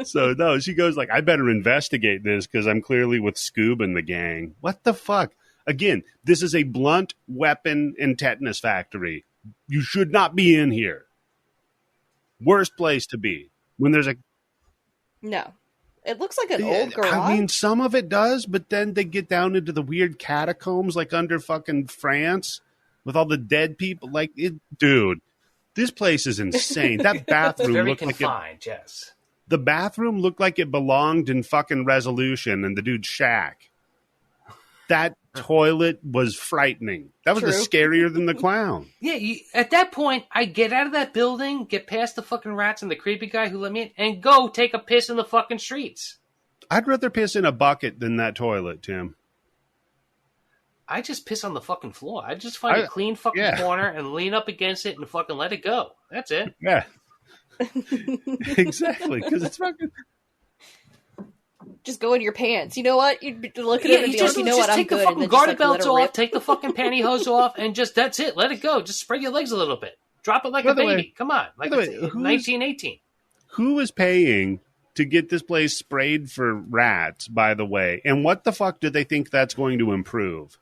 A: So, no, she goes like, I better investigate this because I'm clearly with Scoob and the gang. What the fuck? Again, this is a blunt weapon and tetanus factory. You should not be in here. Worst place to be. When there's a...
D: No. It looks like an old garage.
A: I mean, some of it does, but then they get down into the weird catacombs like under fucking France with all the dead people. Like, dude, this place is insane. That bathroom
C: very
A: looked
C: confined,
A: like
C: yes.
A: The bathroom looked like it belonged in fucking Resolution and the dude's shack. That toilet was frightening. That was scarier than the clown.
C: Yeah, at that point, I get out of that building, get past the fucking rats and the creepy guy who let me in, and go take a piss in the fucking streets.
A: I'd rather piss in a bucket than that toilet, Tim.
C: I just piss on the fucking floor. I just find a clean fucking corner and lean up against it and fucking let it go. That's it.
A: Yeah. Exactly, because it's fucking...
D: Just go in your pants. You know what? You'd look at it and be like, you know what, I'm good.
C: Take the fucking garter belts off, take the fucking pantyhose off, and just, that's it. Let it go. Just spread your legs a little bit. Drop it like a baby. Come on. Like it's 1918.
A: Who is paying to get this place sprayed for rats, by the way? And what the fuck do they think that's going to improve?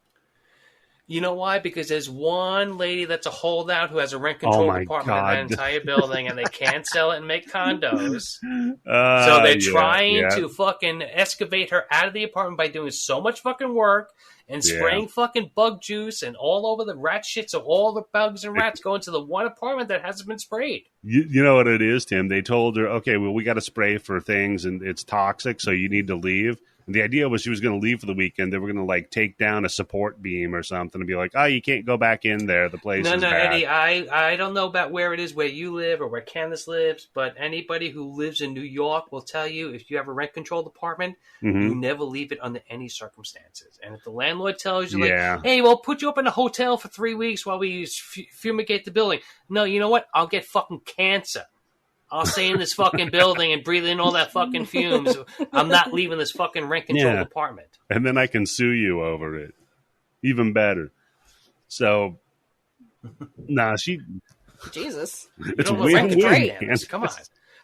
C: You know why? Because there's one lady that's a holdout who has a rent control department in that entire building, and they can't sell it and make condos. So they're trying to fucking excavate her out of the apartment by doing so much fucking work and spraying fucking bug juice and all over the rat shit, so all the bugs and rats go into the one apartment that hasn't been sprayed.
A: You know what it is, Tim? They told her, okay, well, we got to spray for things, and it's toxic, so you need to leave. And the idea was she was going to leave for the weekend. They were going to like take down a support beam or something and be like, oh, you can't go back in there. The place is bad.
C: Eddie, I don't know about where it is where you live or where Candice lives, but anybody who lives in New York will tell you if you have a rent controlled apartment, you never leave it under any circumstances. And if the landlord tells you, like, hey, we'll put you up in a hotel for 3 weeks while we fumigate the building. No, you know what? I'll get fucking cancer. I'll stay in this fucking building and breathe in all that fucking fumes. I'm not leaving this fucking rent-controlled apartment.
A: And then I can sue you over it. Even better. So,
D: Jesus.
A: It's win-win.
C: Come on.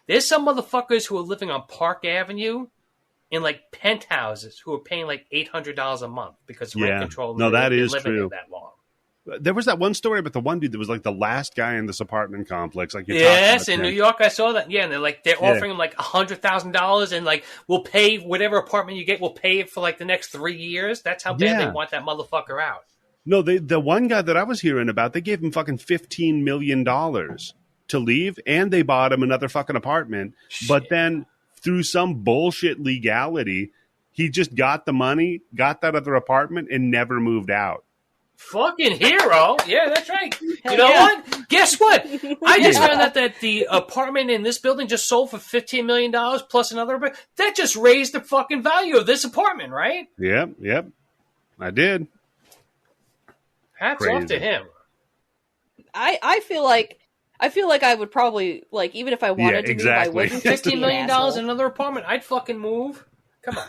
C: There's some motherfuckers who are living on Park Avenue in, like, penthouses who are paying, like, $800 a month because rent control.
A: No, that is
C: true. That long.
A: There was that one story about the one dude that was like the last guy in this apartment complex. Like
C: in New York, I saw that. Yeah, and they're offering him like $100,000, and like we'll pay whatever apartment you get. We'll pay it for like the next 3 years. That's how bad they want that motherfucker out.
A: No, the one guy that I was hearing about, they gave him fucking $15 million to leave, and they bought him another fucking apartment. Shit. But then through some bullshit legality, he just got the money, got that other apartment, and never moved out.
C: Fucking hero. Yeah, that's right.
D: Hell
C: You know
D: yeah.
C: what? Guess what? I just found out that the apartment in this building just sold for $15 million plus another. That just raised the fucking value of this apartment, right?
A: Yep. I did.
C: Hats
A: Crazy.
C: off to him.
D: I feel like I would probably, like, even if I wanted to
A: exactly.
D: move, I wouldn't just be
C: $15
D: an
C: million
D: asshole.
C: in another apartment. I'd fucking move. Come on.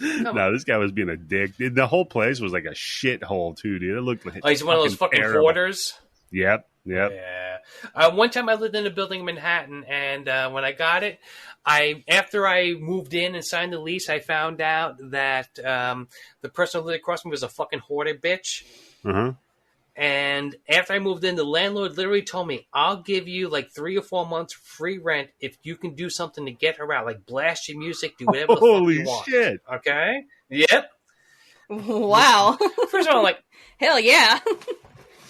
A: No, this guy was being a dick. The whole place was like a shithole too, dude. It looked like
C: He's one of those fucking
A: terrible.
C: hoarders.
A: Yep.
C: Yeah. One time I lived in a building in Manhattan, and when I got it, after I moved in and signed the lease, I found out that the person who lived across from me was a fucking hoarder bitch.
A: Uh-huh.
C: And after I moved in, the landlord literally told me, I'll give you like 3 or 4 months free rent if you can do something to get her out, like blast your music, do whatever the fuck
A: Holy
C: you want.
A: shit.
C: Okay? Yep.
D: Wow.
C: First of all, I'm like,
D: Hell yeah.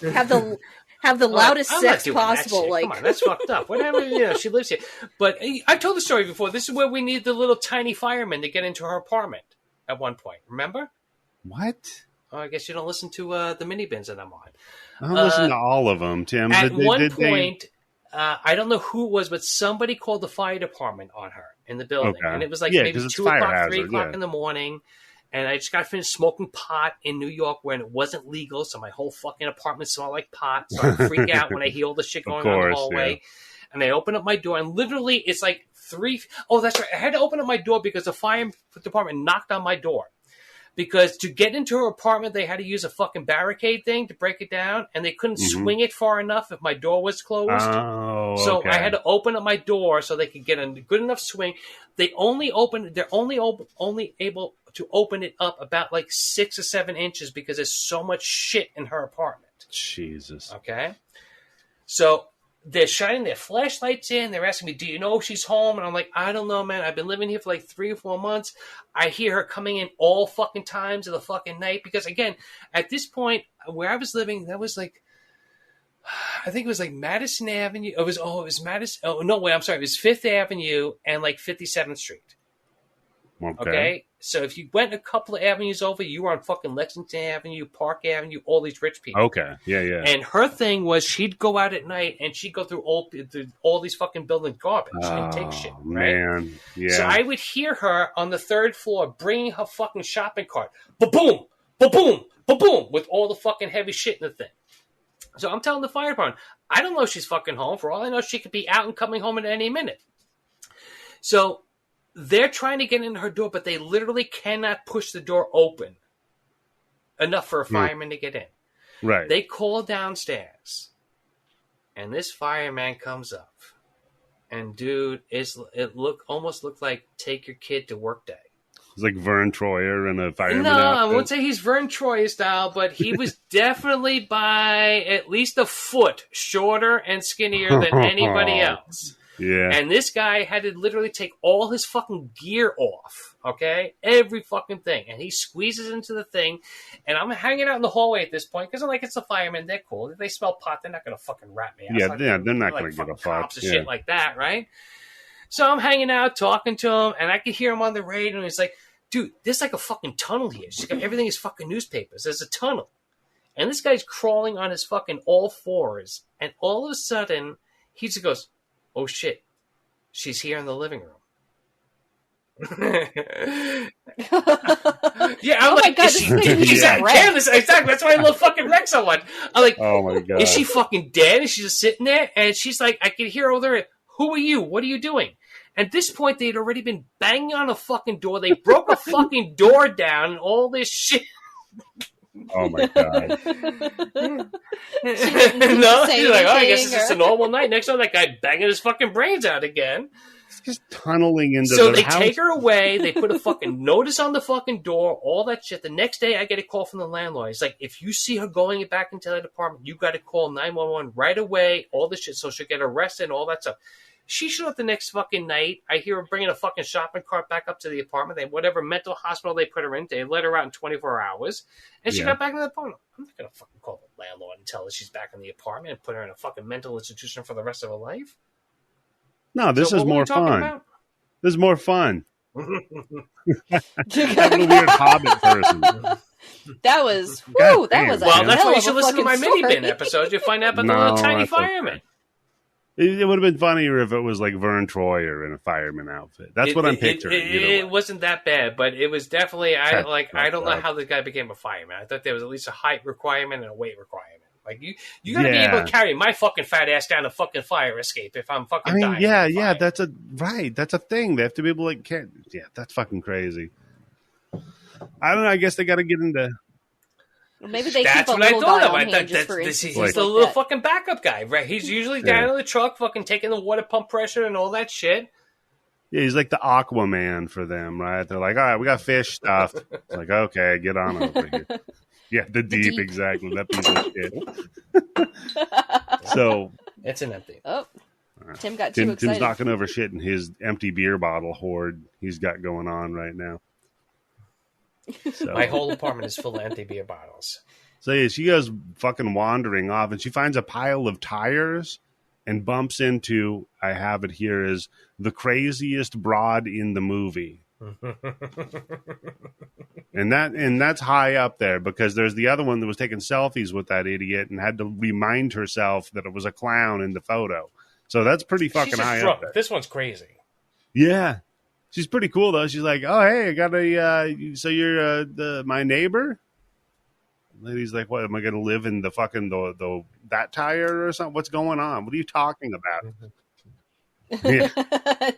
D: have the loudest
C: I'm not
D: sex
C: doing that
D: possible.
C: shit.
D: Like,
C: Come on, that's fucked up. Whatever, she lives here. But I told the story before. This is where we need the little tiny fireman to get into her apartment at one point. Remember?
A: What?
C: Oh, I guess you don't listen to the mini bins that I'm on.
A: I don't listen to all of them, Tim.
C: At one point, I don't know who it was, but somebody called the fire department on her in the building.
A: Okay.
C: And it was like
A: Yeah,
C: maybe
A: 'cause it's
C: 2
A: fire
C: o'clock,
A: hazard,
C: 3 o'clock
A: yeah.
C: in the morning. And I just got finished smoking pot in New York when it wasn't legal. So my whole fucking apartment smelled like pot. So I freak out when I hear all the shit going on in the hallway.
A: Yeah.
C: And I open up my door, and literally it's like 3... Oh, that's right. I had to open up my door because the fire department knocked on my door. Because to get into her apartment, they had to use a fucking barricade thing to break it down, and they couldn't swing it far enough if my door was closed.
A: Oh,
C: So
A: okay.
C: I had to open up my door so they could get a good enough swing. They're only able to open it up about like 6 or 7 inches because there's so much shit in her apartment.
A: Jesus.
C: Okay? So they're shining their flashlights in. They're asking me, do you know if she's home? And I'm like, I don't know, man. I've been living here for like 3 or 4 months. I hear her coming in all fucking times of the fucking night. Because, again, at this point, where I was living, that was like, I think it was like Madison Avenue. It was Madison. Oh, no, wait, I'm sorry. It was 5th Avenue and like 57th Street. Okay? So if you went a couple of avenues over, you were on fucking Lexington Avenue, Park Avenue, all these rich people.
A: Okay. Yeah.
C: And her thing was she'd go out at night and she'd go through all these fucking building garbage and take shit, right?
A: Man. Yeah.
C: So I would hear her on the 3rd floor bringing her fucking shopping cart. Ba-boom! Ba-boom! Ba-boom! With all the fucking heavy shit in the thing. So I'm telling the fire department, I don't know if she's fucking home. For all I know, she could be out and coming home at any minute. So they're trying to get in her door, but they literally cannot push the door open enough for a fireman to get in.
A: Right.
C: They call downstairs, and this fireman comes up. And dude, almost looked like Take Your Kid to Work Day.
A: It's like Vern Troyer and a fireman.
C: No, I
A: outfit.
C: won't say he's Vern Troyer style, but he was definitely by at least a foot shorter and skinnier than anybody else.
A: Yeah.
C: And this guy had to literally take all his fucking gear off, okay? Every fucking thing. And he squeezes into the thing, and I'm hanging out in the hallway at this point, because I'm like, it's the firemen, they're cool. If they smell pot, they're not going to fucking rat me out.
A: Yeah,
C: Like,
A: they're not
C: like
A: going to give a
C: fucking
A: fuck.
C: cops and
A: Yeah.
C: shit like that, right? So I'm hanging out, talking to him, and I could hear him on the radio, and he's like, dude, there's like a fucking tunnel here. She's got everything is fucking newspapers. There's a tunnel. And this guy's crawling on his fucking all fours, and all of a sudden, he just goes, oh shit. She's here in the living room. Yeah, I'm like,
D: God,
C: is she? Exactly, Candice, exactly. That's why I love fucking Rex so much. I'm like,
A: Oh my god.
C: is she fucking dead? And she's just sitting there, and she's like, I can hear over there. Who are you? What are you doing? At this point, they'd already been banging on a fucking door. They broke a fucking door down, and all this shit.
A: Oh my god.
C: No, he's like, oh, I guess it's just a normal night. Next time, that guy banging his fucking brains out again.
A: It's just tunneling into
C: So
A: the
C: they
A: house.
C: take her away. They put a fucking notice on the fucking door, all that shit. The next day, I get a call from the landlord. He's like, if you see her going back into that apartment, you got to call 911 right away, all this shit, so she'll get arrested and all that stuff. She showed up the next fucking night. I hear her bringing a fucking shopping cart back up to the apartment. They whatever mental hospital they put her in, they let her out in 24 hours. And she got back in the apartment. I'm not going to fucking call the landlord and tell her she's back in the apartment and put her in a fucking mental institution for the rest of her life.
A: No, this
C: So
A: is
C: what were we
A: more
C: talking
A: fun.
C: about?
A: This is more fun. I'm a weird hobbit person.
D: That was
A: God
D: whew, that
A: damn,
D: was a
C: Well,
A: man.
C: that's
D: hell
C: why you
D: of a
C: should listen to my
D: fucking
C: mini bin
D: story.
C: episodes. You'll find out about the
A: No,
C: little tiny
A: that's okay.
C: fireman.
A: It would have been funnier if it was like Vern Troyer in a fireman outfit. That's what I'm picturing.
C: It wasn't that bad, but it was definitely. I
A: That's
C: don't know
A: fucked up.
C: how the guy became a fireman. I thought there was at least a height requirement and a weight requirement. Like you gotta be able to carry my fucking fat ass down a fucking fire escape if I'm fucking.
A: I mean,
C: dying
A: yeah,
C: in the fire.
A: that's a thing. They have to be able to like, yeah, that's fucking crazy. I don't know. I guess they got to get into.
D: Maybe they
C: That's
D: keep a
C: what I
D: little
C: thought
D: guy
C: of.
D: on
C: I
D: hand
C: thought
D: just for
C: he's
D: instances
C: the
D: like
C: little
D: that.
C: fucking backup guy, right? He's usually down in the truck, fucking taking the water pump pressure and all that shit.
A: Yeah, he's like the Aquaman for them, right? They're like, all right, we got fish stuff. It's like, okay, get on over here. Yeah, the deep, exactly. That piece of shit. So
D: It's
C: an empty.
D: Oh, Tim got too
A: Tim's
D: excited.
A: knocking over shit in his empty beer bottle hoard he's got going on right now. So,
C: My whole apartment is full of empty beer bottles.
A: so yeah, she goes fucking wandering off, and she finds a pile of tires and bumps into, I have it here, is the craziest broad in the movie. And that's high up there, because there's the other one that was taking selfies with that idiot and had to remind herself that it was a clown in the photo. So that's pretty fucking
C: She's just
A: high
C: drunk.
A: up there.
C: This one's crazy.
A: Yeah. She's pretty cool though. She's like, "Oh, hey, I got so you're my neighbor?" Lady's like, "What, am I going to live in the fucking that tire or something? What's going on? What are you talking about?" Yeah.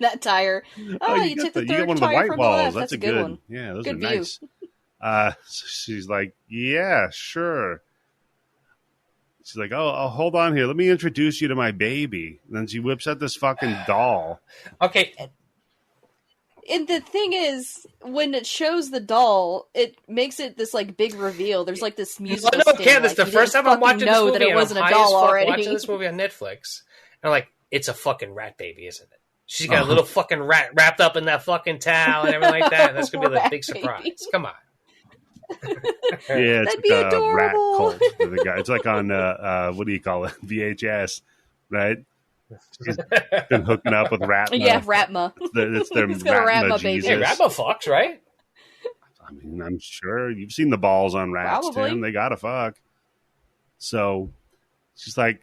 D: That tire. Oh, you took the
A: you
D: third
A: get one of the
D: tire
A: white
D: from
A: walls.
D: the left.
A: That's
D: That's
A: a
D: a good one.
A: Yeah, those
D: Good
A: are
D: view.
A: nice. So she's like, "Yeah, sure." She's like, "Oh, hold on here. Let me introduce you to my baby." And then she whips out this fucking doll.
C: Okay.
D: And the thing is, when it shows the doll, it makes it this like big reveal. There's like this musical.
C: Well, no,
D: sting,
C: Candice,
D: like,
C: the
D: you
C: first
D: didn't
C: time I'm
D: fucking
C: watching this
D: know
C: movie,
D: that it
C: and
D: wasn't
C: I'm
D: a
C: high as
D: doll
C: fuck
D: already.
C: watching this movie on Netflix, and I'm like, it's a fucking rat baby, isn't it? She's got a little fucking rat wrapped up in that fucking towel and everything like that. And that's gonna be the
D: Rat
C: big surprise.
D: baby.
C: Come on.
A: Yeah, it's
D: That'd be
A: like a rat
D: adorable.
A: cult for the guy. It's like on what do you call it? VHS, right? She's been hooking up with Ratma.
D: Yeah, Ratma.
A: It's their
D: It's got a
A: Ratma
D: Ratma baby.
A: Jesus.
C: Hey, Rabbo fucks, right?
A: I mean, I'm sure you've seen the balls on rats,
D: Probably.
A: Tim. They gotta fuck. So she's like,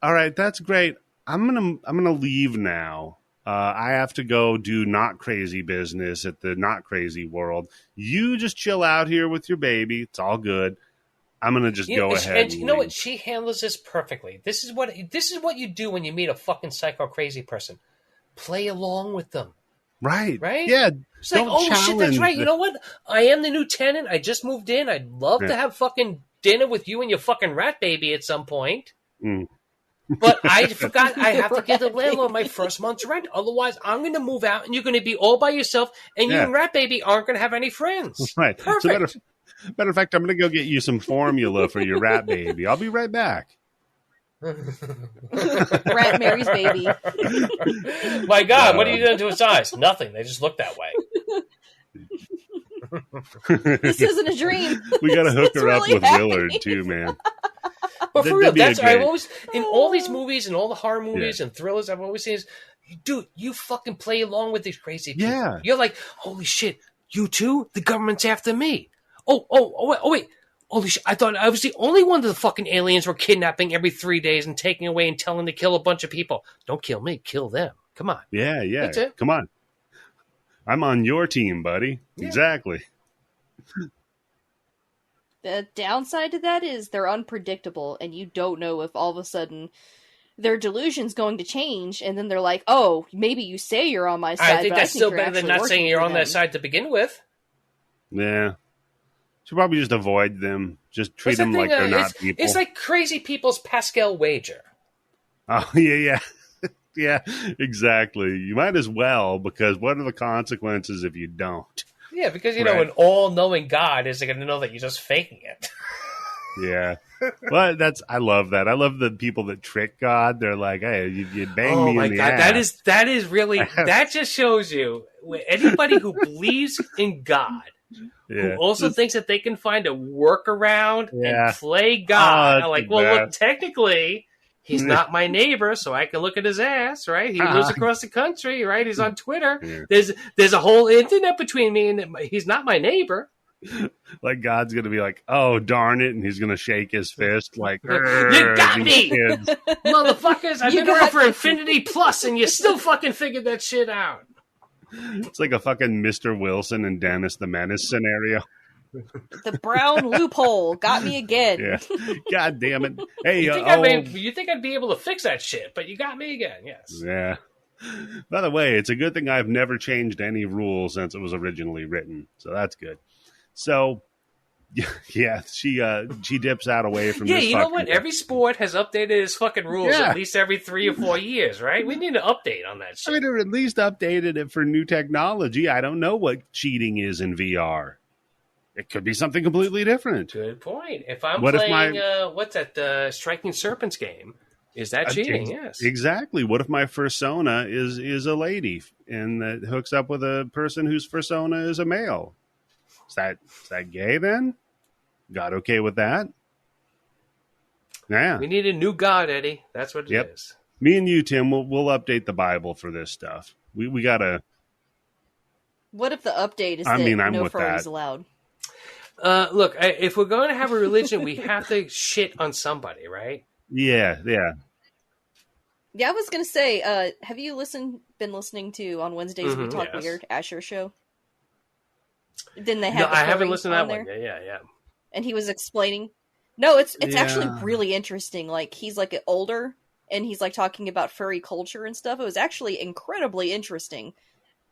A: "All right, that's great. I'm gonna leave now. I have to go do not crazy business at the not crazy world. You just chill out here with your baby. It's all good. I'm gonna just go ahead.
C: And you know what?
A: leave."
C: She handles this perfectly. This is what you do when you meet a fucking psycho crazy person. Play along with them.
A: Right.
C: Right?
A: Yeah.
C: It's like,
A: Don't
C: oh shit, that's
A: challenge
C: right. You
A: the-
C: know what? I am the new tenant. I just moved in. I'd love to
A: Yeah.
C: have fucking dinner with you and your fucking rat baby at some point.
A: Mm.
C: But I forgot I have to give the
D: Rat
C: landlord my first month's rent. Otherwise, I'm going to move out and you're going to be all by yourself, and you
A: Yeah.
C: and rat baby aren't going to have any friends.
A: Right.
C: Perfect.
A: So matter of fact, I'm gonna go get you some formula for your rat baby. I'll be right back.
D: Rat Mary's baby.
C: My God, what are you doing to his eyes? Nothing. They just look that way.
D: This isn't a dream.
A: We gotta hook
D: It's
A: her up
D: really
A: with
D: happening.
A: Willard too, man.
C: But for
A: That'd
C: real,
A: be a
C: that's I've
A: great-
C: always in all these movies and all the horror movies and thrillers I've always seen is, dude, you fucking play along with these crazy people.
A: Yeah.
C: You're like, holy shit, you too? The government's after me. Oh, wait. Holy shit, I thought I was the only one that the fucking aliens were kidnapping every 3 days and taking away and telling to kill a bunch of people. Don't kill me, kill them. Come on.
A: Yeah.
C: That's it.
A: Come on. I'm on your team, buddy.
C: Yeah.
A: Exactly.
D: The downside to that is they're unpredictable, and you don't know if all of a sudden their delusion's going to change, and then they're like, "Oh, maybe you say you're on my side."
C: I think
D: but
C: that's
D: I think
C: still
D: you're
C: better than
D: actually
C: not saying
D: working
C: you're
D: for
C: on their
D: them."
C: side to begin with.
A: Yeah. Should probably just avoid them. Just treat
C: That's the
A: them like
C: thing,
A: they're not
C: it's,
A: people.
C: It's like crazy people's Pascal wager.
A: Oh yeah. Yeah, exactly. You might as well, because what are the consequences if you don't?
C: Yeah, because, you
A: Right.
C: know, an all-knowing God isn't going to know that you're just faking it.
A: Yeah. Well, I love that. I love the people that trick God. They're like, hey, you bang me in the ass.
C: that is really, that just shows you, anybody who believes in God,
A: Yeah.
C: who also thinks that they can find a workaround
A: Yeah.
C: and play God.
A: Oh,
C: I'm like,
A: too
C: well,
A: bad.
C: look, technically, he's not my neighbor, so I can look at his ass, right? He lives across the country, right? He's on Twitter.
A: Yeah.
C: There's a whole internet between me and he's not my neighbor.
A: Like God's gonna be like, oh darn it, and he's gonna shake his fist like,
C: You got
A: these
C: me!
A: kids.
C: Motherfuckers, I've
D: You
C: been around
D: got
C: for Infinity Plus, and you still fucking figured that shit out.
A: It's like a fucking Mr. Wilson and Dennis the Menace scenario.
D: The brown loophole got me again.
A: Yeah. God damn it. Hey,
C: You think I'd be able to fix that shit, but you got me again, yes.
A: yeah. By the way, it's a good thing I've never changed any rules since it was originally written. So that's good. So, yeah, she dips out away from
C: Yeah,
A: this
C: you know
A: fucking
C: what? Every sport has updated its fucking rules
A: Yeah.
C: at least every 3 or 4 years, right? We need an update on that
A: I
C: shit.
A: mean, or at least updated it for new technology. I don't know what cheating is in VR. It could be something completely different.
C: Good point. If I'm
A: What if
C: playing, what's that, Striking Serpents game, is that cheating? Yes.
A: Exactly. What if my fursona is a lady and that hooks up with a person whose fursona is a male? Is that gay then? God okay with that? Yeah.
C: We need a new god, Eddie. That's what it is.
A: Me and you, Tim, we'll update the Bible for this stuff. We gotta.
D: What if the update is
A: I'm
D: no
A: with
D: furries
A: that.
D: allowed?
C: Look, if we're going to have a religion, we have to shit on somebody, right?
A: Yeah.
D: Yeah, I was gonna say, have you been listening to on Wednesdays We Talk
C: yes.
D: Weird, Asher show? Didn't they
C: No,
D: have?
C: I haven't
D: furries
C: listened to that
D: on there?
C: one. Yeah.
D: And he was explaining. No, it's actually
A: Yeah.
D: really interesting. Like he's like older, and he's like talking about furry culture and stuff. It was actually incredibly interesting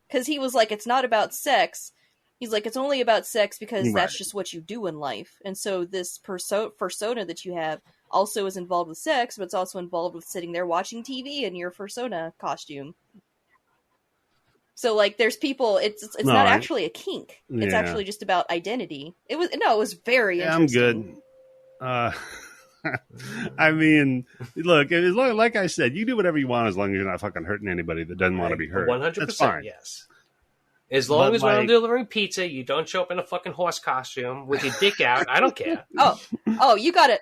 D: because he was like, it's not about sex. He's like, it's only about sex because that's just what you do in life. And so this persona that you have also is involved with sex, but it's also involved with sitting there watching TV in your persona costume. So like, there's people. It's not actually a kink. It's actually just about identity. It was very interesting.
A: I'm good. I mean, look, like I said, you do whatever you want as long as you're not fucking hurting anybody that doesn't want to be hurt.
C: 100%.
A: That's fine.
C: Yes. As long
A: But,
C: as when I'm
A: like-
C: delivering pizza, you don't show up in a fucking horse costume with your dick out. I don't care.
D: Oh, you got it.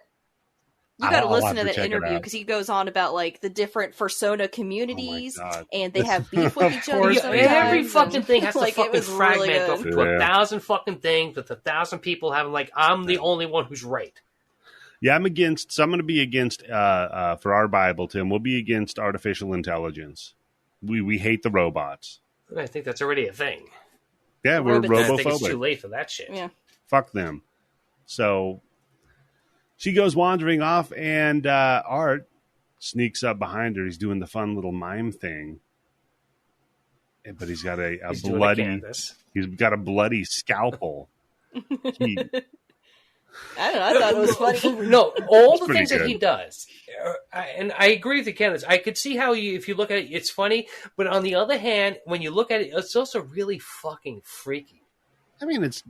D: You got to
A: I'll
D: listen
A: have
D: to
A: to
D: that
A: check it
D: interview
A: out.
D: because he goes on about like the different fursona communities,
A: Oh my God.
D: and they have beef with each other.
A: course
D: sometimes,
C: Every
D: and,
C: fucking thing has to
D: like, it
C: fucking
D: was
C: fragment
D: really
C: off
D: good.
C: to
A: Yeah.
C: 1,000 fucking things with 1,000 people having like, I'm the only one who's right.
A: Yeah, I'm against. So I'm going to be against for our Bible, Tim. We'll be against artificial intelligence. We hate the robots.
C: I think that's already a thing.
A: Yeah, we're
C: I think it's too
A: robophobic.
C: late for that shit.
D: Yeah.
A: Fuck them. So she goes wandering off, and Art sneaks up behind her. He's doing the fun little mime thing, but he's got a
C: He's doing a
A: bloody.
C: Candice.
A: He's got a bloody scalpel. He-
D: I don't know. I thought it was funny.
C: No, all
A: It's
C: the
A: pretty
C: things that
A: good.
C: he does, and I agree with you, Candice. I could see how if you look at it, it's funny. But on the other hand, when you look at it, it's also really fucking freaky.
A: I mean, it's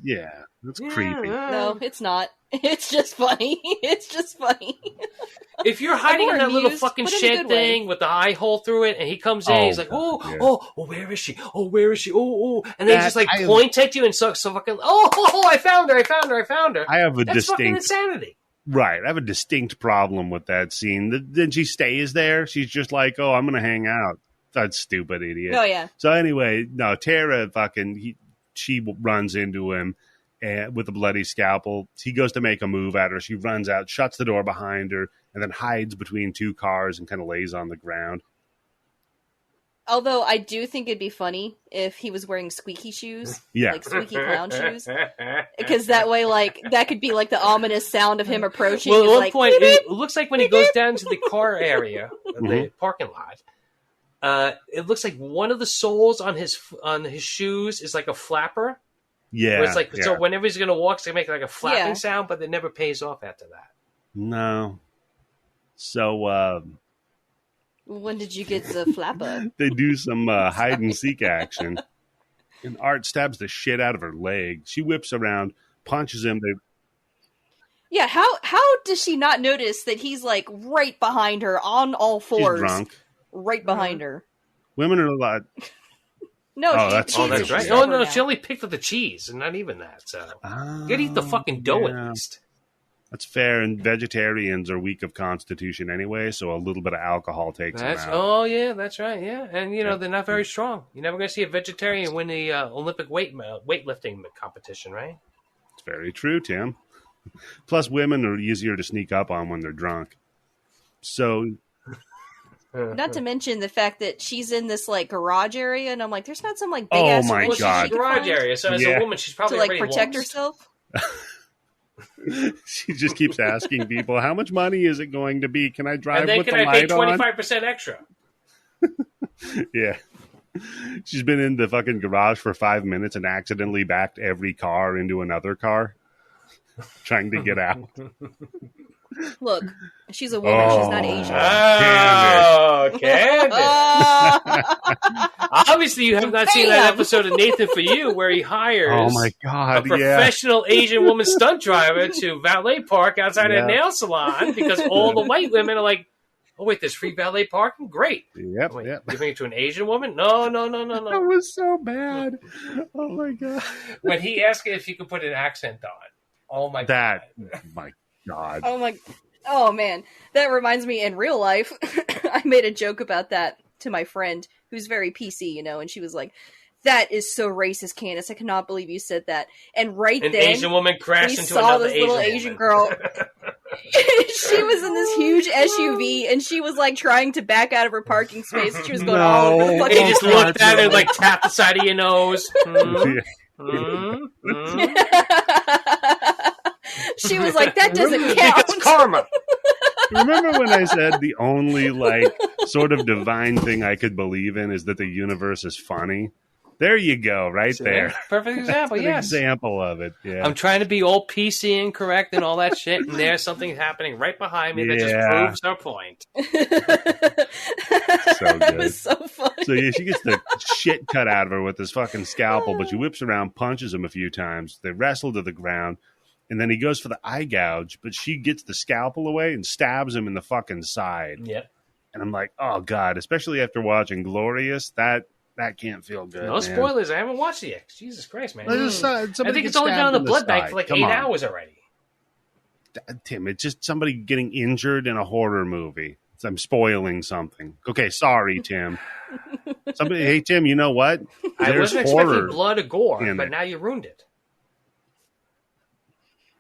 A: creepy.
D: No, it's not. It's just funny. It's just funny.
C: If you're hiding
D: more
C: in that little
D: amused,
C: fucking
D: but in a
C: shed
D: good way.
C: thing with the eye hole through it, and he comes in,
A: Oh,
C: he's like,
A: yeah.
C: oh, where is she? Oh, where is she? Oh, and then he
A: That-
C: just like
A: I have-
C: points at you and so fucking, I found her.
A: I have a
C: That's fucking
A: distinct
C: insanity.
A: right. I have a distinct problem with that scene. Then she stays there. She's just like, "Oh, I'm going to hang out." That stupid idiot.
D: Oh yeah.
A: So anyway, no, Tara she runs into him and with a bloody scalpel. He goes to make a move at her. She runs out, shuts the door behind her, and then hides between two cars and kind of lays on the ground.
D: Although I do think it'd be funny if he was wearing squeaky shoes,
A: Yeah.
D: like squeaky clown shoes, because that way, like that could be like the ominous sound of him approaching.
C: Well, at
D: He's
C: one
D: like,
C: point,
D: "Beep, beep."
C: it looks like when he goes down to the car area, the parking lot, it looks like one of the soles on his shoes is like a flapper.
A: Yeah.
C: Where it's like,
A: yeah.
C: so whenever he's going to walk, it's going to make like a flapping
D: Yeah.
C: sound, but it never pays off after that.
A: No. So
D: When did you get the flapper?
A: they do some hide and seek action, and Art stabs the shit out of her leg. She whips around, punches him.
D: Yeah, how does she not notice that he's like right behind her on all
A: She's
D: fours,
A: drunk.
D: right behind her?
A: Women are a lot.
D: No,
A: Oh,
D: she,
A: that's-
D: she's
C: Oh, that's
D: she's
C: right.
D: sober
C: Oh, no,
D: now.
C: she only picked up the cheese, and not even that. So you gotta eat the
A: Oh,
C: fucking dough
A: yeah.
C: at least.
A: That's fair, and vegetarians are weak of constitution anyway, so a little bit of alcohol takes them out.
C: Oh yeah, that's right. Yeah, and
A: Yeah.
C: they're not very strong. You're never gonna see a vegetarian win the Olympic weightlifting competition, right?
A: very true, Tim. Plus, women are easier to sneak up on when they're drunk. So,
D: Not to mention the fact that she's in this like garage area, and I'm like, there's not some like big
A: Oh
D: ass
A: my
D: wrench
C: Well,
A: God.
C: she's in a garage area, so as
A: Yeah.
C: a woman, she's
D: to
C: probably
D: like
C: already
D: protect
C: lost.
D: herself.
A: she just keeps asking people, how much money is it going to be? Can I drive
C: And then
A: with
C: can
A: the
C: I pay
A: light on?
C: 25% extra?
A: Yeah. She's been in the fucking garage for 5 minutes and accidentally backed every car into another car, trying to get out.
D: Look, she's a woman. She's not Asian.
C: Oh, Candice.
D: Ah.
C: Obviously, you have not seen that
D: Bam!
C: episode of Nathan For You where he hires
A: Oh my
C: a
A: God, yeah.
C: professional Asian woman stunt driver to valet park outside
A: Yeah.
C: a nail salon because all the white women are like, oh, wait, there's free valet parking? Great.
A: Yep,
C: Wait,
A: yep.
C: giving it to an Asian woman? No.
A: That was so bad. Oh my God.
C: When he asked if he could put an accent on. Oh my God.
A: My God.
D: Oh man, that reminds me. In real life, I made a joke about that to my friend, who's very PC, and she was like, "That is so racist, Candice. I cannot believe you said that." And right
C: An
D: then,
C: Asian woman
D: we
C: crashed into
D: saw
C: another
D: this little
C: Asian
D: Asian
C: woman.
D: girl. She was in this huge SUV, and she was like trying to back out of her parking space. And she was going all over the
A: No.
C: And
D: fucking.
C: he just looked at her and like tapped the side of your nose.
D: She was like, "That doesn't
C: Because
D: count."
C: karma.
A: Remember when I said the only sort of divine thing I could believe in is that the universe is funny? There you go, right there.
C: Perfect example,
A: An
C: yes.
A: example of it. Yeah.
C: I'm trying to be all PC and correct and all that shit, and there's something happening right behind me that just
A: Yeah.
C: proves our point.
A: So
D: That
A: good.
D: was so funny.
A: So yeah, she gets the shit cut out of her with this fucking scalpel, but she whips around, punches him a few times. They wrestle to the ground, and then he goes for the eye gouge, but she gets the scalpel away and stabs him in the fucking side.
C: Yep.
A: And I'm like, oh God, especially after watching Glorious, that can't feel good.
C: No
A: man.
C: spoilers. I haven't watched it yet. Jesus Christ, man.
A: Well, just,
C: I
A: somebody
C: think it's
A: gets
C: only been on
A: stabbed
C: the
A: in
C: blood bank
A: side.
C: for like
A: Come
C: 8
A: on.
C: hours already.
A: Tim, it's just somebody getting injured in a horror movie. I'm spoiling something. Okay, sorry, Tim. Hey, Tim, you know what?
C: I
A: There's
C: wasn't
A: horror.
C: expecting blood or gore,
A: in
C: but
A: it.
C: now you ruined it.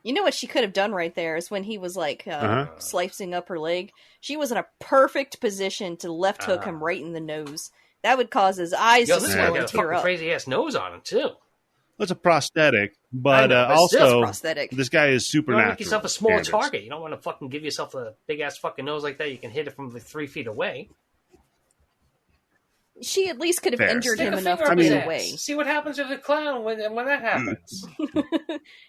D: You know what she could have done right there is when he was like
A: Uh-huh.
D: slicing up her leg. She was in a perfect position to left hook him right in the nose. That would cause his eyes
C: Yo,
D: to
C: this
D: swell
C: guy got
D: and
C: a
D: tear
C: fucking
D: up.
C: crazy ass nose on him too.
A: It's a prosthetic, but,
C: I know, but still,
D: It's
A: also
D: prosthetic.
A: this guy is
C: You
A: supernatural.
C: want to make yourself a small
A: Candace.
C: target. You don't want to fucking give yourself a big ass fucking nose like that. You can hit it from like 3 feet away.
D: She at least could have
A: Fair.
D: injured
C: Stick
D: him
C: a
D: enough
C: finger
D: to
C: up his
D: get
C: ass.
D: away.
C: See what happens with the clown when that happens.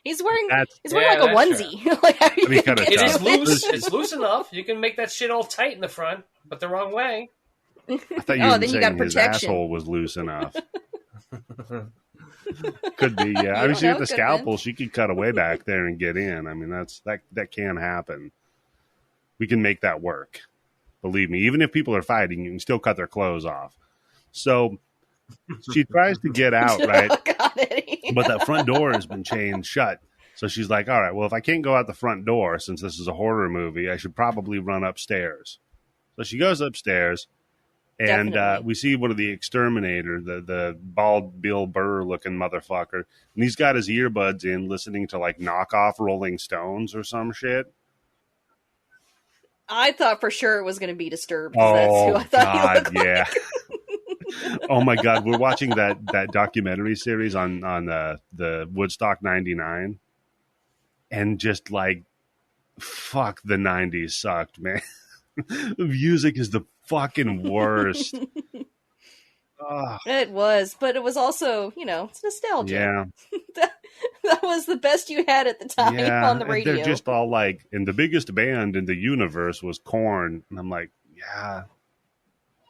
D: He's wearing
A: That's
D: he's wearing like a
C: that's
D: onesie. Like, how are you
A: That'd be
D: gonna
A: kinda
D: get
C: It is
A: tough.
D: to
C: loose. It's loose enough. You can make that shit all tight in the front, but the wrong way.
A: I thought you
D: Oh,
A: were
D: then you
A: saying
D: got
A: his
D: protection.
A: asshole was loose enough. Could be, yeah. I mean,
D: don't
A: she
D: know,
A: got the
D: could
A: scalpel.
D: been.
A: She could cut away back there and get in. I mean, that can happen. We can make that work. Believe me. Even if people are fighting, you can still cut their clothes off. So she tries to get out, right?
D: Oh, God, Eddie.
A: But that front door has been chained shut. So she's like, all right, well, if I can't go out the front door, since this is a horror movie, I should probably run upstairs. So she goes upstairs, and
D: Definitely.
A: we see one of the exterminator, the bald Bill Burr looking motherfucker. And he's got his earbuds in listening to like knockoff Rolling Stones or some shit.
D: I thought for sure it was going to be Disturbed. 'Cause that's who
A: Oh,
D: I thought he
A: God,
D: looked like.
A: yeah. Oh, my God. We're watching that documentary series on the Woodstock 99. And just like, fuck, the 90s sucked, man. The music is the fucking worst. Oh,
D: It was, but it was also, it's nostalgia.
A: yeah.
D: That was the best you had at the time
A: Yeah.
D: on the radio.
A: They're just all like, and the biggest band in the universe was Korn. And I'm like, yeah.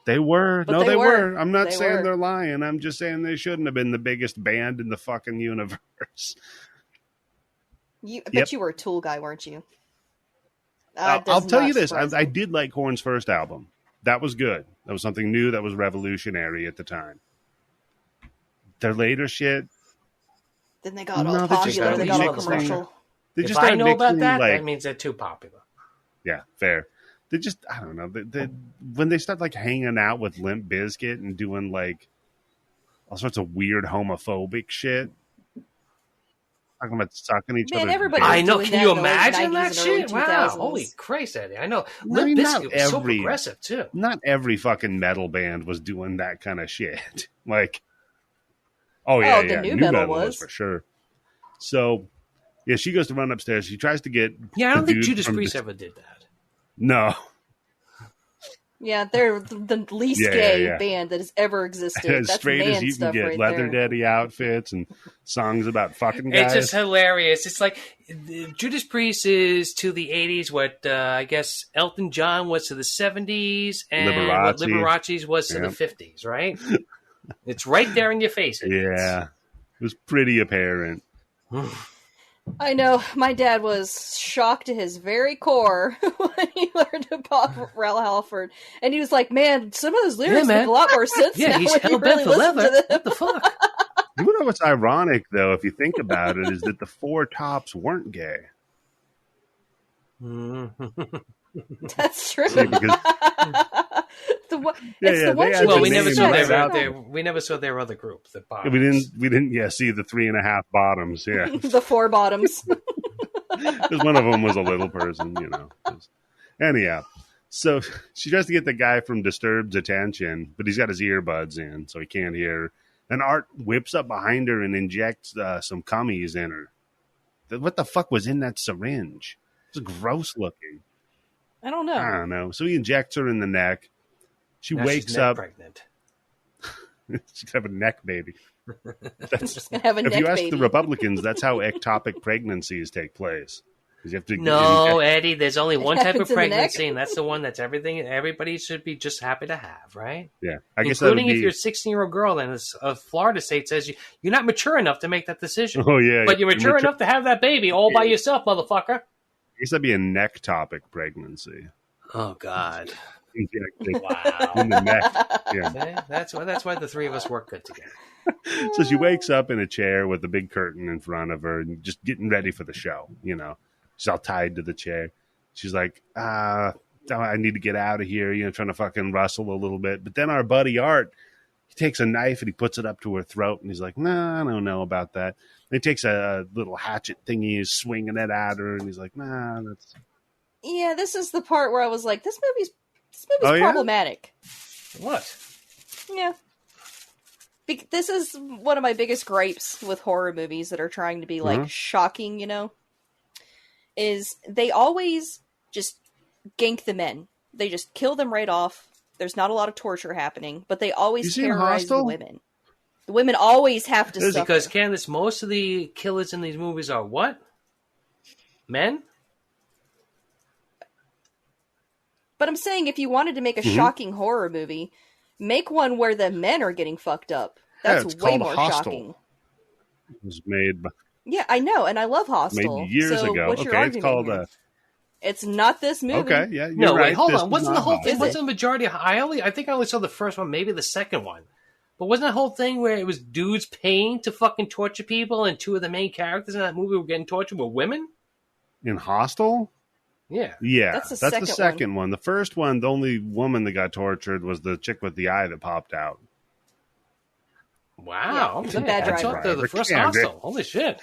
A: They were.
D: But
A: No,
D: they
A: they
D: were.
A: were. I'm not
D: They
A: saying
D: were.
A: they're lying. I'm just saying they shouldn't have been the biggest band in the fucking universe.
D: But
A: Yep.
D: you were a Tool guy, weren't you?
A: I'll tell you this. I did like Korn's first album. That was good. That was something new. That was revolutionary at the time. Their later shit,
D: Then they got
A: No,
D: all
A: they just
D: popular.
A: got
D: They got all
A: mixing.
D: commercial.
A: they
C: If
A: just
C: I
A: started
C: know about
A: mixing,
C: that,
A: like,
C: that means they're too popular.
A: yeah, fair. They just, I don't know. When they start like hanging out with Limp Bizkit and doing like all sorts of weird homophobic shit, talking about sucking each
D: Man,
A: other's
D: everybody
A: dicks.
C: I know.
D: doing
C: Can
D: that
C: you
D: in the late
C: imagine
D: 90s
C: that
D: and
C: shit?
D: early
C: Wow.
D: 2000s.
C: Holy Christ, Eddie. I know.
A: I
C: Limp
A: mean, not
C: Bizkit was so
A: every-
C: progressive, too.
A: Not every fucking metal band was doing that kind of shit. Like, oh yeah,
D: the
A: yeah,
D: new
A: new
D: metal
A: metal was
D: was.
A: for sure. So, yeah, she goes to run upstairs. She tries to get
C: Yeah, I don't
A: the
C: think
A: dude
C: Judas
A: from
C: Priest
A: Dis-
C: ever did that.
A: No,
D: Yeah, they're the least
A: Yeah,
D: gay
A: yeah.
D: band that has ever existed.
A: as
D: That's
A: straight
D: man
A: as you can
D: stuff
A: get,
D: right
A: leather
D: there.
A: daddy outfits and songs about fucking
C: It's
A: guys.
C: just hilarious. It's like Judas Priest is to the 80s what I guess Elton John was to the 70s and what
A: Liberace.
C: Liberace's was to the
A: Yep.
C: 50s, right? It's right there in your face.
A: Yeah, it was pretty apparent.
D: I know, my dad was shocked to his very core when he learned about Ralph Halford. And he was like, man, some of those lyrics
C: man.
D: make a lot more sense
C: Yeah,
D: now
C: he's
D: when you
C: hell bent
D: really
C: for
D: listen
C: leather.
D: to them.
C: What the fuck?
A: You know what's ironic, though, if you think about it, is that the Four Tops weren't gay.
D: That's true.
A: See, because
D: It's
A: yeah,
D: the one
A: they
D: you
A: had
C: Well,
A: the
C: we
A: name
C: never
A: names
C: saw
A: right
C: their,
A: out
C: their we never saw their other group, the Bottoms.
A: we didn't see the 3.5 bottoms. Yeah,
D: the four bottoms.
A: because one of them was a little person, you know. Anyhow, so she tries to get the guy from Disturbed's attention, but he's got his earbuds in, so he can't hear. And Art whips up behind her and injects some cummies in her. What the fuck was in that syringe? It's gross looking.
D: I don't know.
A: I don't know. So he injects her in the neck. She
C: Now
A: wakes
C: she's neck
A: up.
C: pregnant.
A: She's gonna have a neck baby. That's,
D: Just gonna have a
A: if
D: neck
A: you ask
D: baby.
A: the Republicans, that's how ectopic pregnancies take place. 'Cause you have to
C: No, Eddie, there's only one type of
D: happens in the neck.
C: pregnancy, and that's the one that's everybody should be just happy to have, right?
A: Yeah, I guess that would
C: Including if
A: be.
C: you're a 16-year-old girl and a Florida state says you're not mature enough to make that decision.
A: Oh yeah,
C: But you're mature enough to have that baby all by yourself, motherfucker.
A: I guess that'd be a neck topic pregnancy.
C: Oh, God.
A: Injected
C: Wow.
A: in the neck. Yeah.
C: Okay, that's why the three of us work good together.
A: So she wakes up in a chair with a big curtain in front of her and just getting ready for the show. You know, she's all tied to the chair. She's like, I need to get out of here. You know, trying to fucking rustle a little bit. But then our buddy Art, he takes a knife and he puts it up to her throat and he's like, nah, I don't know about that. And he takes a little hatchet thingy, he's swinging it at her, and he's like, nah, that's.
D: Yeah, this is the part where I was like, this movie's
A: Oh, yeah?
D: problematic.
C: What?
D: Yeah. This is one of my biggest gripes with horror movies that are trying to be like shocking, you know, is they always just gank the men. They just kill them right off. There's not a lot of torture happening, but they always
A: seen
D: terrorize the
A: Hostel?
D: women. The women always have to suffer.
C: Because, Candice, most of the killers in these movies are what? Men?
D: But I'm saying if you wanted to make a shocking horror movie, make one where the men are getting fucked up. That's
A: it's
D: way
A: called
D: more
A: Hostel.
D: shocking.
A: It was made
D: Yeah, I know, and I love Hostel.
A: years
D: so
A: ago.
D: What's your
A: Okay, it's
D: argument
A: called.
D: here? It's not this movie.
A: Okay, yeah. You're
C: No,
A: right.
C: wait, hold
A: This
C: on.
A: was
C: Wasn't
A: not
C: the whole
A: Hostel.
C: thing?
D: Is
C: Wasn't
D: it?
C: the majority? I think I only saw the first one, maybe the second one. But wasn't that whole thing where it was dudes paying to fucking torture people, and two of the main characters in that movie were getting tortured with women?
A: In Hostel?
C: Yeah.
A: Yeah,
D: That's
A: that's
D: the
A: the
D: second
A: second one. The first one, the only woman that got tortured was the chick with the eye that popped out.
C: Wow.
D: Yeah,
C: Okay.
D: bad
C: That's
D: driver.
C: up to the first
A: Candice.
C: hostel. Holy shit.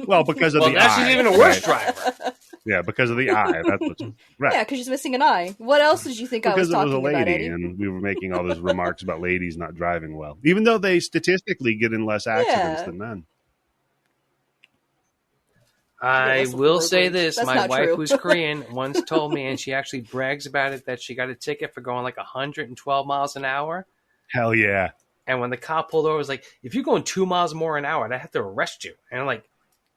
A: Well, because of
C: Well,
A: the
C: now
A: eye.
C: she's even a worse
A: right?
C: driver.
A: Yeah, because of the eye. That's what's right.
D: Yeah, because she's missing an eye. What else did you think I was
A: Because it was
D: talking
A: a
D: about,
A: lady,
D: Eddie?
A: and we were making all those remarks about ladies not driving well, even though they statistically get in less accidents
D: Yeah.
A: than men.
C: I
D: listen to
C: will
D: Road
C: say
D: Rage.
C: this.
D: That's
C: My
D: not
C: wife,
D: true.
C: who's Korean, once told me, and she actually brags about it, that she got a ticket for going like 112 miles an hour.
A: Hell yeah.
C: And when the cop pulled over, it was like, if you're going 2 miles more an hour, I'd have to arrest you. And I'm like,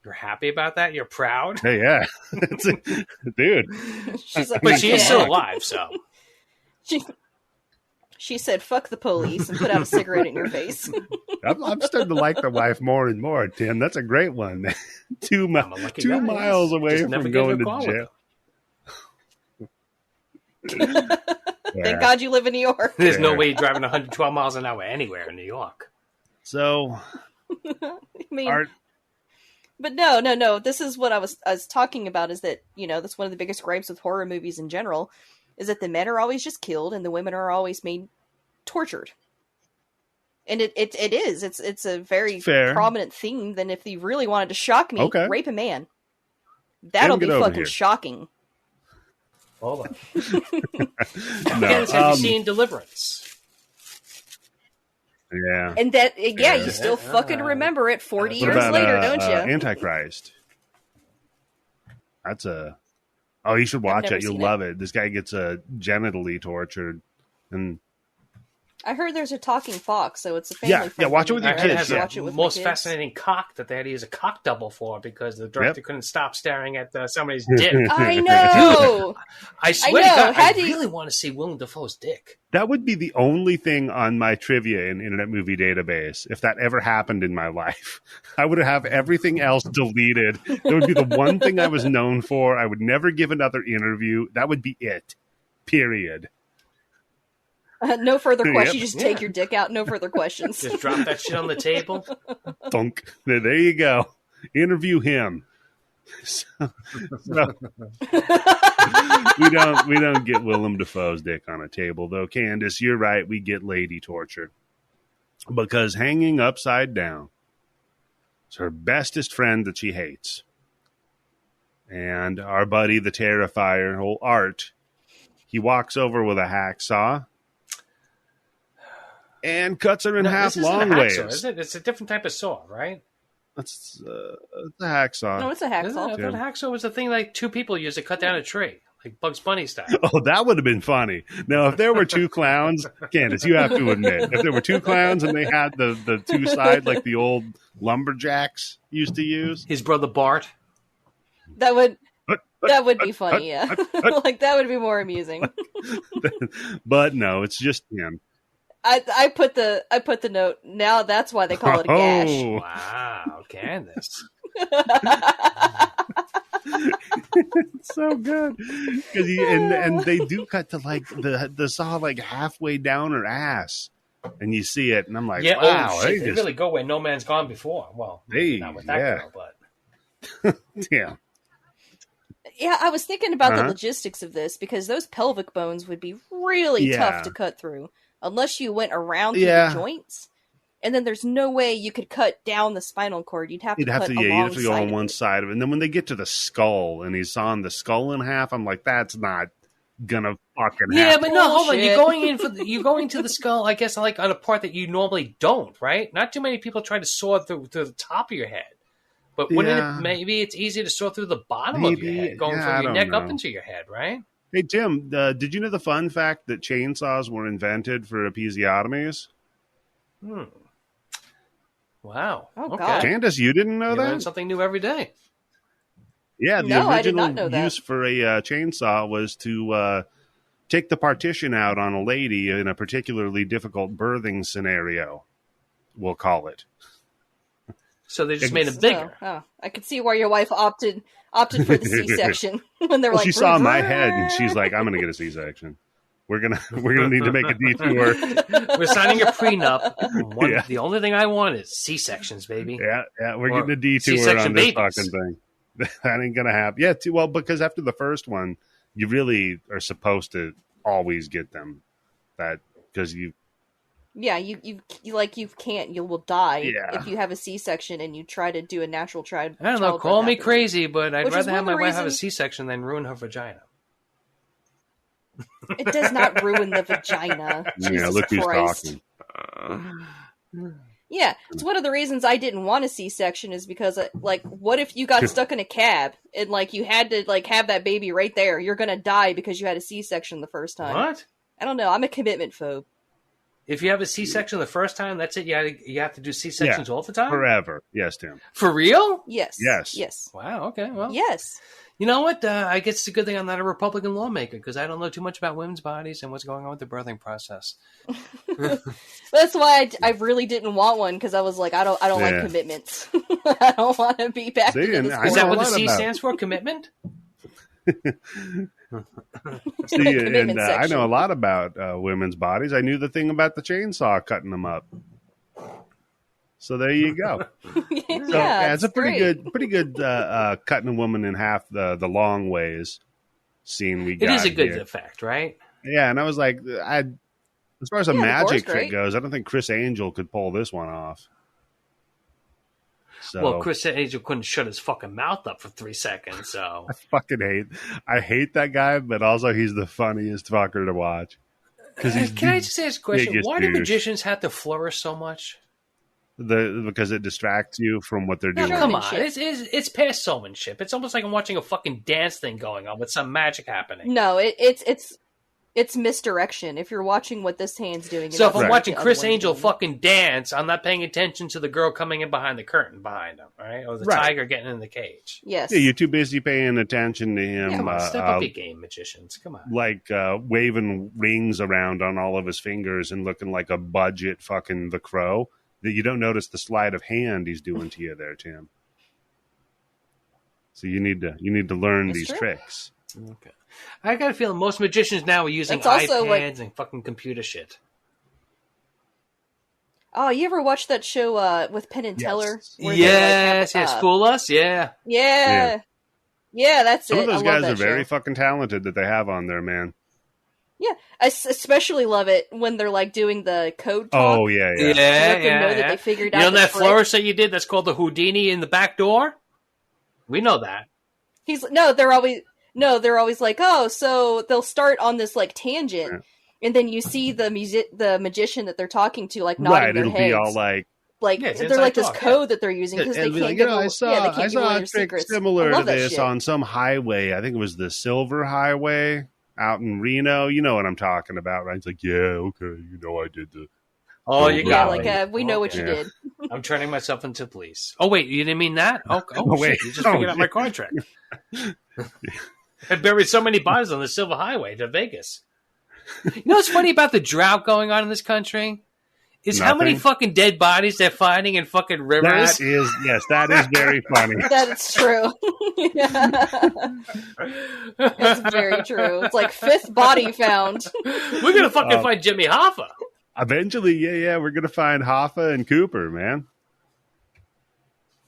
C: you're happy about that? You're proud?
A: Hey, yeah. Dude.
D: She's like,
C: But she is
D: "Yeah."
C: still alive, so.
D: She said, fuck the police, and put out a cigarette in your face.
A: I'm starting to like the wife more and more, Tim. That's a great one. Two
C: I'm a lucky
A: 2
C: guy,
A: miles
C: yes.
A: away
C: Just never
A: from
C: get in
A: going
C: a
A: to
C: car with
A: jail. Yeah.
D: Thank God you live in New York.
C: There's no
A: Fair.
C: way you're driving 112 miles an hour anywhere in New York.
A: So,
D: I mean,
A: Art,
D: but no. This is what I was talking about. Is that that's one of the biggest gripes with horror movies in general, is that the men are always just killed and the women are always made tortured. And it is. It's a very
A: Fair.
D: prominent theme. Then if you really wanted to shock me,
A: Okay.
D: rape a man. That'll be
A: get over
D: fucking
A: here.
D: shocking.
C: Hold on.
A: No,
C: Candice, have you seen Deliverance?
A: yeah.
D: And that, you
C: Yeah.
D: still fucking remember it 40
A: What
D: years
A: about
D: later, don't you?
A: Antichrist? That's a... Oh, you should watch
D: never
A: it. You'll
D: seen it.
A: love it. This guy gets genitally tortured. And
D: I heard there's a talking fox, so it's a family.
A: Yeah, watch it with your
C: I heard it
A: kids,
C: has
A: yeah.
D: Watch it
C: the
D: with my
C: most
D: kids.
C: fascinating cock that they had to use a cock double for because the director
A: Yep.
C: couldn't stop staring at somebody's dick.
D: I know.
C: I swear
D: know.
C: to God,
D: How
C: I
D: do you-
C: really want to see Willem Dafoe's dick.
A: that would be the only thing on my trivia in Internet Movie Database. If that ever happened in my life, I would have everything else deleted. That would be the one thing I was known for. I would never give another interview. That would be it. Period.
D: No further
A: Yep.
D: questions. You just take
C: Yeah.
D: your dick out. No further questions.
C: Just drop that shit on the table.
A: Thunk. There you go. Interview him. So, we don't get Willem Dafoe's dick on a table, though. Candice, you're right. We get lady torture because hanging upside down is her bestest friend that she hates, and our buddy the Terrifier, old Art, he walks over with a hacksaw and cuts her in half
C: this isn't
A: long
C: a
A: ways.
C: hacksaw, is it? It's a different type of saw, right?
A: It's a hacksaw.
D: No, it's a
C: Isn't it?
D: hacksaw.
C: I thought hacksaw was the thing like two people use to cut down a tree, like Bugs Bunny style.
A: Oh, that would have been funny. Now, if there were two clowns, Candice, you have to admit, if there were two clowns and they had the two side like the old lumberjacks used to use,
C: His brother Bart.
D: That would be funny. Yeah, like that would be more amusing.
A: but no, it's just him.
D: I put the note. Now that's why they call it a gash.
A: Oh,
C: Wow, Candice.
A: it's so good because and they do cut to like the saw like halfway down her ass, and you see it, and I'm like,
C: Yeah,
A: wow,
C: oh shit, they really go where no man's gone before. Well,
A: Hey,
C: not with that
A: yeah.
C: girl, but
A: yeah.
D: Yeah, I was thinking about the
A: Uh-huh.
D: logistics of this because those pelvic bones would be really
A: Yeah.
D: tough to cut through unless you went around through
A: Yeah.
D: the joints. And then there's no way you could cut down the spinal cord. You'd have to cut
A: You'd have to go on
D: alongside
A: one
D: of it.
A: side of it. And then when they get to the skull and he's on the skull in half, I'm like, that's not gonna fucking
C: yeah,
A: happen.
C: but no, hold on. You're
D: Bullshit.
C: going to the skull. I guess like on a part that you normally don't, right? Not too many people try to saw through the top of your head. But wouldn't
A: Yeah.
C: maybe it's easier to saw through the bottom of your
A: Maybe.
C: head, going
A: Yeah, I
C: from your
A: don't
C: neck up
A: know.
C: into your head, right?
A: Hey, Tim, did you know the fun fact that chainsaws were invented for episiotomies?
C: Wow.
D: Oh,
C: okay.
D: God.
A: Candice, you didn't know
C: You learn
A: that?
C: something new every day.
A: Yeah, the
D: No, I did
A: original
D: not know that.
A: use for a chainsaw was to take the partition out on a lady in a particularly difficult birthing scenario, we'll call it.
C: So they just made it bigger.
D: Oh, I could see why your wife opted for the C-section when they're
A: Well,
D: like.
A: she saw my head and she's like, "I'm going to get a C-section. We're gonna need to make a detour."
C: We're signing a prenup.
A: Yeah.
C: The only thing I want is C-sections, baby.
A: Yeah, we're
C: Or
A: getting a detour
C: C-section
A: on this
C: babies.
A: fucking thing. That ain't gonna happen. Yeah, well, because after the first one, you really are supposed to always get them. That because you
D: Yeah, you can't. You will die
A: Yeah.
D: if you have a C-section and you try to do a natural child.
C: I don't know.
D: childbirth
C: Call me
D: afterwards.
C: crazy, but I'd
D: Which is
C: rather
D: one
C: have
D: of
C: my
D: the
C: wife have a
D: reasons-
C: C-section than ruin her vagina.
D: It does not ruin the vagina. Jesus
A: look who's
D: Christ.
A: talking.
D: Yeah, it's one of the reasons I didn't want a C-section is because, like, what if you got stuck in a cab and, like, you had to, like, have that baby right there? You're gonna die because you had a C-section the first time.
C: What?
D: I don't know. I'm a commitment phobe.
C: If you have a C-section the first time, that's it. You have to do C-sections all the time?
A: Forever. Yes, Tim.
C: For real?
D: Yes.
A: Yes.
D: Yes.
C: Wow, okay. Well,
D: Yes.
C: you know what? I guess it's a good thing I'm not a Republican lawmaker because I don't know too much about women's bodies and what's going on with the birthing process.
D: That's why I really didn't want one because I was like, I don't
A: Yeah.
D: like commitments. I don't want to be back
A: See,
D: into
A: and
D: this.
A: I
C: Is
A: know
C: that
A: a
C: what the
A: lot
C: C
A: about-
C: stands for? Commitment?
A: See, and
D: Commitment
A: I
D: section.
A: know a lot about women's bodies. I knew the thing about the chainsaw cutting them up. So there you go. So,
D: yeah,
A: it's a pretty
D: great.
A: good cutting a woman in half the long ways scene we
C: It
A: got
C: is a good
A: here.
C: effect, right?
A: Yeah, and I was like, As far as a
D: Yeah, the gore's
A: magic trick
D: great.
A: goes, I don't think Chris Angel could pull this one off. So,
C: Well, Chris Angel couldn't shut his fucking mouth up for 3 seconds, so.
A: I hate that guy, but also he's the funniest fucker to watch.
C: Can I just ask a question?
A: biggest
C: Why do
A: douche.
C: magicians have to flourish so much?
A: Because it distracts you from what they're
C: No,
A: doing.
C: come on.
D: Showmanship.
C: It's past showmanship. It's almost like I'm watching a fucking dance thing going on with some magic happening.
D: No, it's misdirection. If you're watching what this hand's doing,
C: So if I'm
D: you're not
C: watching
D: the other
C: Chris
D: one's
C: Angel
D: doing.
C: fucking dance, I'm not paying attention to the girl coming in behind the curtain behind him, right? Or the
A: Right.
C: tiger getting in the cage.
D: Yes.
A: Yeah, you're too busy paying attention to
C: Come
A: him,
C: on, step up your game, magicians. Come on.
A: like waving rings around on all of his fingers and looking like a budget fucking the Crow, that you don't notice the sleight of hand he's doing to you there, Tim. So you need to learn
D: That's
A: these
D: true.
A: tricks.
C: Okay. I got a feeling most magicians now are using
D: That's also
C: iPads and fucking computer shit.
D: Oh, you ever watch that show with Penn and Teller? Where they,
C: Yes,
D: have,
C: Fool Us, yeah.
D: Yeah. Yeah, that's
A: Some
D: it.
A: of those
D: I love
A: guys
D: that
A: are very
D: show.
A: fucking talented that they have on there, man.
D: Yeah, I especially love it when they're like doing the code talk.
A: Oh yeah,
C: Yeah,
A: yeah.
D: To let them
C: yeah,
D: know that
C: yeah.
D: they figured
C: You
D: out
C: know
D: the
C: that
D: trick.
C: flourish that you did that's called the Houdini in the back door? We know that.
D: They're always like, oh, so they'll start on this like tangent, and then you see the magician that they're talking to like nodding
A: Right,
D: their
A: it'll
D: heads.
A: be all like,
C: Yeah, it's
D: they're
C: inside
D: like this
C: talk,
D: code that they're using because they
A: it'll be
D: can't
A: like,
D: give
A: I
D: they
A: saw
D: can't give away
A: a
D: their
A: trick
D: secrets.
A: similar
D: I
A: to
D: love that
A: this
D: shit.
A: on some highway. I think it was the Silver Highway out in Reno. You know what I'm talking about, right? It's like, yeah, okay, you know I did the.
C: Oh, you
A: Yeah,
C: got
D: like
C: me.
D: we know what you
A: Yeah.
D: did.
C: I'm turning myself into police. Oh, wait, you didn't mean that? Oh,
A: Oh, wait.
C: shit, you just
A: Oh,
C: figured out my
A: shit.
C: contract. I buried so many bodies on the Silver Highway to Vegas. You know what's funny about the drought going on in this country? Is how many
A: Nothing.
C: fucking dead bodies they're finding in fucking rivers.
A: That is very funny.
D: That's true. It's very true. It's like fifth body found.
C: We're going to fucking find Jimmy Hoffa.
A: Eventually, yeah, we're gonna find Hoffa and Cooper, man.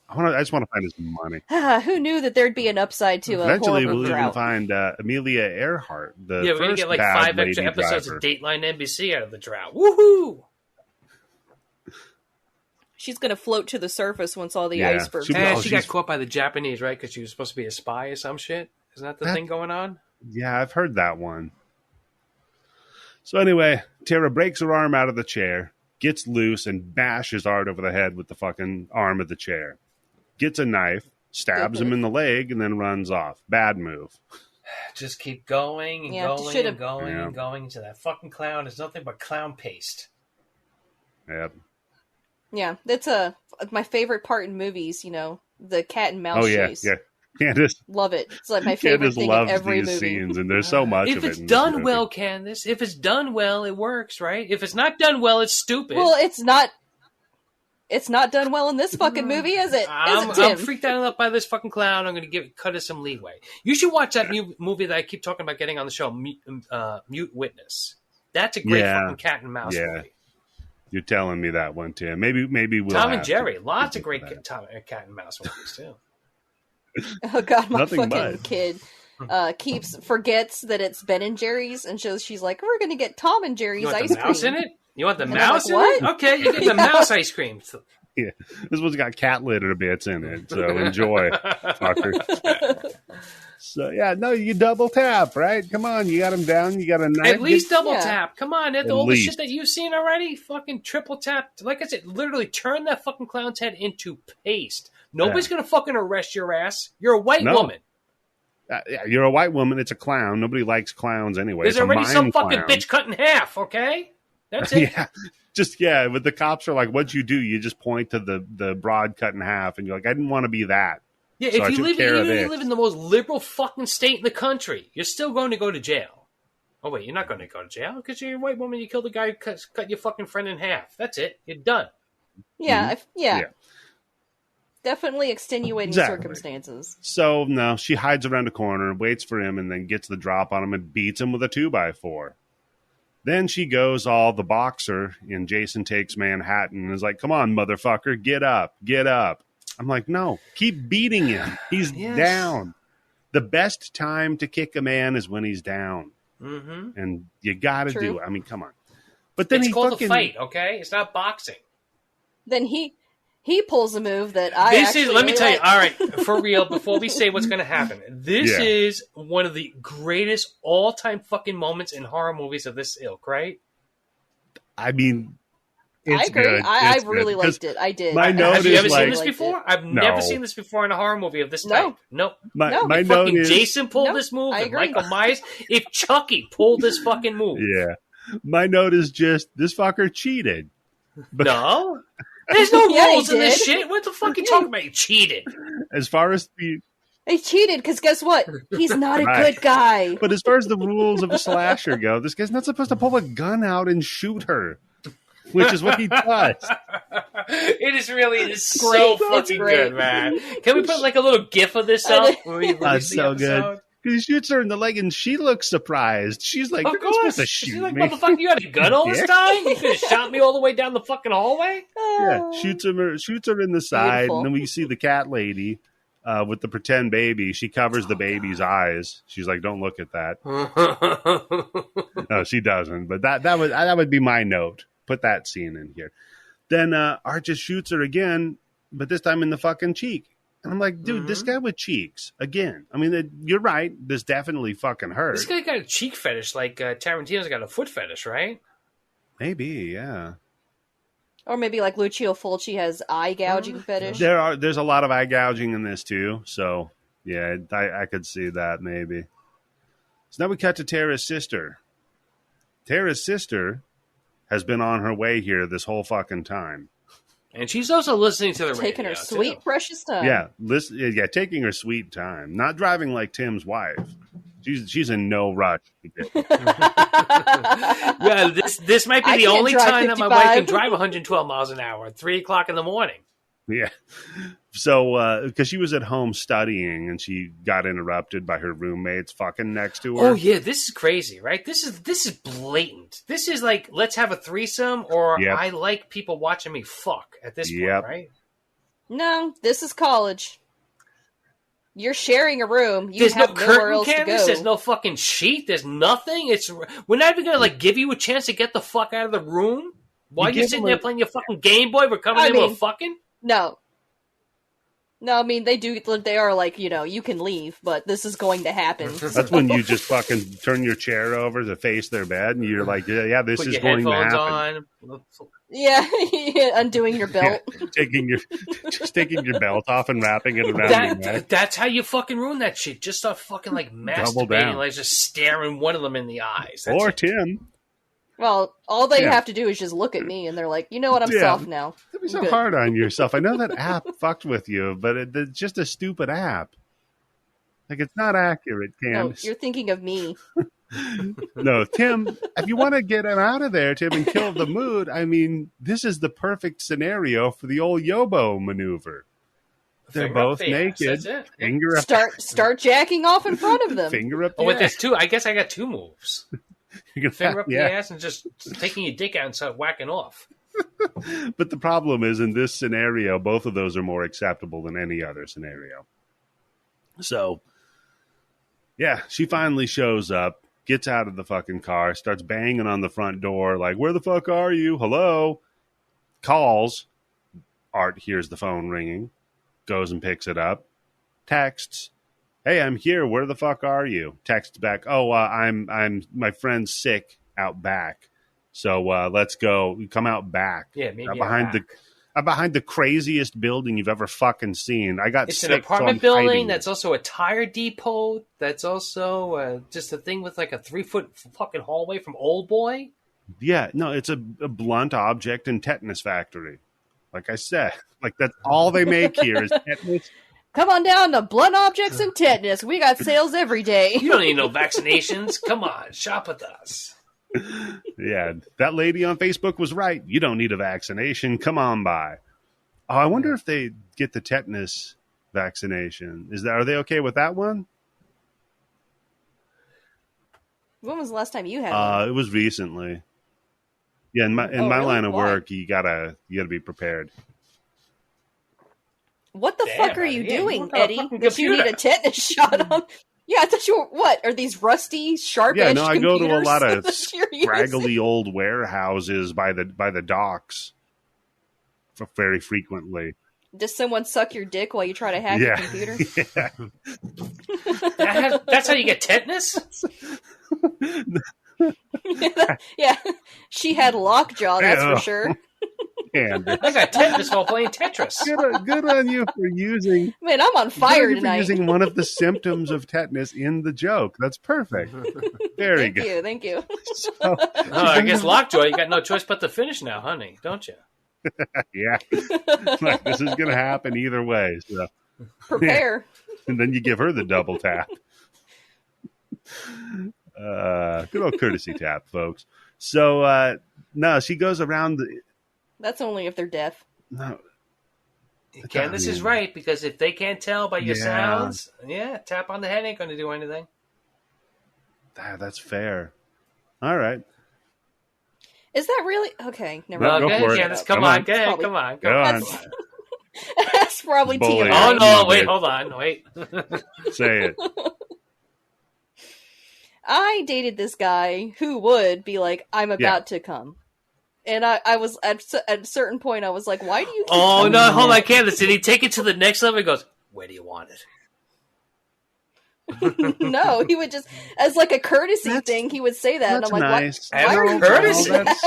A: I just want to find his money.
D: Who knew that there'd be an upside to a
A: Eventually,
D: horrible
A: we'll even
D: drought?
A: find Amelia Earhart, the
C: Yeah, we're going to
A: first
C: get like
A: bad
C: 5 extra
A: lady
C: episodes
A: driver.
C: of Dateline NBC out of the drought. Woohoo!
D: She's gonna float to the surface once all the
A: Yeah.
D: icebergs.
A: She-
C: And
A: Oh,
C: she got
A: she's-
C: caught by the Japanese, right? Because she was supposed to be a spy or some shit. Isn't that the thing going on?
A: Yeah, I've heard that one. So anyway, Tara breaks her arm out of the chair, gets loose, and bashes Art over the head with the fucking arm of the chair. Gets a knife, stabs him in the leg, and then runs off. Bad move.
C: Just keep going and
D: Yeah,
C: going
D: should've-
C: and going
A: Yeah.
C: and going to that fucking clown. It's nothing but clown paste.
A: Yep.
D: Yeah, that's my favorite part in movies. You know, the cat and mouse
A: Oh yeah,
D: chase.
A: yeah. Candice,
D: Love it. It's like my favorite
A: Candice
D: thing in
A: loves
D: every
A: these
D: movie.
A: scenes, and there's so much
C: If
A: of it.
C: it's
A: in this
C: done
A: movie.
C: well, Candice, if it's done well, it works, right? If it's not done well, it's stupid.
D: Well, it's not. It's not done well in this fucking movie, is it?
C: I'm
D: Is it, Tim?
C: freaked out enough by this fucking clown. I'm going to cut her some leeway. You should watch that movie that I keep talking about getting on the show, Mute Witness. That's a great
A: Yeah.
C: fucking cat and mouse
A: Yeah.
C: movie.
A: You're telling me that one, Tim. Maybe we'll
C: Tom and
A: have
C: Jerry,
A: to
C: lots of
A: look
C: great
A: at that.
C: cat and mouse movies too.
D: Oh god, my
A: Nothing
D: fucking
A: but.
D: kid forgets that it's Ben and Jerry's, and she's like, "We're gonna get Tom and Jerry's
C: You want
D: ice
C: the mouse
D: cream."
C: in it? You want the
D: And I'm
C: mouse
D: like,
C: in it?
D: "What?"
C: Okay, you get the
D: Yeah.
C: mouse ice cream.
A: Yeah, this one's got cat litter bits in it, so enjoy, fucker. So yeah, no, you double tap, right? Come on, you got him down. You got a knife.
C: At least double
D: Yeah.
C: tap. Come on,
A: At
C: all the
A: least.
C: shit that you've seen already, fucking triple tap. Like I said, literally turn that fucking clown's head into paste. Nobody's gonna fucking arrest your ass. You're a white
A: No.
C: woman.
A: Yeah, you're a white woman. It's a clown. Nobody likes clowns anyway.
C: There's
A: It's a
C: already some
A: mime
C: fucking
A: clown.
C: bitch cut in half. Okay, that's it.
A: yeah. But the cops are like, "What'd you do?" You just point to the broad cut in half, and you're like, "I didn't want to be that."
C: Yeah,
A: So I
C: if you
A: took
C: live,
A: care of
C: even if
A: this.
C: you live in the most liberal fucking state in the country, you're still going to go to jail. Oh wait, you're not going to go to jail because you're a white woman. You killed a guy, who cut your fucking friend in half. That's it. You're done.
D: Yeah,
A: Yeah.
D: definitely extenuating
A: Exactly.
D: circumstances.
A: So no, she hides around a corner, waits for him, and then gets the drop on him and beats him with a 2x4. Then she goes all the boxer in Jason Takes Manhattan and is like, "Come on, motherfucker, get up, get up." I'm like, "No, keep beating him. He's
C: Yes.
A: down. The best time to kick a man is when he's down,
C: Mm-hmm.
A: and you got to
D: True.
A: do it. I mean, come on." But then
C: it's
A: he
C: called
A: fucking...
C: a fight, okay? It's not boxing.
D: Then he pulls a move that I
C: This
D: actually
C: is, let me
D: really
C: tell you,
D: like.
C: all right, for real, before we say what's going to happen, this is one of the greatest all-time fucking moments in horror movies of this ilk, right?
A: I mean,
D: I
A: it's
D: agree.
A: good.
D: I
A: It's
D: really
A: good. 'Cause
D: liked it. I did.
A: my note
C: Have you
A: is
C: ever seen
A: like-
C: this before? I've
A: No.
C: never seen this before in a horror movie of this
D: No.
C: type. Nope.
A: My
D: No.
A: my
C: If
A: note
C: fucking
A: is
C: Jason pulled
D: No,
C: this move,
D: I
C: if
D: agree.
C: Michael Myers, if Chucky pulled this fucking move.
A: yeah. My note is just this fucker cheated. But
C: No? There's no
D: Yeah, he
C: rules in this
D: did.
C: shit. What the fuck are you talking about? You cheated.
A: as far as the
D: He cheated because guess what? He's not a
A: Right.
D: good guy.
A: but as far as the rules of a slasher go, this guy's not supposed to pull a gun out and shoot her, which is what he does.
C: It is really so
D: Great. It's
C: fucking
D: great.
C: good, man. Can we put like a little gif of this up? When we release
A: That's
C: the
A: so
C: episode?
A: good. He shoots her in the leg, and she looks surprised. She's like,
C: Of
A: "You're not supposed
C: course.
A: to
C: She's
A: shoot
C: like,
A: me."
C: motherfucker, you had a gun all this
A: Yeah.
C: time? You could have shot me all the way down the fucking hallway?
A: Yeah, shoots her in the side,
D: Beautiful.
A: and then we see the cat lady with the pretend baby. She covers the baby's eyes. She's like, "Don't look at that." No, she doesn't. But that would be my note. Put that scene in here. Then Art just shoots her again, but this time in the fucking cheek. And I'm like, dude, this guy with cheeks again. I mean, you're right. This definitely fucking hurt.
C: This guy got a cheek fetish like Tarantino's got a foot fetish, right?
A: Maybe, yeah.
D: Or maybe like Lucio Fulci has eye gouging fetish.
A: There's a lot of eye gouging in this too. So yeah, I could see that maybe. So now we cut to Tara's sister. Tara's sister has been on her way here this whole fucking time.
C: And she's also listening to the radio.
D: Taking her sweet,
C: too.
D: precious time.
A: Yeah, taking her sweet time. Not driving like Tim's wife. She's in no rush.
C: Yeah, this might be
D: I
C: the
D: can't
C: only
D: drive
C: time that my wife can
D: 55.
C: drive 112 miles an hour at 3 o'clock in the morning.
A: Yeah. So, because she was at home studying and she got interrupted by her roommates fucking next to her.
C: Oh yeah, this is crazy, right? This is blatant. This is like, let's have a threesome, or
A: Yep.
C: I like people watching me fuck at this
A: Yep.
C: point, right?
D: No, this is college. You're sharing a room. You
C: There's no
D: have nowhere
C: curtain,
D: else to
C: Candice.
D: go.
C: There's no fucking sheet. There's nothing. We're not even gonna like give you a chance to get the fuck out of the room while
A: You
C: you're
A: give
C: sitting
A: them
C: there playing your fucking Game Boy. We're coming
D: I
C: in
D: mean-
C: with fucking.
D: No, I mean, they are like, you can leave, but this is going to happen.
A: That's when you just fucking turn your chair over to face their bed and you're like, yeah, this
C: Put
A: is
C: your
A: going to
C: headphones
A: happen.
C: on.
D: Yeah, undoing your belt.
A: taking your belt off and wrapping it around your neck.
C: That's how you fucking ruin that shit. Just start fucking like
A: Double
C: masturbating,
A: down.
C: like just staring one of them in the eyes. That's
A: Or
C: it.
A: Tim.
D: Well, all they
A: Yeah.
D: have to do is just look at me, and they're like, you know what, I'm
A: Yeah.
D: soft now.
A: Don't be so
D: I'm good.
A: hard on yourself. I know that app fucked with you, but it's just a stupid app. Like, it's not accurate,
D: No,
A: Candice.
D: you're thinking of me.
A: No, Tim, if you want to get him out of there, Tim, and kill the mood, I mean, this is the perfect scenario for the old Yobo maneuver. They're
C: Finger up
A: both
C: the ass,
A: naked.
C: that's it.
A: Finger up,
D: Start jacking off in front of them.
A: finger up.
C: Oh,
A: the
C: wait,
A: ass.
C: there's two. I guess I got two moves.
A: You can
C: Finger up
A: yeah.
C: the ass and just taking your dick out and start whacking off.
A: But the problem is, in this scenario, both of those are more acceptable than any other scenario. So, yeah, she finally shows up, gets out of the fucking car, starts banging on the front door, like, where the fuck are you? Hello? Calls. Art hears the phone ringing, goes and picks it up, texts, hey, I'm here. Where the fuck are you? Texts back, oh, I'm my friend's sick out back. So let's go. Come out back.
C: Yeah, maybe
A: behind the craziest building you've ever fucking seen. I got
C: It's
A: sick,
C: an apartment
A: so I'm
C: building
A: hiding.
C: that's also a tire depot. That's also just a thing with like a 3-foot fucking hallway from Old Boy.
A: Yeah, no, it's a blunt object and tetanus factory. Like I said, like that's all they make here is tetanus.
D: Come on down to Blunt Objects and Tetanus. We got sales every day.
C: You don't need no vaccinations. Come on, shop with us.
A: Yeah, that lady on Facebook was right. You don't need a vaccination. Come on by. Oh, I wonder if they get the tetanus vaccination. Are they okay with that one?
D: When was the last time you had one?
A: It was recently. Yeah, in my
D: really?
A: line of
D: Why?
A: work, you gotta be prepared.
D: What the
C: Damn,
D: fuck are you
C: Eddie. Yeah, you
D: doing,
C: work on a
D: Eddie?
C: fucking
D: That you need
C: computer.
D: a tetanus shot on? Yeah, I thought you were, what? Are these rusty, sharp-edged
A: I go to a lot of
D: that you're using?
A: scraggly old warehouses by the docks very frequently.
D: Does someone suck your dick while you try to hack your computer?
A: Yeah.
C: That's how you get tetanus?
D: Yeah, she had lockjaw, that's for sure.
A: And
C: I got tetanus while playing Tetris.
A: good on you for using.
D: Man, I'm on fire
A: For
D: tonight.
A: using one of the symptoms of tetanus in the joke. That's perfect. Very good.
D: Thank you.
A: So,
C: I guess lockjaw, you got no choice but to finish now, honey, don't you?
A: yeah. Like, this is going to happen either way. So.
D: Prepare.
A: And then you give her the double tap. Good old courtesy tap, folks. So, no, she goes around.
D: That's only if they're deaf.
A: No.
C: Candice is right, because if they can't tell by your sounds, tap on the head ain't going to do anything.
A: That's fair. All right.
D: Is that really? Okay, never
A: No,
D: mind.
A: go
C: Go ahead,
A: for it.
C: Candice. Come on. Go ahead.
D: Probably-
C: Come on.
A: Go on.
D: That's probably
A: Bully.
D: TMI.
C: Oh, no. Wait. Hold on. Wait.
A: Say it.
D: I dated this guy who would be like, I'm about to come. And I was, at a certain point, I was like, why do you keep
C: Oh,
D: telling
C: no.
D: me
C: Hold
D: that?
C: on, Candice. Did he take it to the next level? He goes, where do you want it?
D: No, he would just, as like a courtesy thing, he would say that. And
A: That's
D: I'm like,
A: nice.
D: why are you
C: Courtesy.
D: doing that?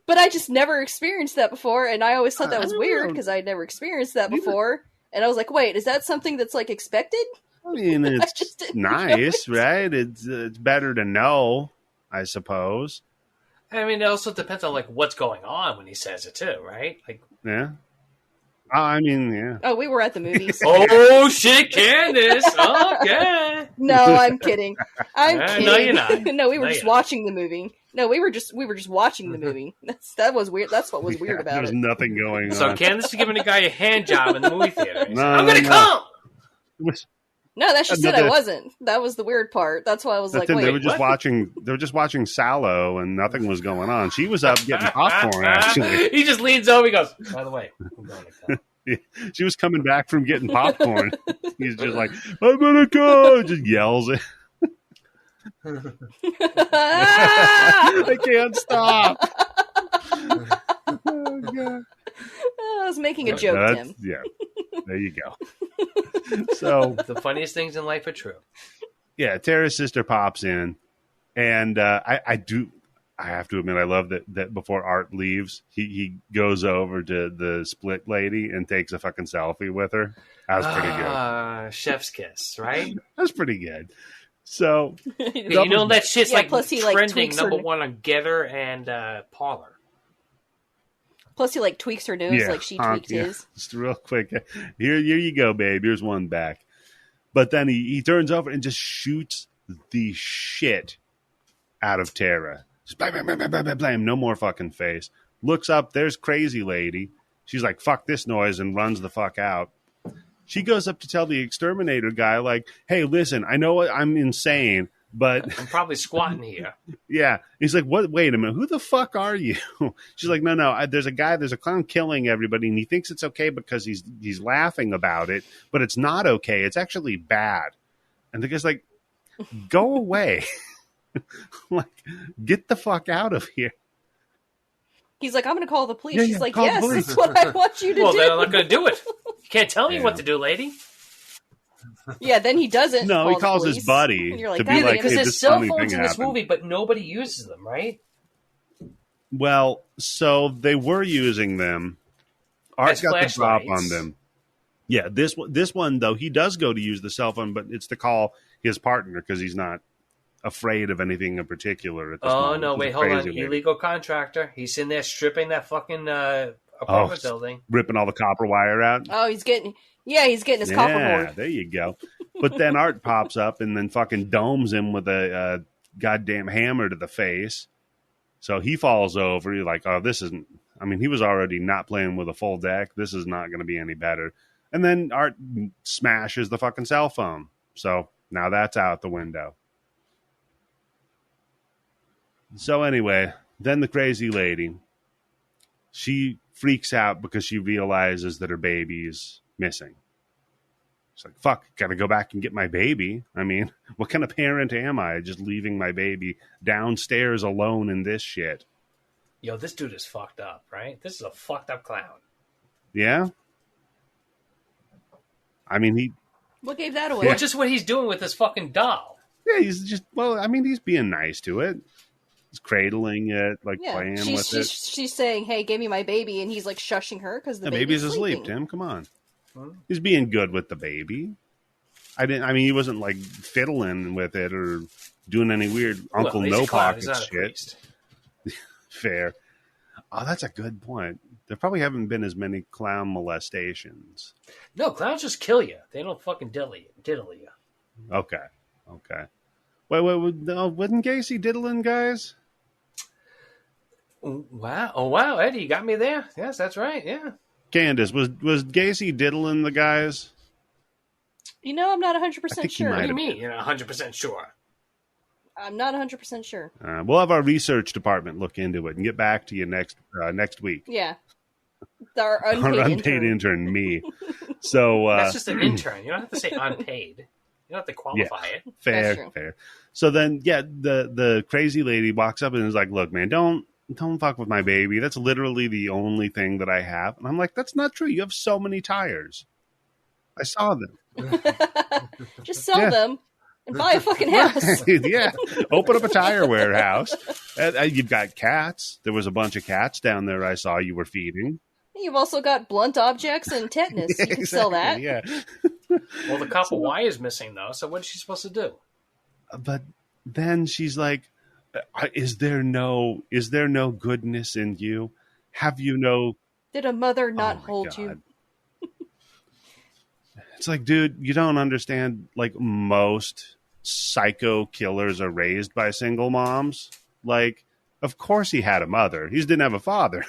D: But I just never experienced that before. And I always thought that was weird because I'd never experienced that before. And I was like, wait, is that something that's like expected?
A: I mean, it's
D: just didn't
A: nice, right? It's better to know, I suppose.
C: I mean, it also depends on like what's going on when he says it too, right? Like,
A: Yeah. I mean, yeah.
D: Oh, we were at the movies.
C: oh shit, Candice. Okay.
D: No, I'm kidding. I'm kidding.
C: No, you're not.
D: No, we were
C: No,
D: just
C: you're not.
D: watching the movie. No, we were just watching the movie. That was weird. That's what was weird about
A: There's
D: it.
A: nothing going
C: So
A: on.
C: Candice is giving a guy a hand job in the movie theater. He's
A: No,
C: like, I'm gonna
A: no.
C: come.
A: It was-
D: No, that she said I
A: Another-
D: wasn't. That was the weird part. That's why I was like,
A: They were
D: wait,
A: just
C: what?
A: watching. They were just watching Sallow, and nothing was going on. She was up getting popcorn. Actually,
C: He just leans over. He goes, by the way, I'm going to come.
A: she was coming back from getting popcorn. He's just like, "I'm gonna go!" Just yells it. I can't stop. Oh, God.
D: I was making a joke, Tim.
A: Yeah, there you go. So
C: The funniest things in life are true.
A: yeah, Tara's sister pops in, and I have to admit I love that before Art leaves, he goes over to the split lady and takes a fucking selfie with her. That was pretty good.
C: Chef's kiss, right?
A: That's pretty good. So
C: You know that shit's
D: Yeah,
C: like
D: plus he, like,
C: trending
D: tweaks her-
C: number one on Getter and Parlor.
D: Plus, he like tweaks her nose like she tweaked his.
A: Just real quick. Here you go, babe. Here's one back. But then he turns over and just shoots the shit out of Tara. Just blam, blam, blam, blam, blam, blam. No more fucking face. Looks up. There's crazy lady. She's like, fuck this noise, and runs the fuck out. She goes up to tell the exterminator guy, like, hey, listen, I know I'm insane, but
C: I'm probably squatting here.
A: yeah. He's like, what? Wait a minute. Who the fuck are you? She's like, no. There's a clown killing everybody, and he thinks it's okay because he's laughing about it, but it's not okay. It's actually bad. And the guy's like, go away. Like, get the fuck out of here.
D: He's like, I'm going to call the police.
A: Yeah,
D: She's
A: yeah,
D: like,
A: call the
D: yes,
A: police.
D: that's what I want you to
C: Well,
D: do.
C: then I'm not going to do it. You can't tell me
A: Yeah.
C: what to do, lady.
D: Yeah, then he doesn't.
A: No,
D: call
A: he
D: the
A: calls his
D: police.
A: buddy
D: And you're
A: to
D: like,
A: be
D: God
A: like,
D: damn
C: Because
A: hey,
D: it.
C: there's
A: this
C: cell
A: funny
C: phones
A: thing
C: in this
A: happened.
C: movie, but nobody uses them, right?
A: Well, so they were using them. Art
C: As
A: got the drop
C: flashlights.
A: on them. Yeah, this one though, he does go to use the cell phone, but it's to call his partner because he's not afraid of anything in particular at this
C: Oh,
A: moment.
C: no,
A: He's
C: wait,
A: a
C: hold on.
A: crazy lady.
C: Illegal contractor. He's in there stripping that fucking apartment building.
A: Ripping all the copper wire out.
D: Oh, he's getting his copper board.
A: There you go. But then Art pops up and then fucking domes him with a goddamn hammer to the face. So he falls over. You're like, oh, this isn't. I mean, he was already not playing with a full deck. This is not going to be any better. And then Art smashes the fucking cell phone. So now that's out the window. So anyway, then the crazy lady, she freaks out because she realizes that her baby's missing. She's like, fuck, got to go back and get my baby. I mean, what kind of parent am I just leaving my baby downstairs alone in this shit?
C: Yo, this dude is fucked up, right? This is a fucked up clown.
A: Yeah? I mean,
D: What gave that away?
C: Well, just what he's doing with this fucking doll.
A: yeah, he's just, well, I mean, he's being nice to it. He's cradling it, like playing with it.
D: She's saying, hey, give me my baby, and he's like shushing her because the
A: baby's
D: sleeping.
A: asleep, Tim. Come on. He's being good with the baby. I mean, he wasn't like fiddling with it or doing any weird Uncle No Pocket shit. Fair. Oh, that's a good point. There probably haven't been as many clown molestations.
C: No, clowns just kill you. They don't fucking diddle you.
A: Okay. Wait, wasn't Gacy diddling guys?
C: Wow. Oh, wow, Eddie, you got me there. Yes, that's right. Yeah.
A: Candice, was Gacy diddling the guys?
D: I'm not 100% sure.
C: What do you mean? You're not 100% sure.
D: I'm not 100% sure.
A: We'll have our research department look into it and get back to you next week.
D: Yeah. Our unpaid intern,
A: me. So
C: that's just an intern. You don't have to say unpaid. You don't have to qualify it.
A: Fair. So then, the crazy lady walks up and is like, "Look, man, don't fuck with my baby. That's literally the only thing that I have." And I'm like, "That's not true. You have so many tires. I saw them.
D: Just sell them and buy a fucking house."
A: Yeah, open up a tire warehouse. You've got cats. There was a bunch of cats down there. I saw you were feeding.
D: You've also got blunt objects and tetanus. You can sell that.
A: Yeah.
C: Well, the copper wire is missing though. So what is she supposed to do?
A: But then she's like, "Is there no goodness in you? Have you no?"
D: Did a mother not hold you?
A: It's like, dude, you don't understand. Like, most psycho killers are raised by single moms. Like, of course he had a mother. He just didn't have a father.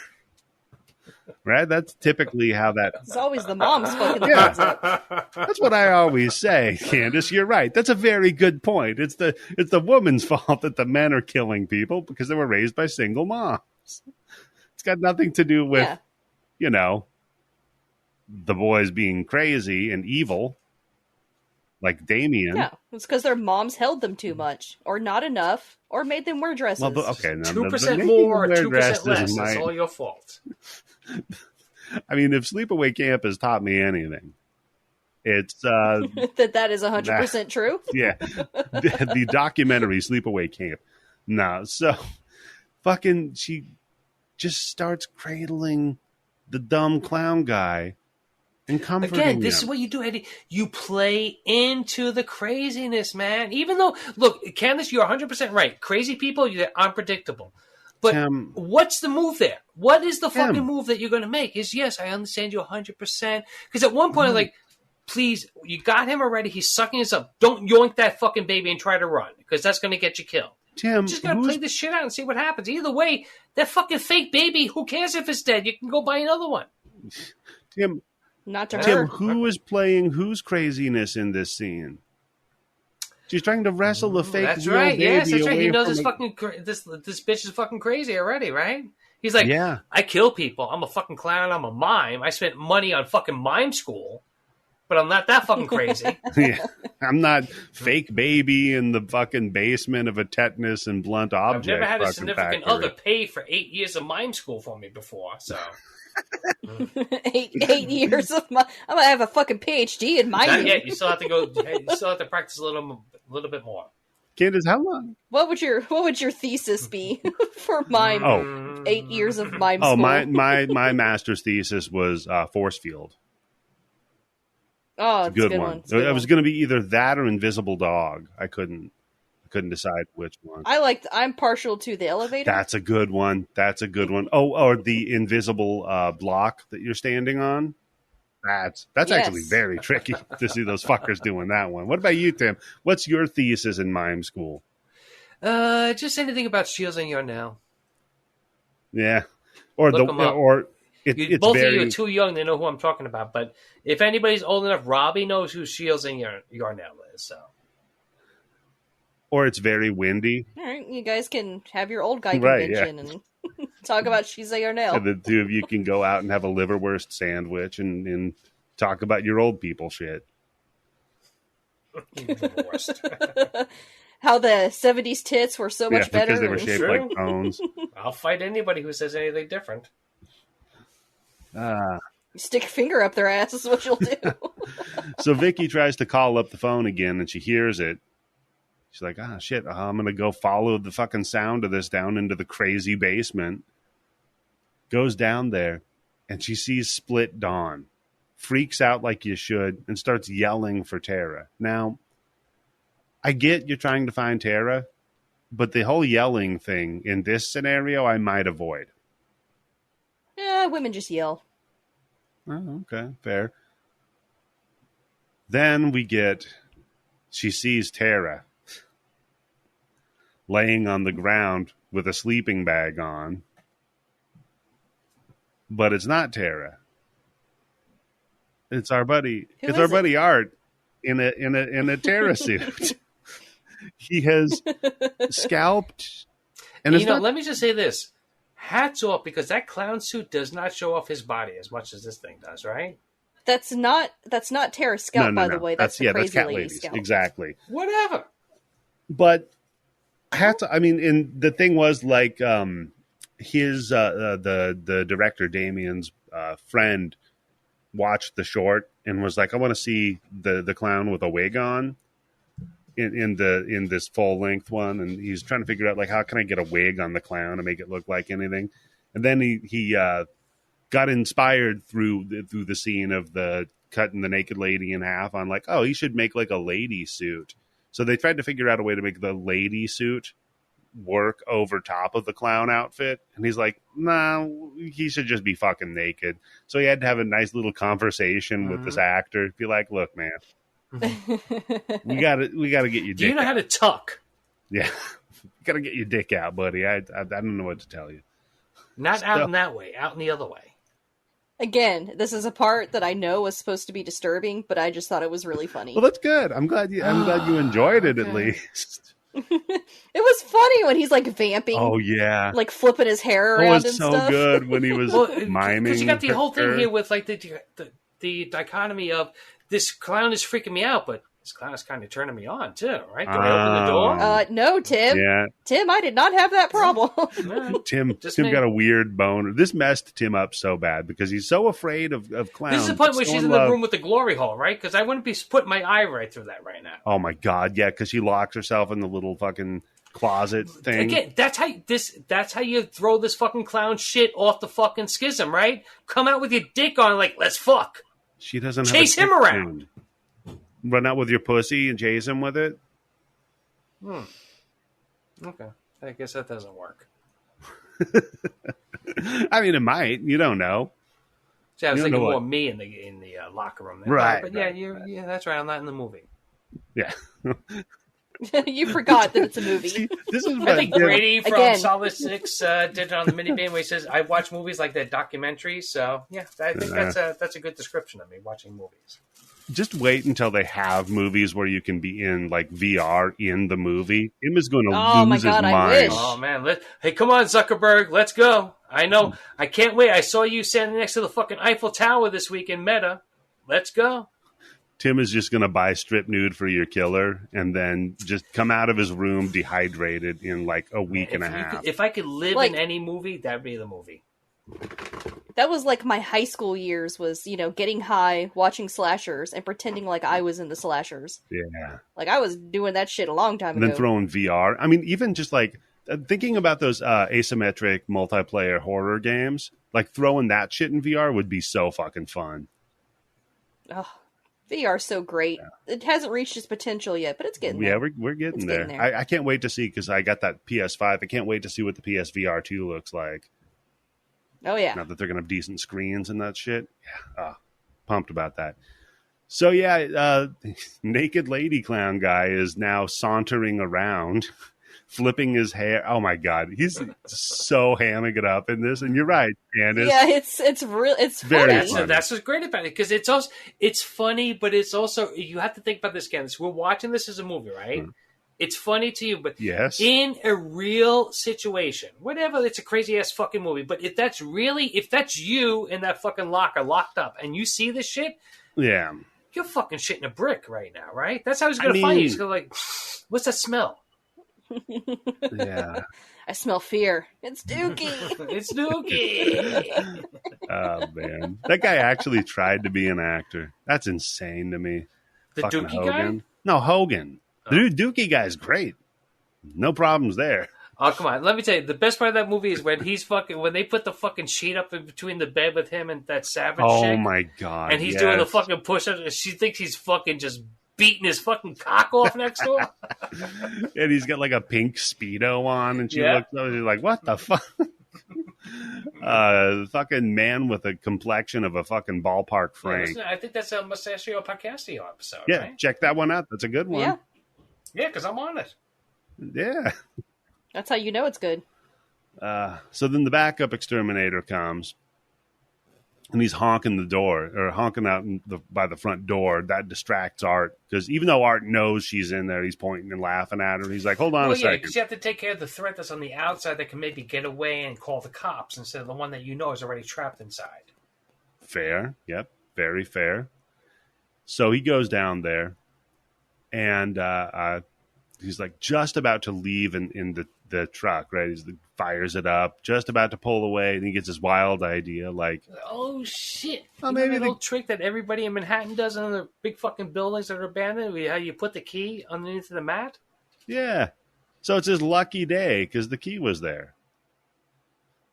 A: Right? That's typically how that...
D: It's always the mom's fucking kids up.
A: That's what I always say, Candice. You're right. That's a very good point. It's the woman's fault that the men are killing people because they were raised by single moms. It's got nothing to do with, the boys being crazy and evil, like Damien.
D: Yeah, it's because their moms held them too much, or not enough, or made them wear dresses.
A: Well, okay,
C: 2% more or 2% less. It's all your fault.
A: I mean, if Sleepaway Camp has taught me anything, it's
D: that is 100% true.
A: Yeah, the documentary Sleepaway Camp. No, so fucking she just starts cradling the dumb clown guy and comforting him.
C: Again, this is what you do, Eddie. You play into the craziness, man. Even though, look, Candice, you're 100% right. Crazy people, they're unpredictable. But what's the move there? What is the fucking move that you're going to make? Is, yes, I understand you 100%. Because at one point, I'm like, please, you got him already. He's sucking us up. Don't yoink that fucking baby and try to run, because that's going to get you killed.
A: Tim,
C: you just got to play this shit out and see what happens. Either way, that fucking fake baby, who cares if it's dead? You can go buy another one.
A: Tim,
D: not to her.
A: Tim, who is playing whose craziness in this scene? She's trying to wrestle the fake
C: that's
A: real
C: right.
A: baby
C: Yes, that's right. He knows
A: this
C: this bitch is fucking crazy already, right? He's like,
A: yeah.
C: I kill people. I'm a fucking clown. I'm a mime. I spent money on fucking mime school, but I'm not that fucking crazy.
A: Yeah, I'm not fake baby in the fucking basement of a tetanus and blunt object.
C: I've never had a significant
A: factory.
C: other pay for 8 years of mime school for me before, so...
D: 8 years of I'm gonna have a fucking PhD in miming.
C: Not yet. You still have to go. You still have to practice a little bit more.
A: Candice, how long?
D: What would your thesis be for mime?
A: Oh,
D: 8 years of mime school.
A: Oh, my master's thesis was force field.
D: Oh, it's a good
A: one.
D: It
A: was going to be either that or Invisible Dog. I couldn't decide which one.
D: I'm partial to the elevator.
A: That's a good one. Oh, or the invisible block that you're standing on. That's actually very tricky to see those fuckers doing that one. What about you, Tim? What's your thesis in mime school?
C: Just anything about Shields and Yarnell.
A: Yeah, or
C: Look
A: it's
C: both
A: very...
C: of you are too young to know who I'm talking about. But if anybody's old enough, Robbie knows who Shields and Yarnell is. So.
A: Or it's very windy.
D: All right, you guys can have your old guy convention and talk about Shiza Yarnell.
A: And the two of you can go out and have a liverwurst sandwich and talk about your old people shit.
C: The worst.
D: How the 70s tits were so much better.
A: Because they were shaped
C: Sure.
A: like bones.
C: I'll fight anybody who says anything different.
D: You stick a finger up their ass is what you'll do.
A: So Vicky tries to call up the phone again, and she hears it. She's like, shit, I'm going to go follow the fucking sound of this down into the crazy basement. Goes down there, and she sees Split Dawn. Freaks out like you should, and starts yelling for Tara. Now, I get you're trying to find Tara, but the whole yelling thing in this scenario, I might avoid.
D: Yeah, women just yell.
A: Oh, okay, fair. Then she sees Tara laying on the ground with a sleeping bag on, but it's not Tara. It's our buddy. It's our buddy Art in a Tara suit. He has scalped, and
C: let me just say this: hats off, because that clown suit does not show off his body as much as this thing does, right?
D: That's not Tara's scalp, by the way. That's the crazy
A: Cat
D: lady
A: Lady's.
D: scalp.
A: Exactly.
C: Whatever.
A: But the thing was like his the director Damien's friend watched the short and was like, I want to see the clown with a wig on in this full length one, and he's trying to figure out like how can I get a wig on the clown to make it look like anything, and then he got inspired through the scene of the cutting the naked lady in half on like, oh, he should make like a lady suit. So they tried to figure out a way to make the lady suit work over top of the clown outfit. And he's like, nah, he should just be fucking naked. So he had to have a nice little conversation with this actor. Be like, look, man, we gotta get your dick.
C: Do you know how to tuck?
A: Yeah. Gotta get your dick out, buddy. I don't know what to tell you.
C: Not out in that way, out in the other way.
D: Again, this is a part that I know was supposed to be disturbing, but I just thought it was really funny.
A: Well, that's good. I'm glad you enjoyed it at least.
D: It was funny when he's like vamping.
A: Oh yeah,
D: like flipping his hair around.
A: It was so
D: stuff.
A: good when he was miming.
C: Because you got the whole thing here with like the dichotomy of this clown is freaking me out, but this clown is kind of turning me on too, right? Do I open the door?
D: No, Tim.
A: Yeah.
D: Tim, I did not have that problem.
C: No,
A: Tim got a weird boner. This messed Tim up so bad because he's so afraid of clowns.
C: This is the point where she's in the room with the glory hole, right? Because I wouldn't be putting my eye right through that right now.
A: Oh my god, yeah, because she locks herself in the little fucking closet thing.
C: Again, that's how you throw this fucking clown shit off the fucking schism, right? Come out with your dick on, like, let's fuck.
A: She doesn't
C: chase him around.
A: Run out with your pussy and chase him with it.
C: Okay, I guess that doesn't work.
A: I mean, it might. You don't know.
C: See, I was thinking more me in the locker room there.
A: Right.
C: But yeah, that's right. I'm not in the movie.
A: Yeah.
D: You forgot that it's a movie.
A: See, this is
C: I think Brady from
D: Again.
C: Solid 6 did it on the minivan where he says, I watch movies like that documentary. So, yeah, I think that's a good description of me watching movies.
A: Just wait until they have movies where you can be in like VR in the movie. Him is going to lose his mind.
D: I wish.
C: Oh, man. Hey, come on, Zuckerberg. Let's go. I know. I can't wait. I saw you standing next to the fucking Eiffel Tower this week in Meta. Let's go.
A: Tim is just going to buy strip nude for your killer and then just come out of his room dehydrated in like a week and a half.
C: If I could live in any movie, that'd be the movie.
D: That was like my high school years was, getting high, watching slashers, and pretending like I was in the slashers.
A: Yeah.
D: Like I was doing that shit a long time ago.
A: And then throwing VR. I mean, even just like thinking about those asymmetric multiplayer horror games, like throwing that shit in VR would be so fucking fun.
D: Oh, VR is so great. Yeah. It hasn't reached its potential yet, but it's getting there.
A: Yeah, we're getting there. I can't wait to see, because I got that PS5. I can't wait to see what the PSVR 2 looks like.
D: Oh, yeah.
A: Now that they're going to have decent screens and that shit. Yeah, pumped about that. So, yeah, naked lady clown guy is now sauntering around, flipping his hair. Oh, my God. He's so hamming it up in this. And you're right, Candice.
D: Yeah, it's real. It's
A: very
D: funny.
C: That's what's great about it, because it's funny, but it's also, you have to think about this, Candice. We're watching this as a movie, right? Mm-hmm. It's funny to you, but
A: yes,
C: in a real situation, whatever, it's a crazy ass fucking movie. But if that's you in that fucking locker locked up and you see this shit,
A: yeah,
C: you're fucking shitting a brick right now, right? That's how he's going to find you. He's going to like, what's that smell?
A: Yeah.
D: I smell fear. It's Dookie.
C: It's Dookie.
A: Oh, man. That guy actually tried to be an actor. That's insane to me.
C: The
A: Fucking
C: Dookie
A: Hogan.
C: guy?
A: No, Hogan. The Dookie guy's great. No problems there.
C: Oh, come on. Let me tell you, the best part of that movie is when when they put the fucking sheet up in between the bed with him and that savage chick.
A: Oh, my God.
C: And he's doing the fucking push-ups, and she thinks he's fucking just beating his fucking cock off next to him.
A: And he's got like a pink Speedo on, and she looks over and she's like, what the fuck? Fucking man with a complexion of a fucking ballpark Frank.
C: Yeah, I think that's a Mustachio Podcastio episode,
A: Yeah,
C: right?
A: check that one out. That's a good one.
C: Yeah, because I'm on it.
A: Yeah.
D: That's how you know it's good.
A: So then the backup exterminator comes, and he's honking the door, or honking out by the front door. That distracts Art, because even though Art knows she's in there, he's pointing and laughing at her. He's like, hold on a second.
C: Because you have to take care of the threat that's on the outside that can maybe get away and call the cops instead of the one that you know is already trapped inside.
A: Fair. Yep. Very fair. So he goes down there, and he's like just about to leave in the truck, right? He fires it up, just about to pull away, and he gets this wild idea, like,
C: oh shit!
A: Well,
C: maybe
A: maybe
C: a little trick that everybody in Manhattan does in the big fucking buildings that are abandoned. How you put the key underneath the mat?
A: Yeah. So it's his lucky day because the key was there.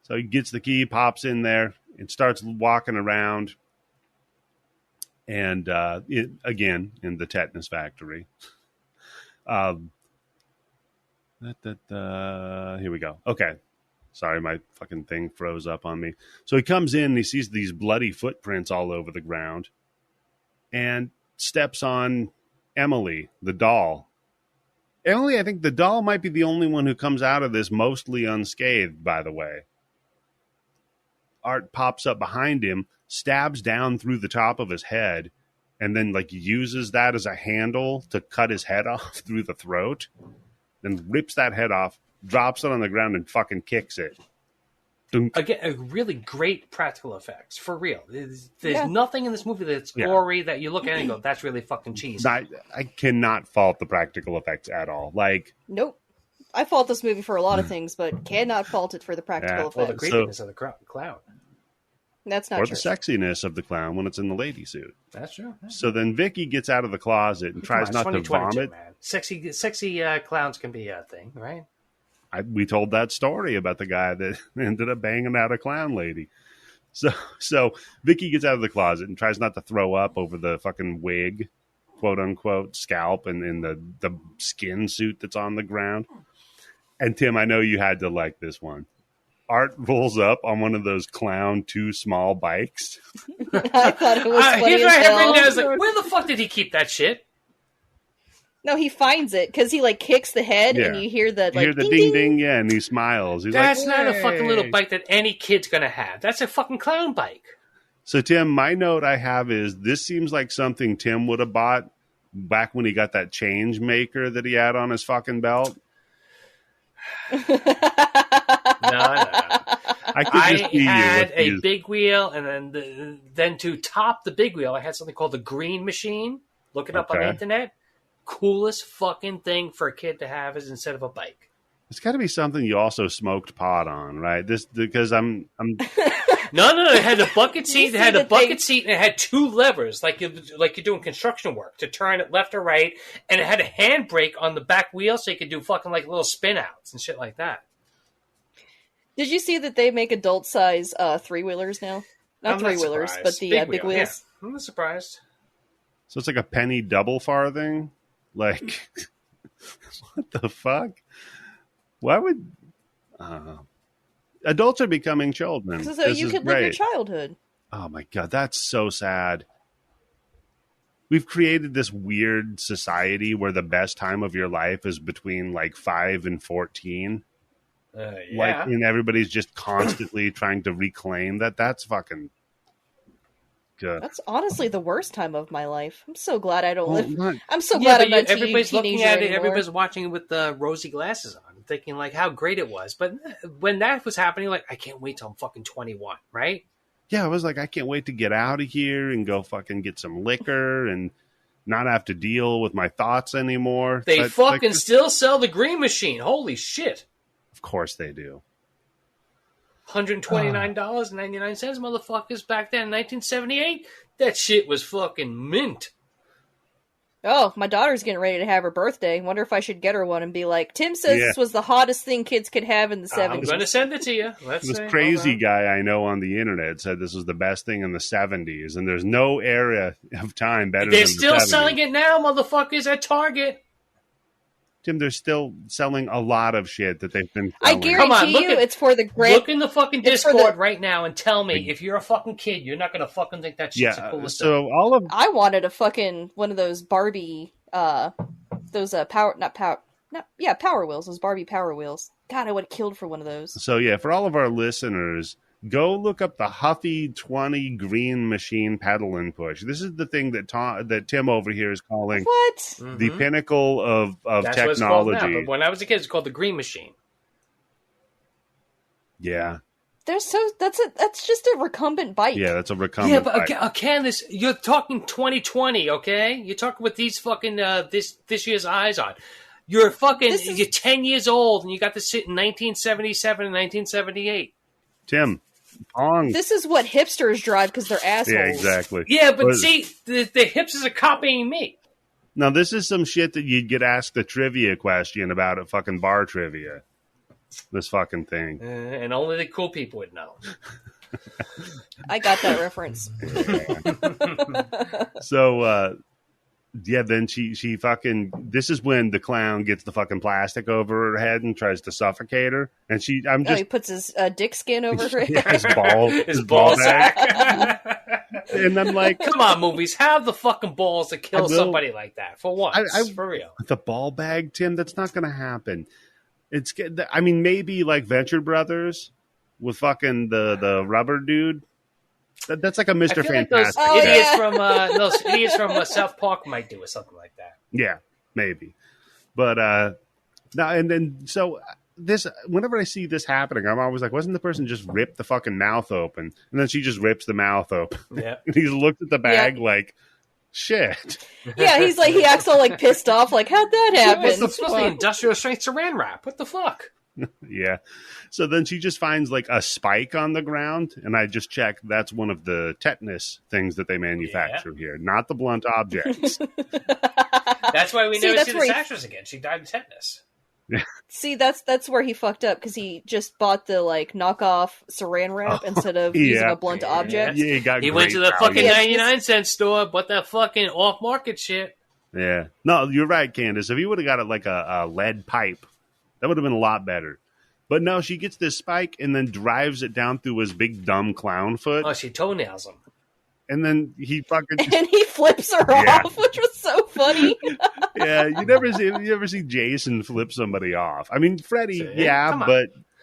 A: So he gets the key, pops in there, and starts walking around. And again, in the tetanus factory. Here we go. Okay. Sorry, my fucking thing froze up on me. So he comes in and he sees these bloody footprints all over the ground and steps on Emily, the doll. Emily, I think the doll might be the only one who comes out of this mostly unscathed, by the way. Art pops up behind him, stabs down through the top of his head, and then like uses that as a handle to cut his head off through the throat. Then rips that head off, drops it on the ground, and fucking kicks it. Dunk.
C: Again, a really great practical effects, for real. There's nothing in this movie that's gory that you look at and go, that's really fucking cheesy.
A: I cannot fault the practical effects at all. Like,
D: nope. I fault this movie for a lot of things, but cannot fault it for the practical effects.
C: Well, the creepiness of the clown.
D: That's not
A: or
D: true.
A: the sexiness of the clown when it's in the lady suit.
C: That's true.
A: So then Vicky gets out of the closet and tries not to vomit.
C: Man. Sexy clowns can be a thing, right?
A: We told that story about the guy that ended up banging out a clown lady. So Vicky gets out of the closet and tries not to throw up over the fucking wig, quote unquote, scalp and the skin suit that's on the ground. And Tim, I know you had to like this one. Art rolls up on one of those clown too small bikes.
D: I thought it was funny
C: here's
D: as
C: my head
D: hell.
C: right now. I was like, where the fuck did he keep that shit?
D: No, he finds it because he like kicks the head and you hear the like
A: ding ding, yeah, and he smiles. He's
C: That's
A: like,
C: not a fucking little bike that any kid's gonna have. That's a fucking clown bike.
A: So Tim, my note I have is this seems like something Tim would have bought back when he got that change maker that he had on his fucking belt.
C: No.
A: I
C: had a big wheel, and then to top the big wheel, I had something called the green machine. Look it up on the internet. Coolest fucking thing for a kid to have is instead of a bike.
A: It's got to be something you also smoked pot on, right? This because I'm
C: No. It had a bucket seat. It had a bucket seat, and it had two levers, like you're doing construction work, to turn it left or right. And it had a handbrake on the back wheel, so you could do fucking like little spin outs and shit like that.
D: Did you see that they make adult size 3-wheelers now? Not 3-wheelers, but the big wheels.
C: Yeah. I'm not surprised.
A: So it's like a penny double farthing. Like, what the fuck? Why would adults are becoming children?
D: So you could live your childhood.
A: Oh my god, that's so sad. We've created this weird society where the best time of your life is between like 5 and 14. Like, and everybody's just constantly trying to reclaim that. That's fucking good.
D: That's honestly the worst time of my life. I'm so glad I don't live. I'm so glad I'm not
C: everybody's looking at it.
D: Anymore.
C: Everybody's watching it with the rosy glasses on, thinking like how great it was. But when that was happening, like I can't wait till I'm fucking 21, right?
A: yeah, I was like, I can't wait to get out of here and go fucking get some liquor and not have to deal with my thoughts anymore.
C: They
A: But,
C: fucking
A: like,
C: still sell the Green Machine. Holy shit.
A: of course they do.
C: $129.99, motherfuckers, back then in 1978. That shit was fucking mint.
D: Oh, my daughter's getting ready to have her birthday. Wonder if I should get her one and be like, Tim says
A: Yeah.
D: this was the hottest thing kids could have in the
C: I'm
D: 70s.
C: going to send it to you.
A: This crazy
C: hold on.
A: guy I know on the internet said this was the best thing in the 70s, and there's no era of time better
C: They're
A: than
C: still
A: the 70s.
C: selling it now, motherfuckers, at Target.
A: Tim, they're still selling a lot of shit that they've been
D: I
A: selling.
C: Come on,
D: guarantee
C: look
D: you
C: at-
D: it's for the great.
C: Look in the fucking
D: It's for
C: Discord
D: the-
C: right now and tell me if you're a fucking kid, you're not going to fucking think that shit's the
A: Yeah,
C: coolest thing.
A: so all of
D: I wanted a fucking one of those Barbie, those Power Wheels, those Barbie Power Wheels. God, I would have killed for one of those.
A: So yeah, for all of our listeners, go look up the Huffy 20 Green Machine pedal and push. This is the thing that Tim over here is calling
D: What?
A: the pinnacle of
C: That's what it's called now.
A: technology.
C: But when I was a kid, it's called the Green Machine.
A: Yeah,
D: That's just a recumbent bike.
A: yeah, that's a recumbent.
C: Yeah, but
A: bike.
C: Candice, you're talking 2020, okay? You're talking with these fucking this year's eyes on. You're you're 10 years old and you got to sit in 1977 and 1978.
A: Tim, Pong.
D: This is what hipsters drive because they're assholes.
A: Yeah, exactly.
C: Yeah, but
A: What-
C: see, the hipsters are copying me.
A: Now, this is some shit that you'd get asked a trivia question about at fucking bar trivia. This fucking thing.
C: And only the cool people would know.
D: I got that reference.
A: So, yeah, then she fucking, this is when the clown gets the fucking plastic over her head and tries to suffocate her. And I'm
D: Oh, he
A: just,
D: puts his dick skin over her
A: yeah,
D: head.
A: his ball bag.
C: sack.
A: And I'm like,
C: Come on, movies. Have the fucking balls to
A: I
C: kill
A: will.
C: somebody like that. For once. For real.
A: the ball bag, Tim, that's not going to happen. I mean, maybe like Venture Brothers with fucking the rubber dude. That's like a
C: I
A: Mr.
C: feel like those
A: Fantastic.
D: Oh,
C: idiots
D: yeah.
C: from South Park might do or something like that.
A: Yeah, maybe. But no, and then so this, whenever I see this happening, I'm always like, wasn't the person just ripped the fucking mouth open? And then she just rips the mouth open.
C: Yeah.
A: And he looks at the bag like, shit.
D: Yeah, he acts all like pissed off, like, how'd that happen?
C: It's supposed to be industrial strength saran wrap. What the fuck?
A: Yeah. So then she just finds like a spike on the ground, and I just check that's one of the tetanus things that they manufacture here, not the blunt objects.
C: That's why we
D: See,
C: never
D: that's
C: see
D: where
C: this
D: he-
C: actress again. She died of tetanus.
D: See, that's where he fucked up, because he just bought the like knockoff saran wrap instead of using a blunt object.
A: Yeah,
C: He went to the
A: great
C: fucking
A: value.
C: 99-cent store, bought that fucking off-market shit.
A: Yeah. No, you're right, Candice. If he would have got it like a lead pipe, that would have been a lot better. But no, she gets this spike and then drives it down through his big dumb clown foot.
C: Oh, she toenails him.
A: And then he fucking
D: And he flips her
A: Yeah.
D: off, which was so funny.
A: yeah. You never see Jason flip somebody off. I mean, Freddy,
C: See?
A: yeah,
C: Come on.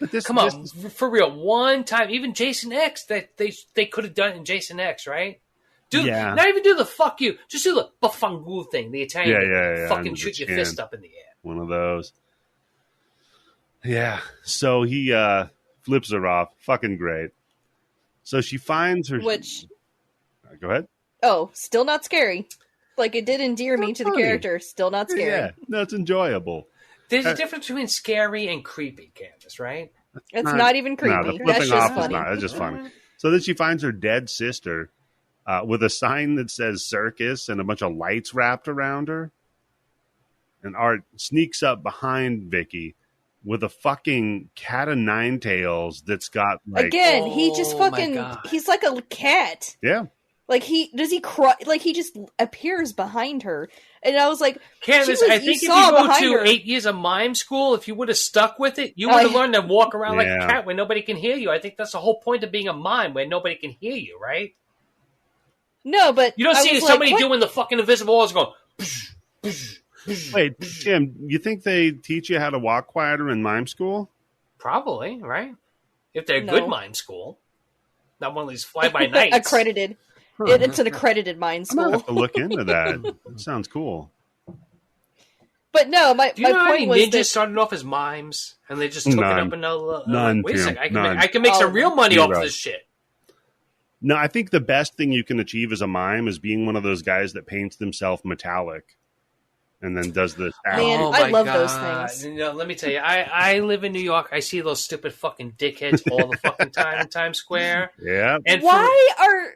A: but this
C: Come on, for real. One time, even Jason X, that they could have done in Jason X, right? Dude,
A: Yeah.
C: not even do the fuck you. Just do the bafangu thing, the Italian thing.
A: Yeah.
C: Fucking
A: under
C: shoot
A: the
C: your
A: chin.
C: fist up in the air.
A: One of those. Yeah. So he flips her off. Fucking great. So she finds her.
D: Which,
A: Go ahead.
D: still not scary. Like, it did endear me
A: That's
D: to the
A: funny.
D: character. Still not scary.
A: Yeah. No, it's enjoyable.
C: There's a difference between scary and creepy, Candace, right?
D: It's not even creepy.
A: No, the
D: That's
A: flipping
D: just
A: off is
D: funny.
A: not. It's just funny. So then she finds her dead sister with a sign that says circus and a bunch of lights wrapped around her. And Art sneaks up behind Vicky with a fucking cat of nine tails that's got like,
D: Again, he just
C: Oh my
D: fucking,
C: God.
D: he's like a cat.
A: yeah.
D: Like, does he cry? Like, he just appears behind her. And I was like,
C: Candace, I think if you
D: saw
C: go
D: behind
C: to
D: her.
C: 8 years of mime school, if you would have stuck with it, you would have learned to walk around like
A: Yeah.
C: a cat where nobody can hear you. I think that's the whole point of being a mime, where nobody can hear you, right?
D: No, but
C: You don't
D: I
C: see
D: was
C: somebody
D: like, what?
C: doing the fucking invisible walls going,
A: Wait, Tim, you think they teach you how to walk quieter in mime school?
C: probably, right? If they're a
D: No.
C: good mime school. Not one of these fly-by-nights.
D: accredited. It's an accredited mine
A: I'm gonna
D: school.
A: have to look into that. That sounds cool.
D: But no, my
C: Do you know how many
D: point was
C: ninjas
D: that
C: started off as mimes and they just took it
A: None.
C: up another
A: None,
C: wait a
A: Tim.
C: second,
A: None.
C: I can make some real money off
A: Zero.
C: this shit.
A: No, I think the best thing you can achieve as a mime is being one of those guys that paints themselves metallic and then does this.
D: Man,
C: Oh
D: I
C: my
D: love
C: God.
D: those things.
C: You know, let me tell you, I live in New York. I see those stupid fucking dickheads all the fucking time in Times Square.
A: Yeah.
C: And
D: Why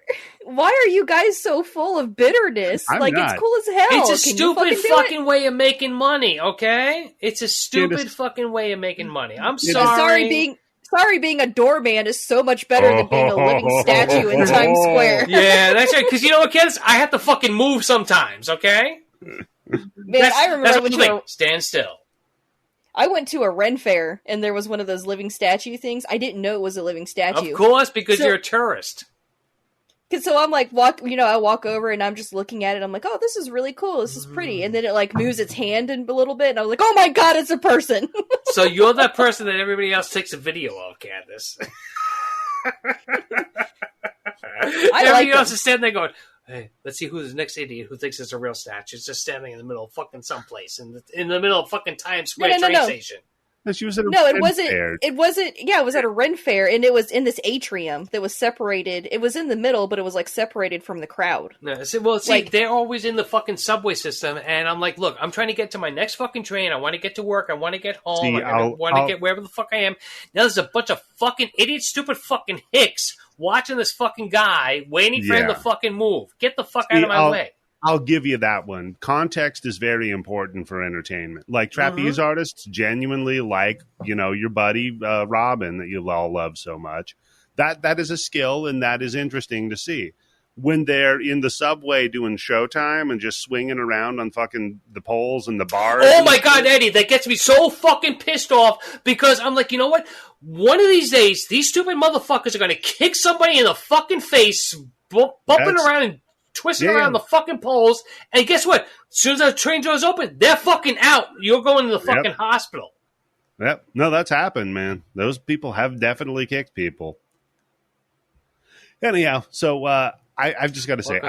D: are you guys so full of bitterness?
A: I'm
D: like
A: not.
D: it's cool as hell.
C: it's a
D: Can you
C: stupid
D: do it?
C: fucking way of making money, okay? It's a stupid
A: Candice-
C: fucking way of making money. I'm
A: Candice-
C: sorry.
D: Sorry, being a doorman is so much better than being a living statue in Times Square.
C: Yeah, that's right. Because you know what, kids? I have to fucking move sometimes, okay?
D: Man, I remember
C: Stand still.
D: I went to a Ren fair and there was one of those living statue things. I didn't know it was a living statue.
C: Of course, because you're a tourist.
D: So I'm like, I walk over and I'm just looking at it. I'm like, oh, this is really cool. This is pretty. And then it like moves its hand in a little bit. And I was like, oh my God, it's a person.
C: So you're that person that everybody else takes a video of, Candice. Everybody else is standing there going, hey, let's see who's the next idiot who thinks it's a real statue. It's just standing in the middle of fucking someplace, in the middle of fucking Times Square train station.
A: No, she was at a
D: No, it
A: Ren
D: wasn't.
A: fair.
D: It wasn't. Yeah, it was at a Ren fair, and it was in this atrium that was separated. It was in the middle, but it was like separated from the crowd.
C: No, they're always in the fucking subway system, and I'm like, look, I'm trying to get to my next fucking train. I want to get to work. I want to get home. I want to get wherever the fuck I am. Now there's a bunch of fucking idiot, stupid fucking hicks watching this fucking guy, waiting for him to fucking move. Get the fuck out of my way.
A: I'll give you that one. Context is very important for entertainment. Like trapeze artists genuinely like, your buddy Robin that you all love so much. That is a skill, and that is interesting to see. When they're in the subway doing showtime and just swinging around on fucking the poles and the bars.
C: Oh my God, Eddie, that gets me so fucking pissed off because I'm like, you know what? One of these days, these stupid motherfuckers are going to kick somebody in the fucking face, bumping around and twisting around the fucking poles, and guess what? As soon as the train doors open, they're fucking out. You're going to the fucking hospital.
A: Yep. No, that's happened, man. Those people have definitely kicked people. Anyhow, so I've just got to say,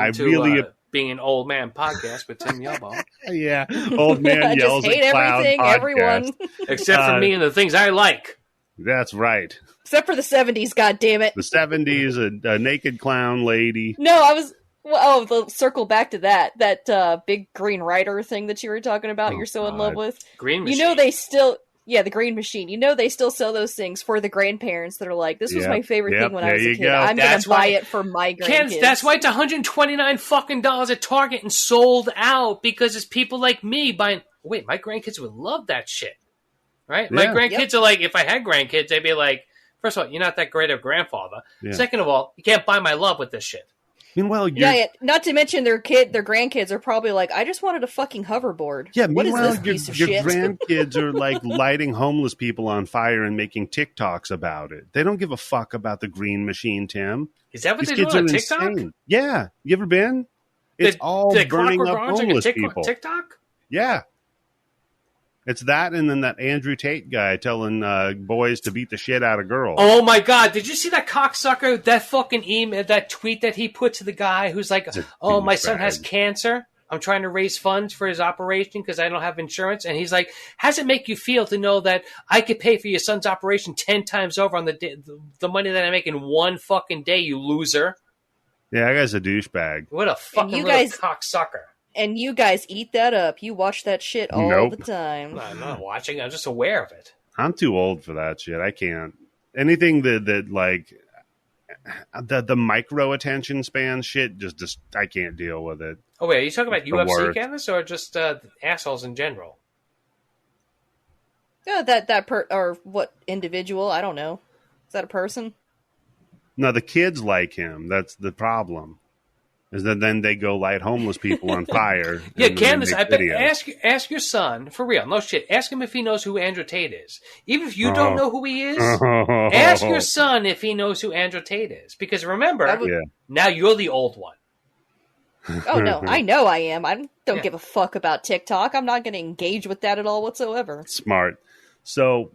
C: being an old man podcast with Tim Yelbo.
A: Yeah, old man yells
D: just hate
A: at clown
D: everything,
A: podcast.
D: everyone.
C: Except for me and the things I like.
A: That's right.
D: Except for the 70s, goddammit.
A: The 70s, a naked clown lady.
D: No, I was... Well, circle back to that big green rider thing that you were talking about. You're so in love with.
C: Green Machine.
D: You know they still... Yeah, the Green Machine. You know they still sell those things for the grandparents that are like, this was my favorite thing when I was a kid.
A: Go.
D: I'm going to buy it for my grandkids.
C: That's why it's $129 fucking dollars at Target and sold out because it's people like me buying... Wait, my grandkids would love that shit. Right?
A: Yeah.
C: My grandkids are like, if I had grandkids, they'd be like, first of all, you're not that great of a grandfather.
A: Yeah.
C: Second of all, you can't buy my love with this shit.
A: Meanwhile,
D: not to mention their grandkids are probably like, I just wanted a fucking hoverboard.
A: Yeah,
D: what is
A: meanwhile,
D: this piece of
A: your
D: shit?
A: grandkids are like lighting homeless people on fire and making TikToks about it. They don't give a fuck about the Green Machine, Tim.
C: Is that what
A: These
C: they
A: kids
C: do on
A: are
C: TikTok?
A: insane. Yeah, you ever been? It's all burning up homeless people.
C: TikTok?
A: Yeah. It's that, and then that Andrew Tate guy telling boys to beat the shit out of girls.
C: Oh my God! Did you see that cocksucker? That fucking email, that tweet that he put to the guy who's like, "Oh, my son has cancer. I'm trying to raise funds for his operation because I don't have insurance." And he's like, "How does it make you feel to know that I could pay for your son's operation 10 times over on the money that I make in one fucking day? You loser!"
A: Yeah, that guy's a douchebag.
C: What a fucking cocksucker!
D: And you guys eat that up. You watch that shit all the time.
C: No, I'm not watching. I'm just aware of it.
A: I'm too old for that shit. I can't. Anything that like the micro attention span shit, just I can't deal with it.
C: Oh wait, are you talking about UFC, Candice, or just assholes in general?
D: Yeah, or what individual? I don't know. Is that a person?
A: No, the kids like him. That's the problem. Is that then they go light homeless people on fire?
C: Yeah, Candice, I bet ask your son for real. No shit. Ask him if he knows who Andrew Tate is. Even if you don't know who he is, ask your son if he knows who Andrew Tate is. Because remember, now you're the old one.
D: Oh no, I know I am. I don't give a fuck about TikTok. I'm not going to engage with that at all whatsoever.
A: Smart. So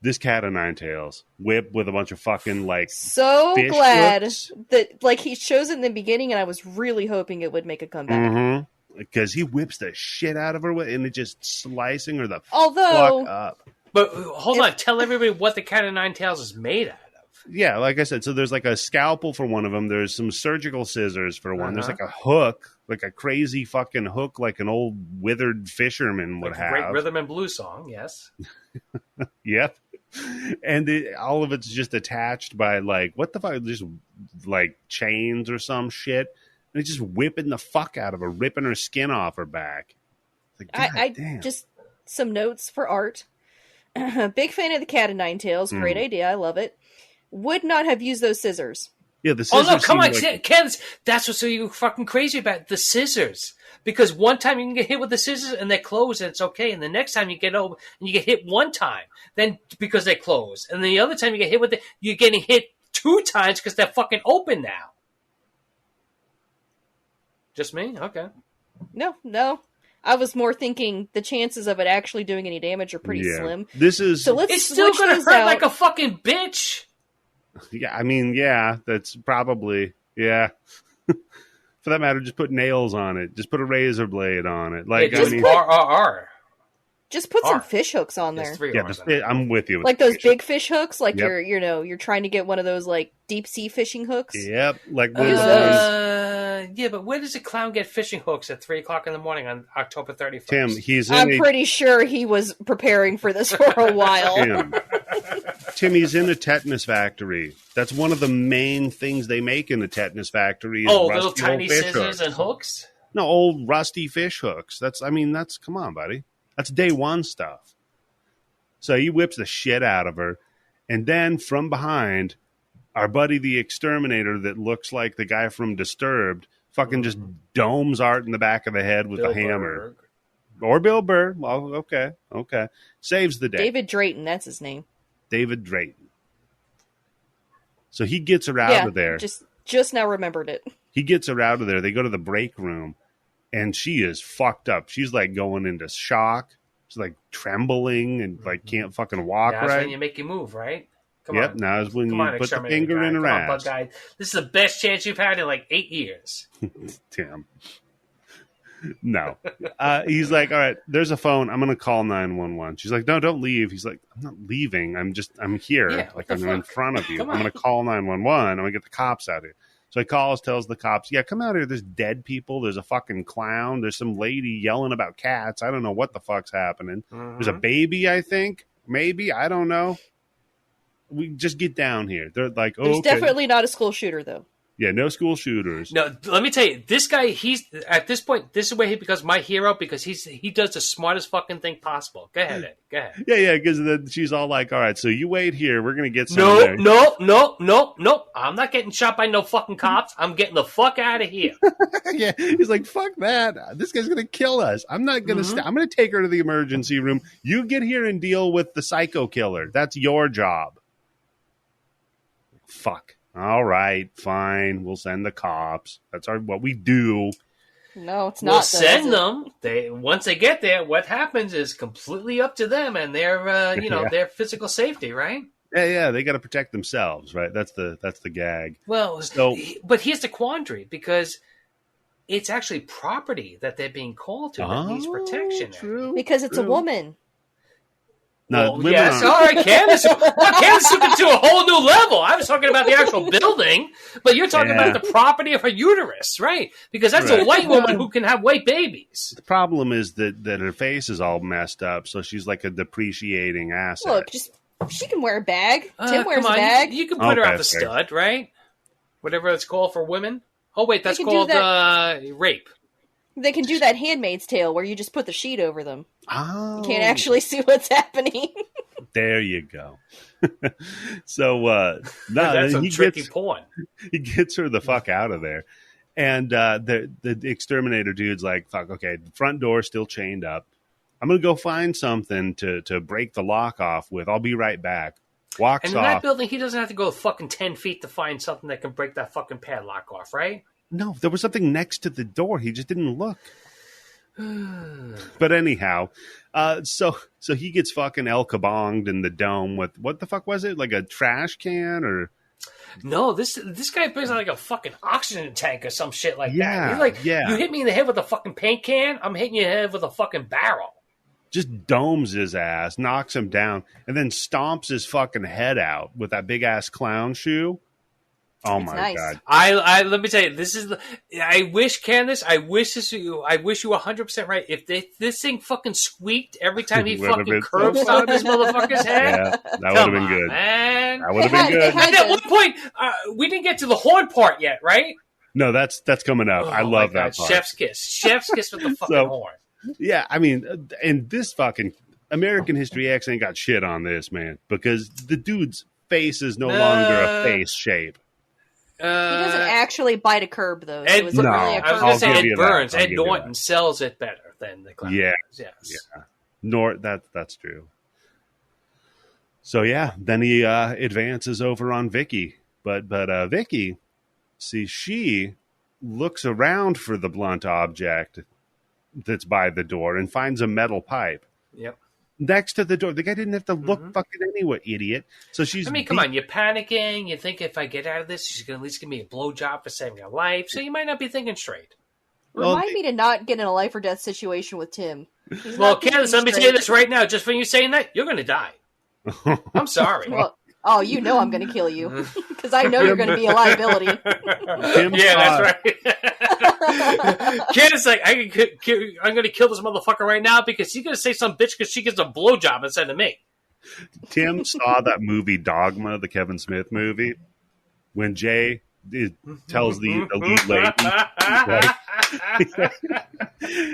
A: this cat of nine tails, whip with a bunch of fucking like.
D: So glad
A: hooks.
D: that like he shows it in the beginning, and I was really hoping it would make a comeback.
A: Mm-hmm. Because he whips the shit out of her, and it's just slicing her the fuck up.
C: But hold on, tell everybody what the cat of nine tails is made out of.
A: Yeah, like I said, so there's like a scalpel for one of them. There's some surgical scissors for one. There's like a hook, like a crazy fucking hook, like an old withered fisherman would
C: Like
A: have.
C: a great rhythm and blues song, yes.
A: Yep. And all of it's just attached by like, what the fuck? Just like chains or some shit. And it's just whipping the fuck out of her, ripping her skin off her back. Like,
D: I just some notes for art. Big fan of the Cat of Nine Tails. Great idea. I love it. Would not have used those scissors.
A: Yeah, the scissors.
C: Oh no, come on,
A: like...
C: Candice. That's what's so you fucking crazy about the scissors. Because one time you can get hit with the scissors and they close and it's okay, and the next time you get over and you get hit one time, then because they close, and then the other time you get hit with it, you're getting hit 2 times because they're fucking open now. Just me? Okay.
D: No. I was more thinking the chances of it actually doing any damage are pretty slim.
A: This is
D: so let's
C: it's still
D: switch
C: gonna
D: those
C: hurt
D: out.
C: like a fucking bitch.
A: Yeah, I mean, yeah, that's probably For that matter, just put nails on it. Just put a razor blade on it. Like,
C: Just
A: I mean,
C: RRR.
D: Just put some
C: R.
D: fish hooks on there.
C: There's 3
A: yeah,
C: R's on it.
A: I'm with you. With
D: Like those big fish hooks, like
A: Yep.
D: you're trying to get one of those like deep sea fishing hooks.
A: Yep, like
D: Use
A: those.
C: Yeah, but where does a clown get fishing hooks at 3:00 in the morning on October 31st?
A: Tim, he's in
D: I'm pretty sure he was preparing for this for a while.
A: Tim, he's in a tetanus factory. That's one of the main things they make in the tetanus factory. Is
C: Oh,
A: rusty
C: little
A: old
C: tiny
A: fish
C: scissors
A: hooks.
C: and hooks?
A: No, old rusty fish hooks. That's come on, buddy. That's day one stuff. So he whips the shit out of her. And then from behind, our buddy the exterminator that looks like the guy from Disturbed fucking just domes Art in the back of the head with
C: Bill
A: a hammer.
C: Berg.
A: Or Bill Burr. Well, okay. Saves the day.
D: David Drayton, that's his name.
A: David Drayton. So he gets her out of there.
D: Just now remembered it.
A: He gets her out of there. They go to the break room, and she is fucked up. She's like going into shock. She's like trembling and like can't fucking walk
C: That's
A: right.
C: when you make your move, right? Come
A: Yep,
C: on.
A: now is when
C: Come
A: you
C: on,
A: put the
C: exterminator
A: finger
C: guy.
A: in her
C: Come on,
A: ass.
C: bug guy. This is the best chance you've had in like 8 years.
A: Tim. No. He's like, all right, there's a phone. I'm going to call 911. She's like, no, don't leave. He's like, I'm not leaving. I'm here.
C: Yeah,
A: like,
C: what
A: I'm
C: the
A: in
C: fuck?
A: front of you.
C: Come
A: I'm going
C: on.
A: to call 911. I'm going to get the cops out here. So he tells the cops, yeah, come out here. There's dead people. There's a fucking clown. There's some lady yelling about cats. I don't know what the fuck's happening. There's a baby, I think. Maybe. I don't know. We just get down here. They're like,
D: There's
A: okay.
D: definitely not a school shooter though.
A: Yeah, no school shooters.
C: No, let me tell you, this guy, he's at this point, this is where he becomes my hero because he does the smartest fucking thing possible. Go ahead, Ed. Go ahead.
A: Yeah, because then she's all like, all right, so you wait here. We're going to get some there.
C: No. I'm not getting shot by no fucking cops. I'm getting the fuck out of here.
A: Yeah, he's like, fuck that. This guy's going to kill us. I'm not going to I'm going to take her to the emergency room. You get here and deal with the psycho killer. That's your job. Fuck. All right, fine. We'll send the cops. That's what we do.
D: No, it's
C: We'll
D: not.
C: send them. Once they get there, what happens is completely up to them and their their physical safety, right?
A: Yeah, they got to protect themselves, right? That's the gag.
C: Well,
A: So-
C: but here's the quandary because it's actually property that they're being called to that needs protection.
A: True.
D: Because it's a woman.
A: No,
C: Well,
A: women
C: yes,
A: aren't-
C: all right, Candice. Candice took it to a whole new level. I was talking about the actual building, but you're talking
A: Yeah.
C: about the property of her uterus, right? Because that's
A: Right.
C: a white woman who can have white babies.
A: The problem is that her face is all messed up, so she's like a depreciating asset.
D: Look, she can wear a bag. Tim wears
C: Come
D: a
C: on,
D: bag.
C: You can put her out
A: Okay,
C: the
A: fair.
C: stud, right? Whatever it's called for women. Oh wait, that's
D: can do
C: called
D: that.
C: rape.
D: They can do that Handmaid's Tale where you just put the sheet over them.
A: Oh,
D: You can't actually see what's happening.
A: There you go. So
C: That's
A: then
C: some tricky porn.
A: he gets her the fuck out of there, and the exterminator dude's like, "Fuck, okay, the front door's still chained up. I'm gonna go find something to break the lock off with. I'll be right back." Walks
C: And in that
A: off.
C: building, he doesn't have to go fucking 10 feet to find something that can break that fucking padlock off, right?
A: No, there was something next to the door. He just didn't look. But anyhow, so he gets fucking El Kabonged in the dome with, what the fuck was it? Like a trash can or?
C: No, this guy brings out like a fucking oxygen tank or some shit like that.
A: Yeah,
C: He's like,
A: yeah.
C: you hit me in the head with a fucking paint can, I'm hitting you in the head with a fucking barrel.
A: just domes his ass, knocks him down, and then stomps his fucking head out with that big ass clown shoe. Oh
D: It's
A: my
D: nice.
A: God!
C: I let me tell you, this is. I wish, Candice, I wish you 100% right. If this thing fucking squeaked every time he
A: Would've
C: fucking
A: been
C: curb
A: so
C: stomped this motherfucker's head.
A: Yeah, that would have
C: Come
A: been
C: on,
A: good.
C: man.
A: That would have been
D: It
A: good.
D: had
C: And at one point, we didn't get to the horn part yet, right?
A: No, that's coming up. I
C: Oh,
A: love
C: my
A: that
C: God.
A: part.
C: Chef's kiss with the fucking
A: So-
C: horn.
A: Yeah, I mean, and this fucking American History X ain't got shit on this, man, because the dude's face is no longer a face shape.
D: He doesn't actually bite a curb, though.
C: Ed-
D: So is it
A: No,
D: really a
C: I was
D: curb?
C: going to say
A: I'll give
C: Ed
A: you that.
C: Burns.
A: I'll
C: Ed
A: give you
C: Norton sells it better than the clown.
A: Yeah.
C: Yes.
A: Yeah. Nor that's true. So yeah, then he advances over on Vicky, but Vicky, see, she looks around for the blunt object that's by the door and finds a metal pipe
C: Yep.
A: next to the door. The guy didn't have to look fucking anywhere, idiot. So she's.
C: I mean, come on. You're panicking. You think if I get out of this, she's going to at least give me a blowjob for saving her life. So you might not be thinking straight.
A: Well,
D: Remind me to not get in a life or death situation with Tim. He's
C: Well,
D: not thinking
C: Candice, let me
D: straight.
C: say this right now. Just for you saying that, you're going to die. I'm sorry.
D: Well, oh, you know I'm going to kill you because I know you're going to be a liability.
C: Yeah, that's right. Candice, like, I'm going to kill this motherfucker right now because he's going to say some bitch because she gets a blowjob instead of me.
A: Tim saw that movie Dogma, the Kevin Smith movie, when Jay tells the lead lady,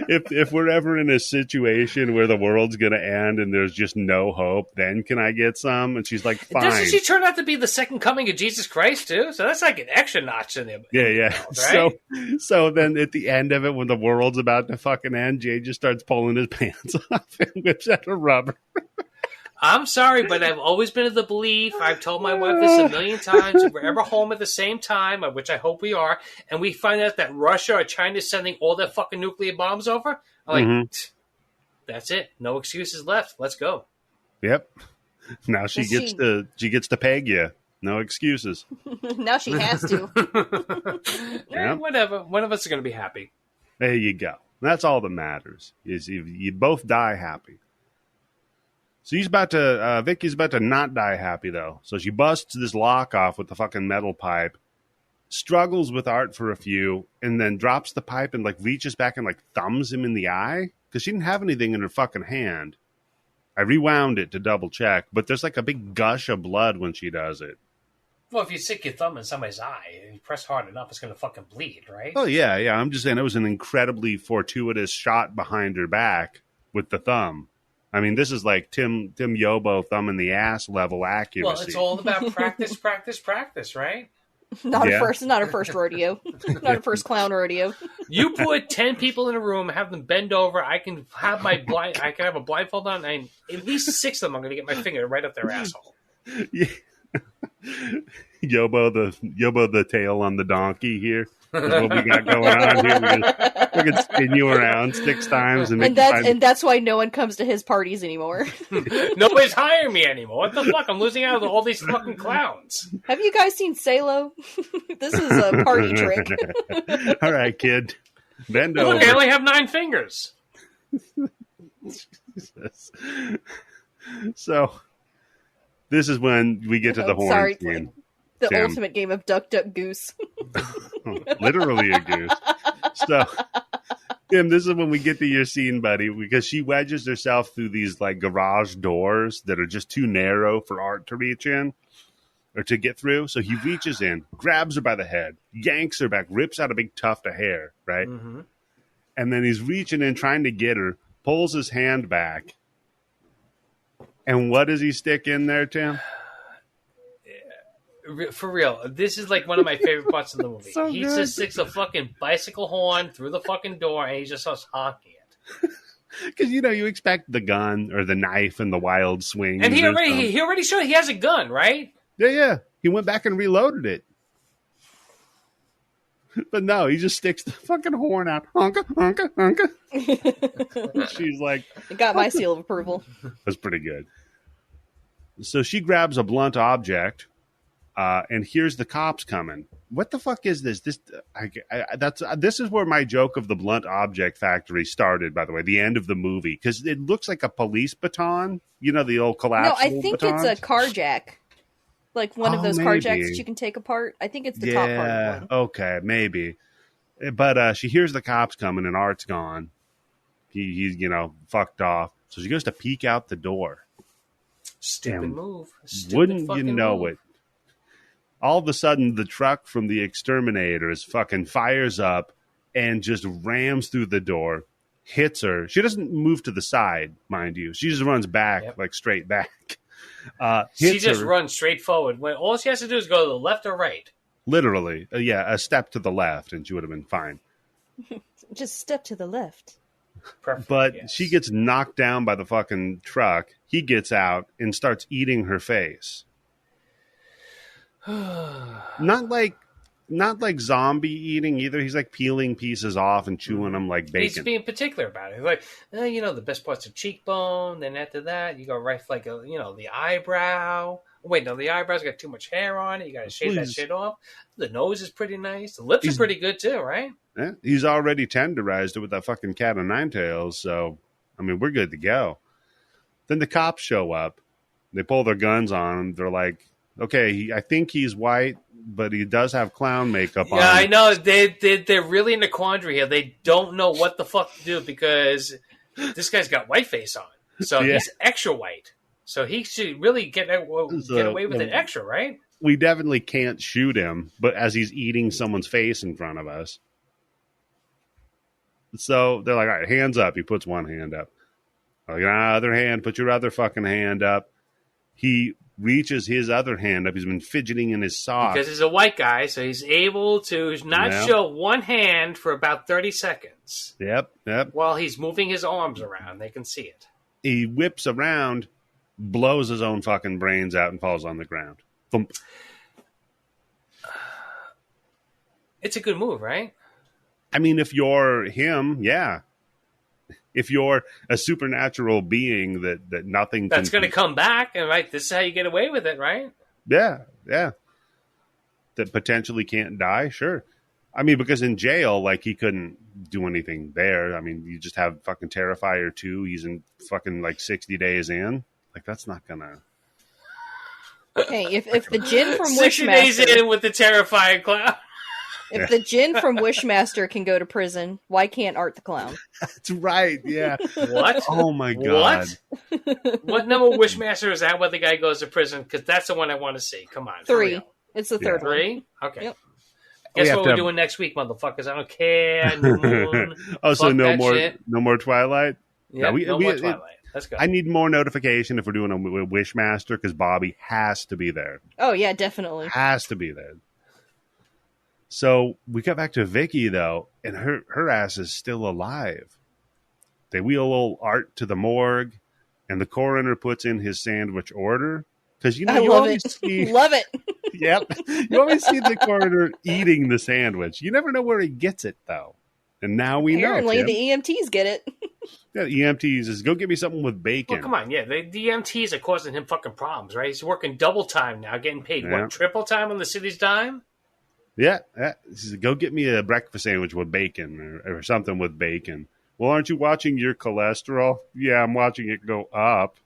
A: if we're ever in a situation where the world's going to end and there's just no hope, then can I get some? And she's like, fine.
C: Doesn't she turn out to be the second coming of Jesus Christ, too? So that's like an extra notch in the
A: Yeah.
C: Right?
A: So then at the end of it, when the world's about to fucking end, Jay just starts pulling his pants off and whips out a rubber.
C: I'm sorry, but I've always been of the belief, I've told my wife this a million times, if we're ever home at the same time, which I hope we are, and we find out that Russia or China is sending all their fucking nuclear bombs over, I'm like, that's it. No excuses left. Let's go.
A: Yep. Now she gets to peg you. No excuses.
D: Now she has to.
C: Yeah, whatever. One of us is going to be happy.
A: There you go. That's all that matters. Is you both die happy. So Vicky's about to not die happy, though. So she busts this lock off with the fucking metal pipe, struggles with Art for a few, and then drops the pipe and, like, reaches back and, like, thumbs him in the eye. Because she didn't have anything in her fucking hand. I rewound it to double check, but there's, like, a big gush of blood when she does it.
C: Well, if you stick your thumb in somebody's eye and you press hard enough, it's going to fucking bleed, right?
A: Oh, yeah. I'm just saying it was an incredibly fortuitous shot behind her back with the thumb. I mean, this is like Tim Yobo thumb in the ass level accuracy.
C: Well, it's all about practice, right?
D: Not her first rodeo. Not her first clown rodeo.
C: You put 10 people in a room, have them bend over. I can have a blindfold on, and at least 6 of them I'm going to get my finger right up their asshole.
A: Yeah. Yobo the tail on the donkey here. Is what we got going on here. We can spin you around 6 times and
D: that's why no one comes to his parties anymore.
C: Nobody's hiring me anymore. What the fuck? I'm losing out on all these fucking clowns.
D: Have you guys seen Salo? This is a party trick.
A: All right, kid. Bend
C: Look,
A: over.
C: I only have 9 fingers.
A: So this is when we get to the horn
D: Sorry,
A: scene.
D: the
A: Tim.
D: ultimate game of Duck Duck Goose.
A: Literally a goose. So, Tim, this is when we get to your scene, buddy, because she wedges herself through these like garage doors that are just too narrow for Art to reach in or to get through. So he reaches in, grabs her by the head, yanks her back, rips out a big tuft of hair, right?
C: Mm-hmm.
A: And then he's reaching in, trying to get her, pulls his hand back. And what does he stick in there, Tim?
C: For real, this is like one of my favorite parts of the movie.
A: So
C: He
A: good.
C: just sticks a fucking bicycle horn through the fucking door and he just starts honking it.
A: Because, you expect the gun or the knife and the wild swing.
C: And he already showed he has a gun, right?
A: Yeah. He went back and reloaded it. But no, he just sticks the fucking horn out. Honka, honka, honka. She's like,
D: It got my seal of approval.
A: that's pretty good. So she grabs a blunt object and here's the cops coming. What the fuck is this? This is where my joke of the blunt object factory started, by the way, the end of the movie, because it looks like a police baton. You know, the old collapsible
D: No, I think
A: batons?
D: it's a car jack. Like one of those car jacks that you can take apart. I think it's the top part of one.
A: Okay, maybe. But she hears the cops coming and Art's gone. He's, fucked off. So she goes to peek out the door.
C: Stupid move.
A: Wouldn't you know it? All of a sudden, the truck from the exterminators fucking fires up and just rams through the door, hits her. She doesn't move to the side, mind you. She just runs back, like straight back.
C: She just runs straight forward. When all she has to do is go to the left or right.
A: Literally. A step to the left, and she would have been fine.
D: Just step to the left.
A: Perfect, but she gets knocked down by the fucking truck. He gets out and starts eating her face. Not like zombie eating either. He's like peeling pieces off and chewing them like bacon.
C: He's being particular about it. He's like, the best part's the cheekbone. Then after that, you go right for the eyebrow. Wait, no, the eyebrow's got too much hair on it. You got to shave that shit off. The nose is pretty nice. The lips are pretty good too, right?
A: Yeah, he's already tenderized it with that fucking cat o' nine tails. So, I mean, we're good to go. Then the cops show up. They pull their guns on him. They're like, okay, I think he's white, but he does have clown makeup on.
C: Yeah, I know. They're really in a quandary here. They don't know what the fuck to do because this guy's got whiteface on. So he's extra white. So he should really get away with it extra, right?
A: We definitely can't shoot him, but as he's eating someone's face in front of us. So they're like, all right, hands up. He puts one hand up. Like, other hand, put your other fucking hand up. He reaches his other hand up. He's been fidgeting in his socks.
C: Because he's a white guy, so he's able to not show one hand for about 30 seconds.
A: Yep.
C: While he's moving his arms around. They can see it.
A: He whips around, blows his own fucking brains out, and falls on the ground. Thump.
C: It's a good move, right?
A: I mean, if you're him, yeah. If you're a supernatural being that nothing
C: that's going to come back, and this is how you get away with it, right?
A: Yeah. That potentially can't die, sure. I mean, because in jail, he couldn't do anything there. I mean, you just have fucking Terrifier 2. He's in fucking 60 days in. That's not gonna.
D: Hey, if the djinn from
C: 60 days in with the Terrifier clown.
D: If the djinn from Wishmaster can go to prison, why can't Art the Clown?
A: That's right, yeah.
C: What?
A: Oh, my God.
C: What number Wishmaster is that where the guy goes to prison? Because that's the one I want to see. Come on.
D: 3. It's the third one.
C: 3? Okay.
D: Yep.
C: Guess what we're doing next week, motherfuckers? I don't care. New moon.
A: So no more Twilight?
C: Yeah, no more Twilight. Let's go.
A: I need more notification if we're doing a Wishmaster because Bobby has to be there.
D: Oh, yeah, definitely.
A: Has to be there. So we got back to Vicky, though, and her ass is still alive. They wheel old Art to the morgue, and the coroner puts in his sandwich order. Because, you always see...
D: Love it.
A: Yep. You always see the coroner eating the sandwich. You never know where he gets it, though. And now we
D: Apparently,
A: know.
D: the EMTs get it.
A: Yeah, the EMTs is, go get me something with bacon.
C: Well, come on. Yeah, the EMTs are causing him fucking problems, right? He's working double time now, getting paid, triple time on the city's dime?
A: Yeah. He says, go get me a breakfast sandwich with bacon or something with bacon. Well, aren't you watching your cholesterol? Yeah, I'm watching it go up.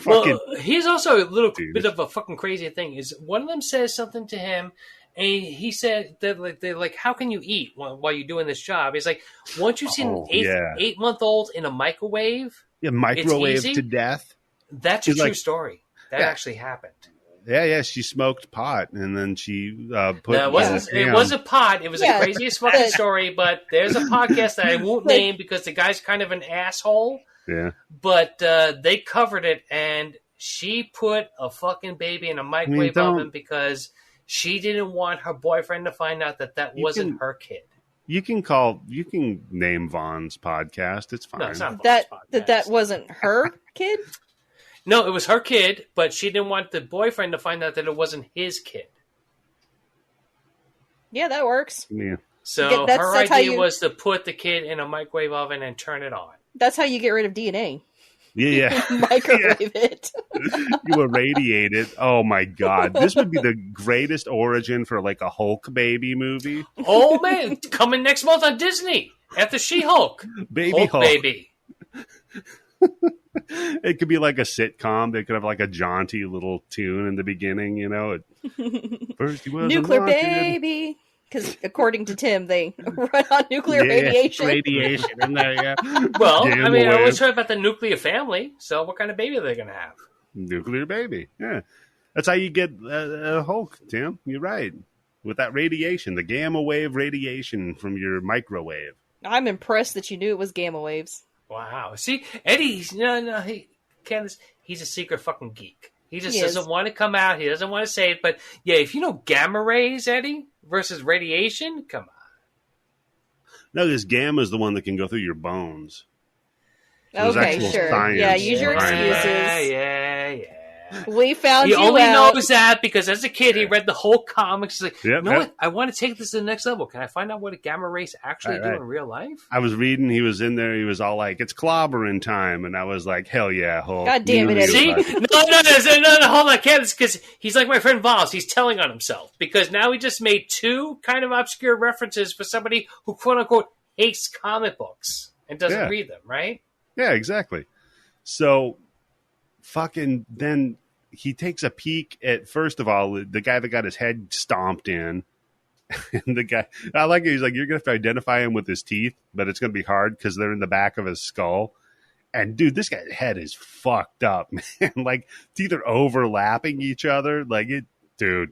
C: Well, here's also a little bit of a fucking crazy thing. Is one of them says something to him, and he said that they're like, "How can you eat while you're doing this job?" He's like, "Once you've seen an 8-month-old in a microwave,
A: microwave to death."
C: That's a true story. That actually happened.
A: Yeah. She smoked pot, and then she put.
C: No, it wasn't pot. It was the craziest fucking story. But there's a podcast that I won't name because the guy's kind of an asshole.
A: Yeah.
C: But they covered it, and she put a fucking baby in a microwave oven because she didn't want her boyfriend to find out that wasn't her kid. You can
A: name Vaughn's podcast. It's fine.
C: No, it's not Vaughn's podcast.
D: That wasn't her kid?
C: No, it was her kid, but she didn't want the boyfriend to find out that it wasn't his kid.
D: Yeah, that works.
A: Yeah.
C: So her idea was to put the kid in a microwave oven and turn it on.
D: That's how you get rid of DNA.
A: Yeah.
D: Microwave it.
A: You irradiate it. Oh my God. This would be the greatest origin for like a Hulk baby movie.
C: Oh man, coming next month on Disney after She-Hulk.
A: Baby Hulk.
C: Baby.
A: It could be like a sitcom. They could have like a jaunty little tune in the beginning, you know. First he was
D: Nuclear baby. Because according to Tim, they run on nuclear radiation.
A: Radiation in there, yeah.
C: Well,
A: Damn
C: I mean, I
A: away.
C: always heard about the nuclear family. So what kind of baby are they going to have?
A: Nuclear baby. Yeah. That's how you get a Hulk, Tim. You're right. With that radiation, the gamma wave radiation from your microwave.
D: I'm impressed that you knew it was gamma waves.
C: Wow. See, Eddie's Candice, he's a secret fucking geek. He just
D: He is.
C: doesn't want to come out. He doesn't want to say it. But yeah, if you know gamma rays, Eddie, versus radiation, come on.
A: No, this gamma is the one that can go through your bones. So there's
D: Okay,
A: actual
D: sure.
A: science
D: Yeah, use your
A: behind that.
D: excuses.
C: Yeah.
D: We found
C: He
D: you
C: only
D: out.
C: knows that because as a kid he read the whole comics. He's like,
A: Yep,
C: you know
A: yep.
C: what? I want to take this to the next level. Can I find out what a gamma rays actually do
A: Right.
C: in real life?
A: I was reading, he was in there, he was all like, it's clobbering time. And I was like, hell yeah, Hulk.
D: God damn it,
A: You
D: Eddie.
C: See?
A: like-
C: No, hold on, Candice, because he's like my friend Voss. He's telling on himself because now he just made two kind of obscure references for somebody who quote unquote hates comic books and doesn't
A: Yeah.
C: read them, right?
A: Yeah, exactly. So fucking then he takes a peek at, first of all, the guy that got his head stomped in. And the guy, I like it. He's like, you're going to have to identify him with his teeth, but it's going to be hard because they're in the back of his skull. And dude, this guy's head is fucked up, man. Like, teeth are overlapping each other. Like, dude,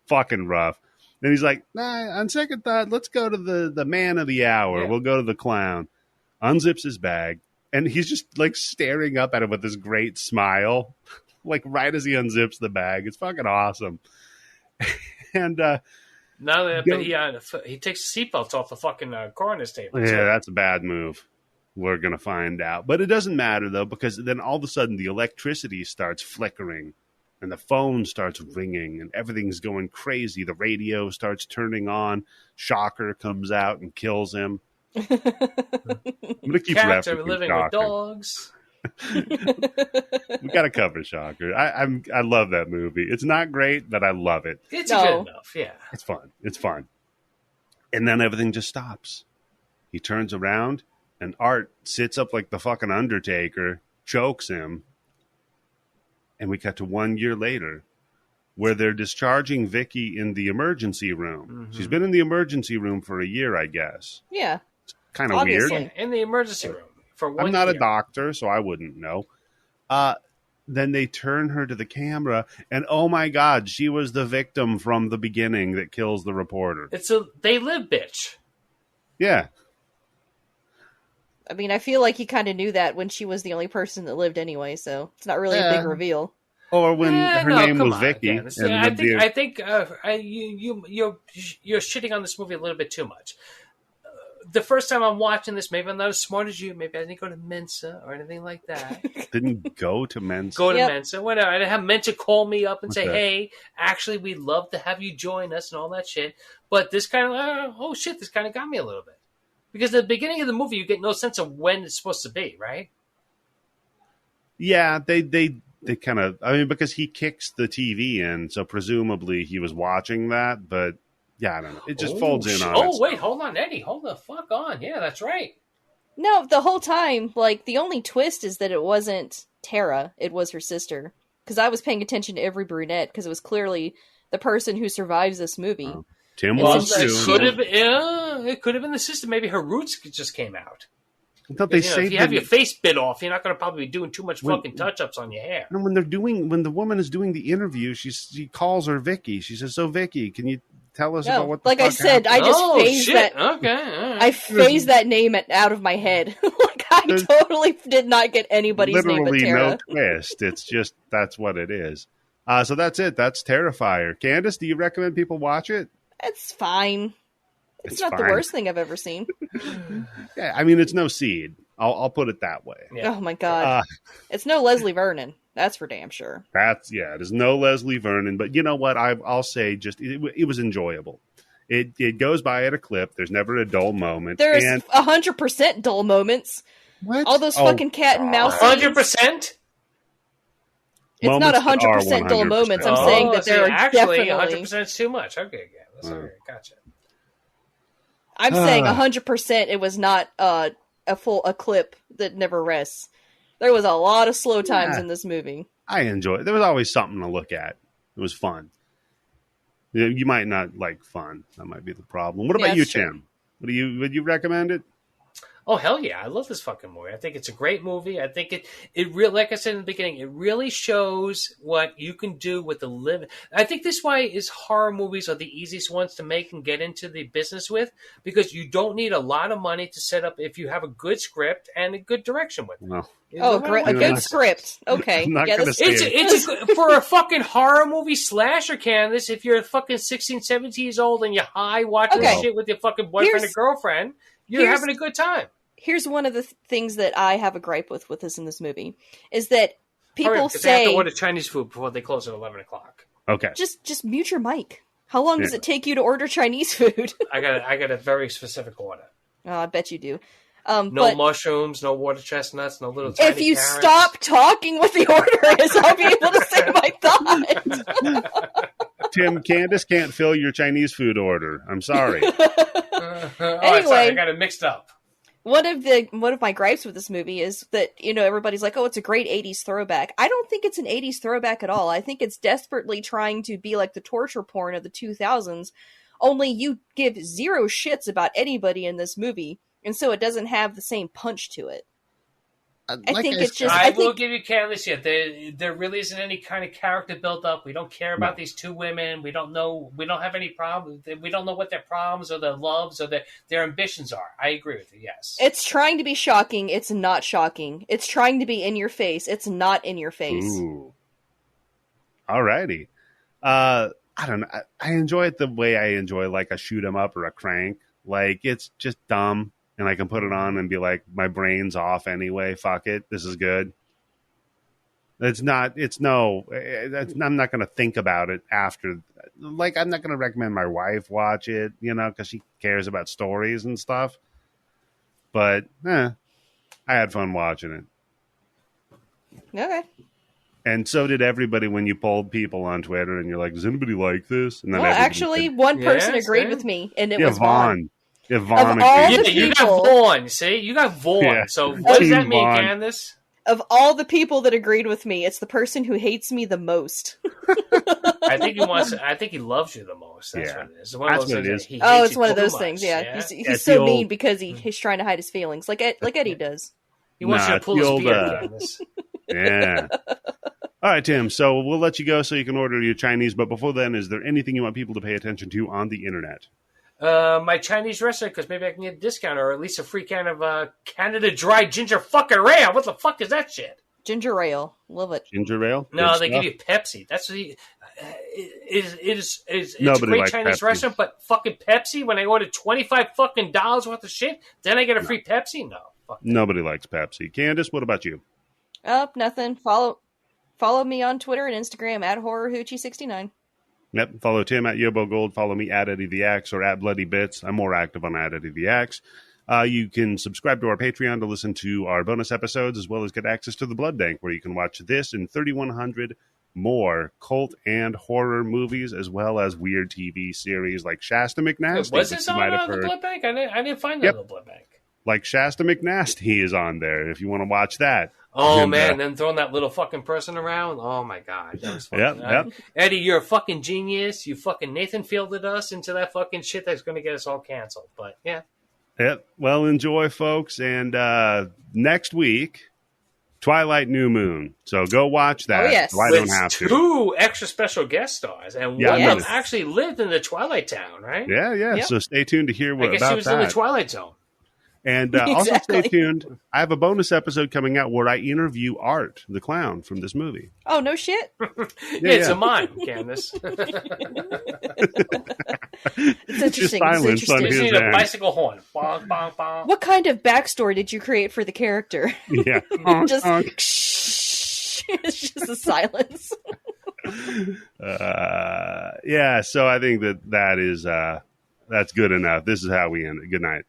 A: fucking rough. And he's like, nah, on second thought, let's go to the man of the hour.
C: Yeah.
A: We'll go to the clown. Unzips his bag. And he's just like staring up at him with this great smile, like right as he unzips the bag. It's fucking awesome. And
C: But he takes the seatbelts off the fucking coroner's table.
A: yeah, that's a bad move. We're going to find out. But it doesn't matter, though, because then all of a sudden the electricity starts flickering and the phone starts ringing and everything's going crazy. The radio starts turning on. Shocker comes out and kills him. I'm going to keep
C: Cats are
A: referencing
C: living
A: Shocker.
C: with dogs.
A: We got to cover Shocker. I love that movie. It's not great, but I love it.
C: It's
D: No.
C: good enough, yeah.
A: It's fun. It's fun. And then everything just stops. He turns around and Art sits up like the fucking Undertaker, chokes him. And we cut to 1 year later where they're discharging Vicky in the emergency room.
C: Mhm.
A: She's been in the emergency room for a year, I guess.
D: Yeah.
A: Kind of weird.
D: Obviously.
C: In the emergency room for 1
A: I'm not a
C: year.
A: doctor, so I wouldn't know. Then they turn her to the camera, and oh my God, she was the victim from the beginning that kills the reporter.
C: It's a they live bitch.
A: Yeah.
D: I mean, I feel like he kind of knew that when she was the only person that lived anyway, so it's not really a big
A: Yeah.
D: reveal.
A: Or when her name
C: come
A: was
C: on,
A: Vicky.
C: Candice.
A: and
C: Yeah,
A: the-
C: I think you're shitting on this movie a little bit too much. The first time I'm watching this, maybe I'm not as smart as you. Maybe I didn't go to Mensa or anything like that.
A: didn't go to men's.
C: Go to
D: Yep.
C: Mensa, whatever. I didn't have Mensa call me up and
A: What's
C: say,
A: that?
C: "Hey, actually, we'd love to have you join us" and all that shit. But this kind of, oh shit, this kind of got me a little bit because at the beginning of the movie, you get no sense of when it's supposed to be, right?
A: Yeah, they kind of. I mean, because he kicks the TV in, so presumably he was watching that. But yeah, I don't know. It just folds in on.
C: Oh
A: itself.
C: wait, hold on, Eddie, hold the fuck on. Yeah, that's right.
D: No, the whole time, like, the only twist is that it wasn't Tara, it was her sister. Because I was paying attention to every brunette, because it was clearly the person who survives this movie.
A: Oh. Tim
D: Well,
A: was
D: since
C: It
D: she-
A: too.
C: could have been. It could have been the system. Maybe her roots just came out.
A: I thought they
C: You know,
A: saved
C: if you have
A: the-
C: your face bit off, you're not going to probably be doing too much
A: When-
C: fucking touch-ups on your hair.
A: And when the woman is doing the interview, she calls her Vicky. She says, "So Vicky, can you tell us about
D: No,
A: what?" The
D: like I
A: fuck
D: said,
A: happened?"
D: I just
C: oh
D: phased
C: shit!
D: that.
C: Okay, all right.
D: I phased that name out of my head. Like, I
A: There's-
D: totally did not get anybody's name but
A: Literally
D: Tara.
A: no twist. It's just that's what it is. So that's it. That's Terrifier. Candice, do you recommend people watch it?
D: It's fine. It's not the
A: fine.
D: worst thing I've ever seen.
A: Yeah, I mean it's no Seed. I'll put it that way.
C: Yeah.
D: Oh my god.
A: Uh,
D: It's no Leslie Vernon. That's for damn sure.
A: There's no Leslie Vernon, but you know what? I'll say just it was enjoyable. It goes by at a clip. There's never a dull moment.
D: There's
A: and
D: 100% dull moments.
A: What?
D: All those fucking cat and mouse scenes.
C: 100%?
D: It's not
A: Moments that are
D: 100% dull
A: 100%.
D: moments. I'm saying that there are
C: actually
D: definitely
C: 100% is too much. Okay, yeah, that's okay. Gotcha.
D: I'm saying 100%. It was not a clip that never rests. There was a lot of slow times in this movie.
A: I enjoy it. There was always something to look at. It was fun. You might not like fun. That might be the problem. What about you, Tim? Would you recommend it?
C: Oh, hell yeah. I love this fucking movie. I think it's a great movie. I think it really, like I said in the beginning, it really shows what you can do with the living. I think this why is horror movies are the easiest ones to make and get into the business with, because you don't need a lot of money to set up if you have a good script and a good direction with it.
A: Well,
D: a good script. Okay.
A: I'm not
D: yeah,
A: gonna say
C: it's for a fucking horror movie slasher, Candice. If you're fucking 16, 17 years old and you're high watching this shit with your fucking boyfriend or girlfriend, you're having a good time.
D: Here's one of the things that I have a gripe with this movie is that people say
C: they have to order Chinese food before they close at 11 o'clock.
A: Okay.
D: Just mute your mic. How long does it take you to order Chinese food?
C: I got a very specific order.
D: Oh, I bet you do.
C: No mushrooms, no water chestnuts, no little tiny
D: If you
C: carrots.
D: Stop talking what the order is, I'll be able to say my thought.
A: Tim, Candice can't fill your Chinese food order. I'm sorry.
C: Anyway, sorry, I got it mixed up.
D: One of my gripes with this movie is that, everybody's like, oh, it's a great 80s throwback. I don't think it's an 80s throwback at all. I think it's desperately trying to be like the torture porn of the 2000s, only you give zero shits about anybody in this movie, and so it doesn't have the same punch to it.
C: I will give you Candice. Yeah, there really isn't any kind of character built up. We don't care about these two women. We don't have any problems. We don't know what their problems or their loves or their ambitions are. I agree with you. Yes,
D: it's trying to be shocking. It's not shocking. It's trying to be in your face. It's not in your face.
A: Ooh. Alrighty. I don't know. I enjoy it the way I enjoy like a shoot 'em up or a Crank. Like it's just dumb. And I can put it on and be like, my brain's off anyway. Fuck it. This is good. I'm not going to think about it after. Like, I'm not going to recommend my wife watch it, because she cares about stories and stuff. But, I had fun watching it.
D: Okay.
A: And so did everybody when you polled people on Twitter and you're like, does anybody like this? And then
D: actually, one person agreed with me, and it was Vaughn.
A: Yeah, Vaughn.
C: You got Vaughn. See, you got Vaughn. Yeah. So what does that mean, Candice?
D: Of all the people that agreed with me, it's the person who hates me the most.
C: I think he loves you the most. That's what it is.
A: That's what it is.
D: It's one of those things. Yeah, he's so mean because he's trying to hide his feelings, like Eddie does.
C: He wants you to pull his beard, Candice.
A: Yeah. All right, Tim. So we'll let you go so you can order your Chinese. But before then, is there anything you want people to pay attention to on the internet?
C: My Chinese restaurant, because maybe I can get a discount or at least a free can of Canada Dry Ginger fucking Ale. What the fuck is that shit?
D: Ginger ale, love it.
A: Ginger ale?
C: No, they give you Pepsi. That's what it's a great Chinese
A: Pepsi.
C: restaurant, but fucking Pepsi. When I ordered $25 fucking worth of shit, then I get a free Pepsi. No, fuck that.
A: Nobody likes Pepsi. Candice, what about you?
D: Nothing. Follow me on Twitter and Instagram at HorrorHoochie69.
A: Yep. Follow Tim at Yobo Gold. Follow me at Eddie the Axe or at Bloody Bits. I'm more active on at Eddie the Axe. You can subscribe to our Patreon to listen to our bonus episodes, as well as get access to the Blood Bank, where you can watch this and 3,100 more cult and horror movies, as well as weird TV series like Shasta McNasty.
C: Was this on the Blood Bank? I didn't find that on the Blood Bank.
A: Like Shasta McNasty is on there if you want to watch that.
C: Oh, man, then throwing that little fucking person around. Oh, my God. That was fucking,
A: Yep.
C: Eddie, you're a fucking genius. You fucking Nathan fielded us into that fucking shit that's going to get us all canceled. But, yeah.
A: Yep. Well, enjoy, folks. And next week, Twilight New Moon. So go watch that.
D: Oh, yes.
A: So I don't have to.
C: 2 extra special guest stars. And one of them actually lived in the Twilight Town, right?
A: Yeah.
D: Yep.
A: So stay tuned to hear
C: I guess
A: about
C: she was in the Twilight Zone.
A: And also stay tuned. I have a bonus episode coming out where I interview Art, the clown from this movie.
D: Oh, no shit.
C: It's a mime, Candice.
D: It's interesting.
A: Silence on
C: You
A: his
C: need a
A: end.
C: bicycle horn. Bong, bong, bong.
D: What kind of backstory did you create for the character?
A: Yeah.
D: Just it's just a silence.
A: Yeah. So I think that is that's good enough. This is how we end it. Good night.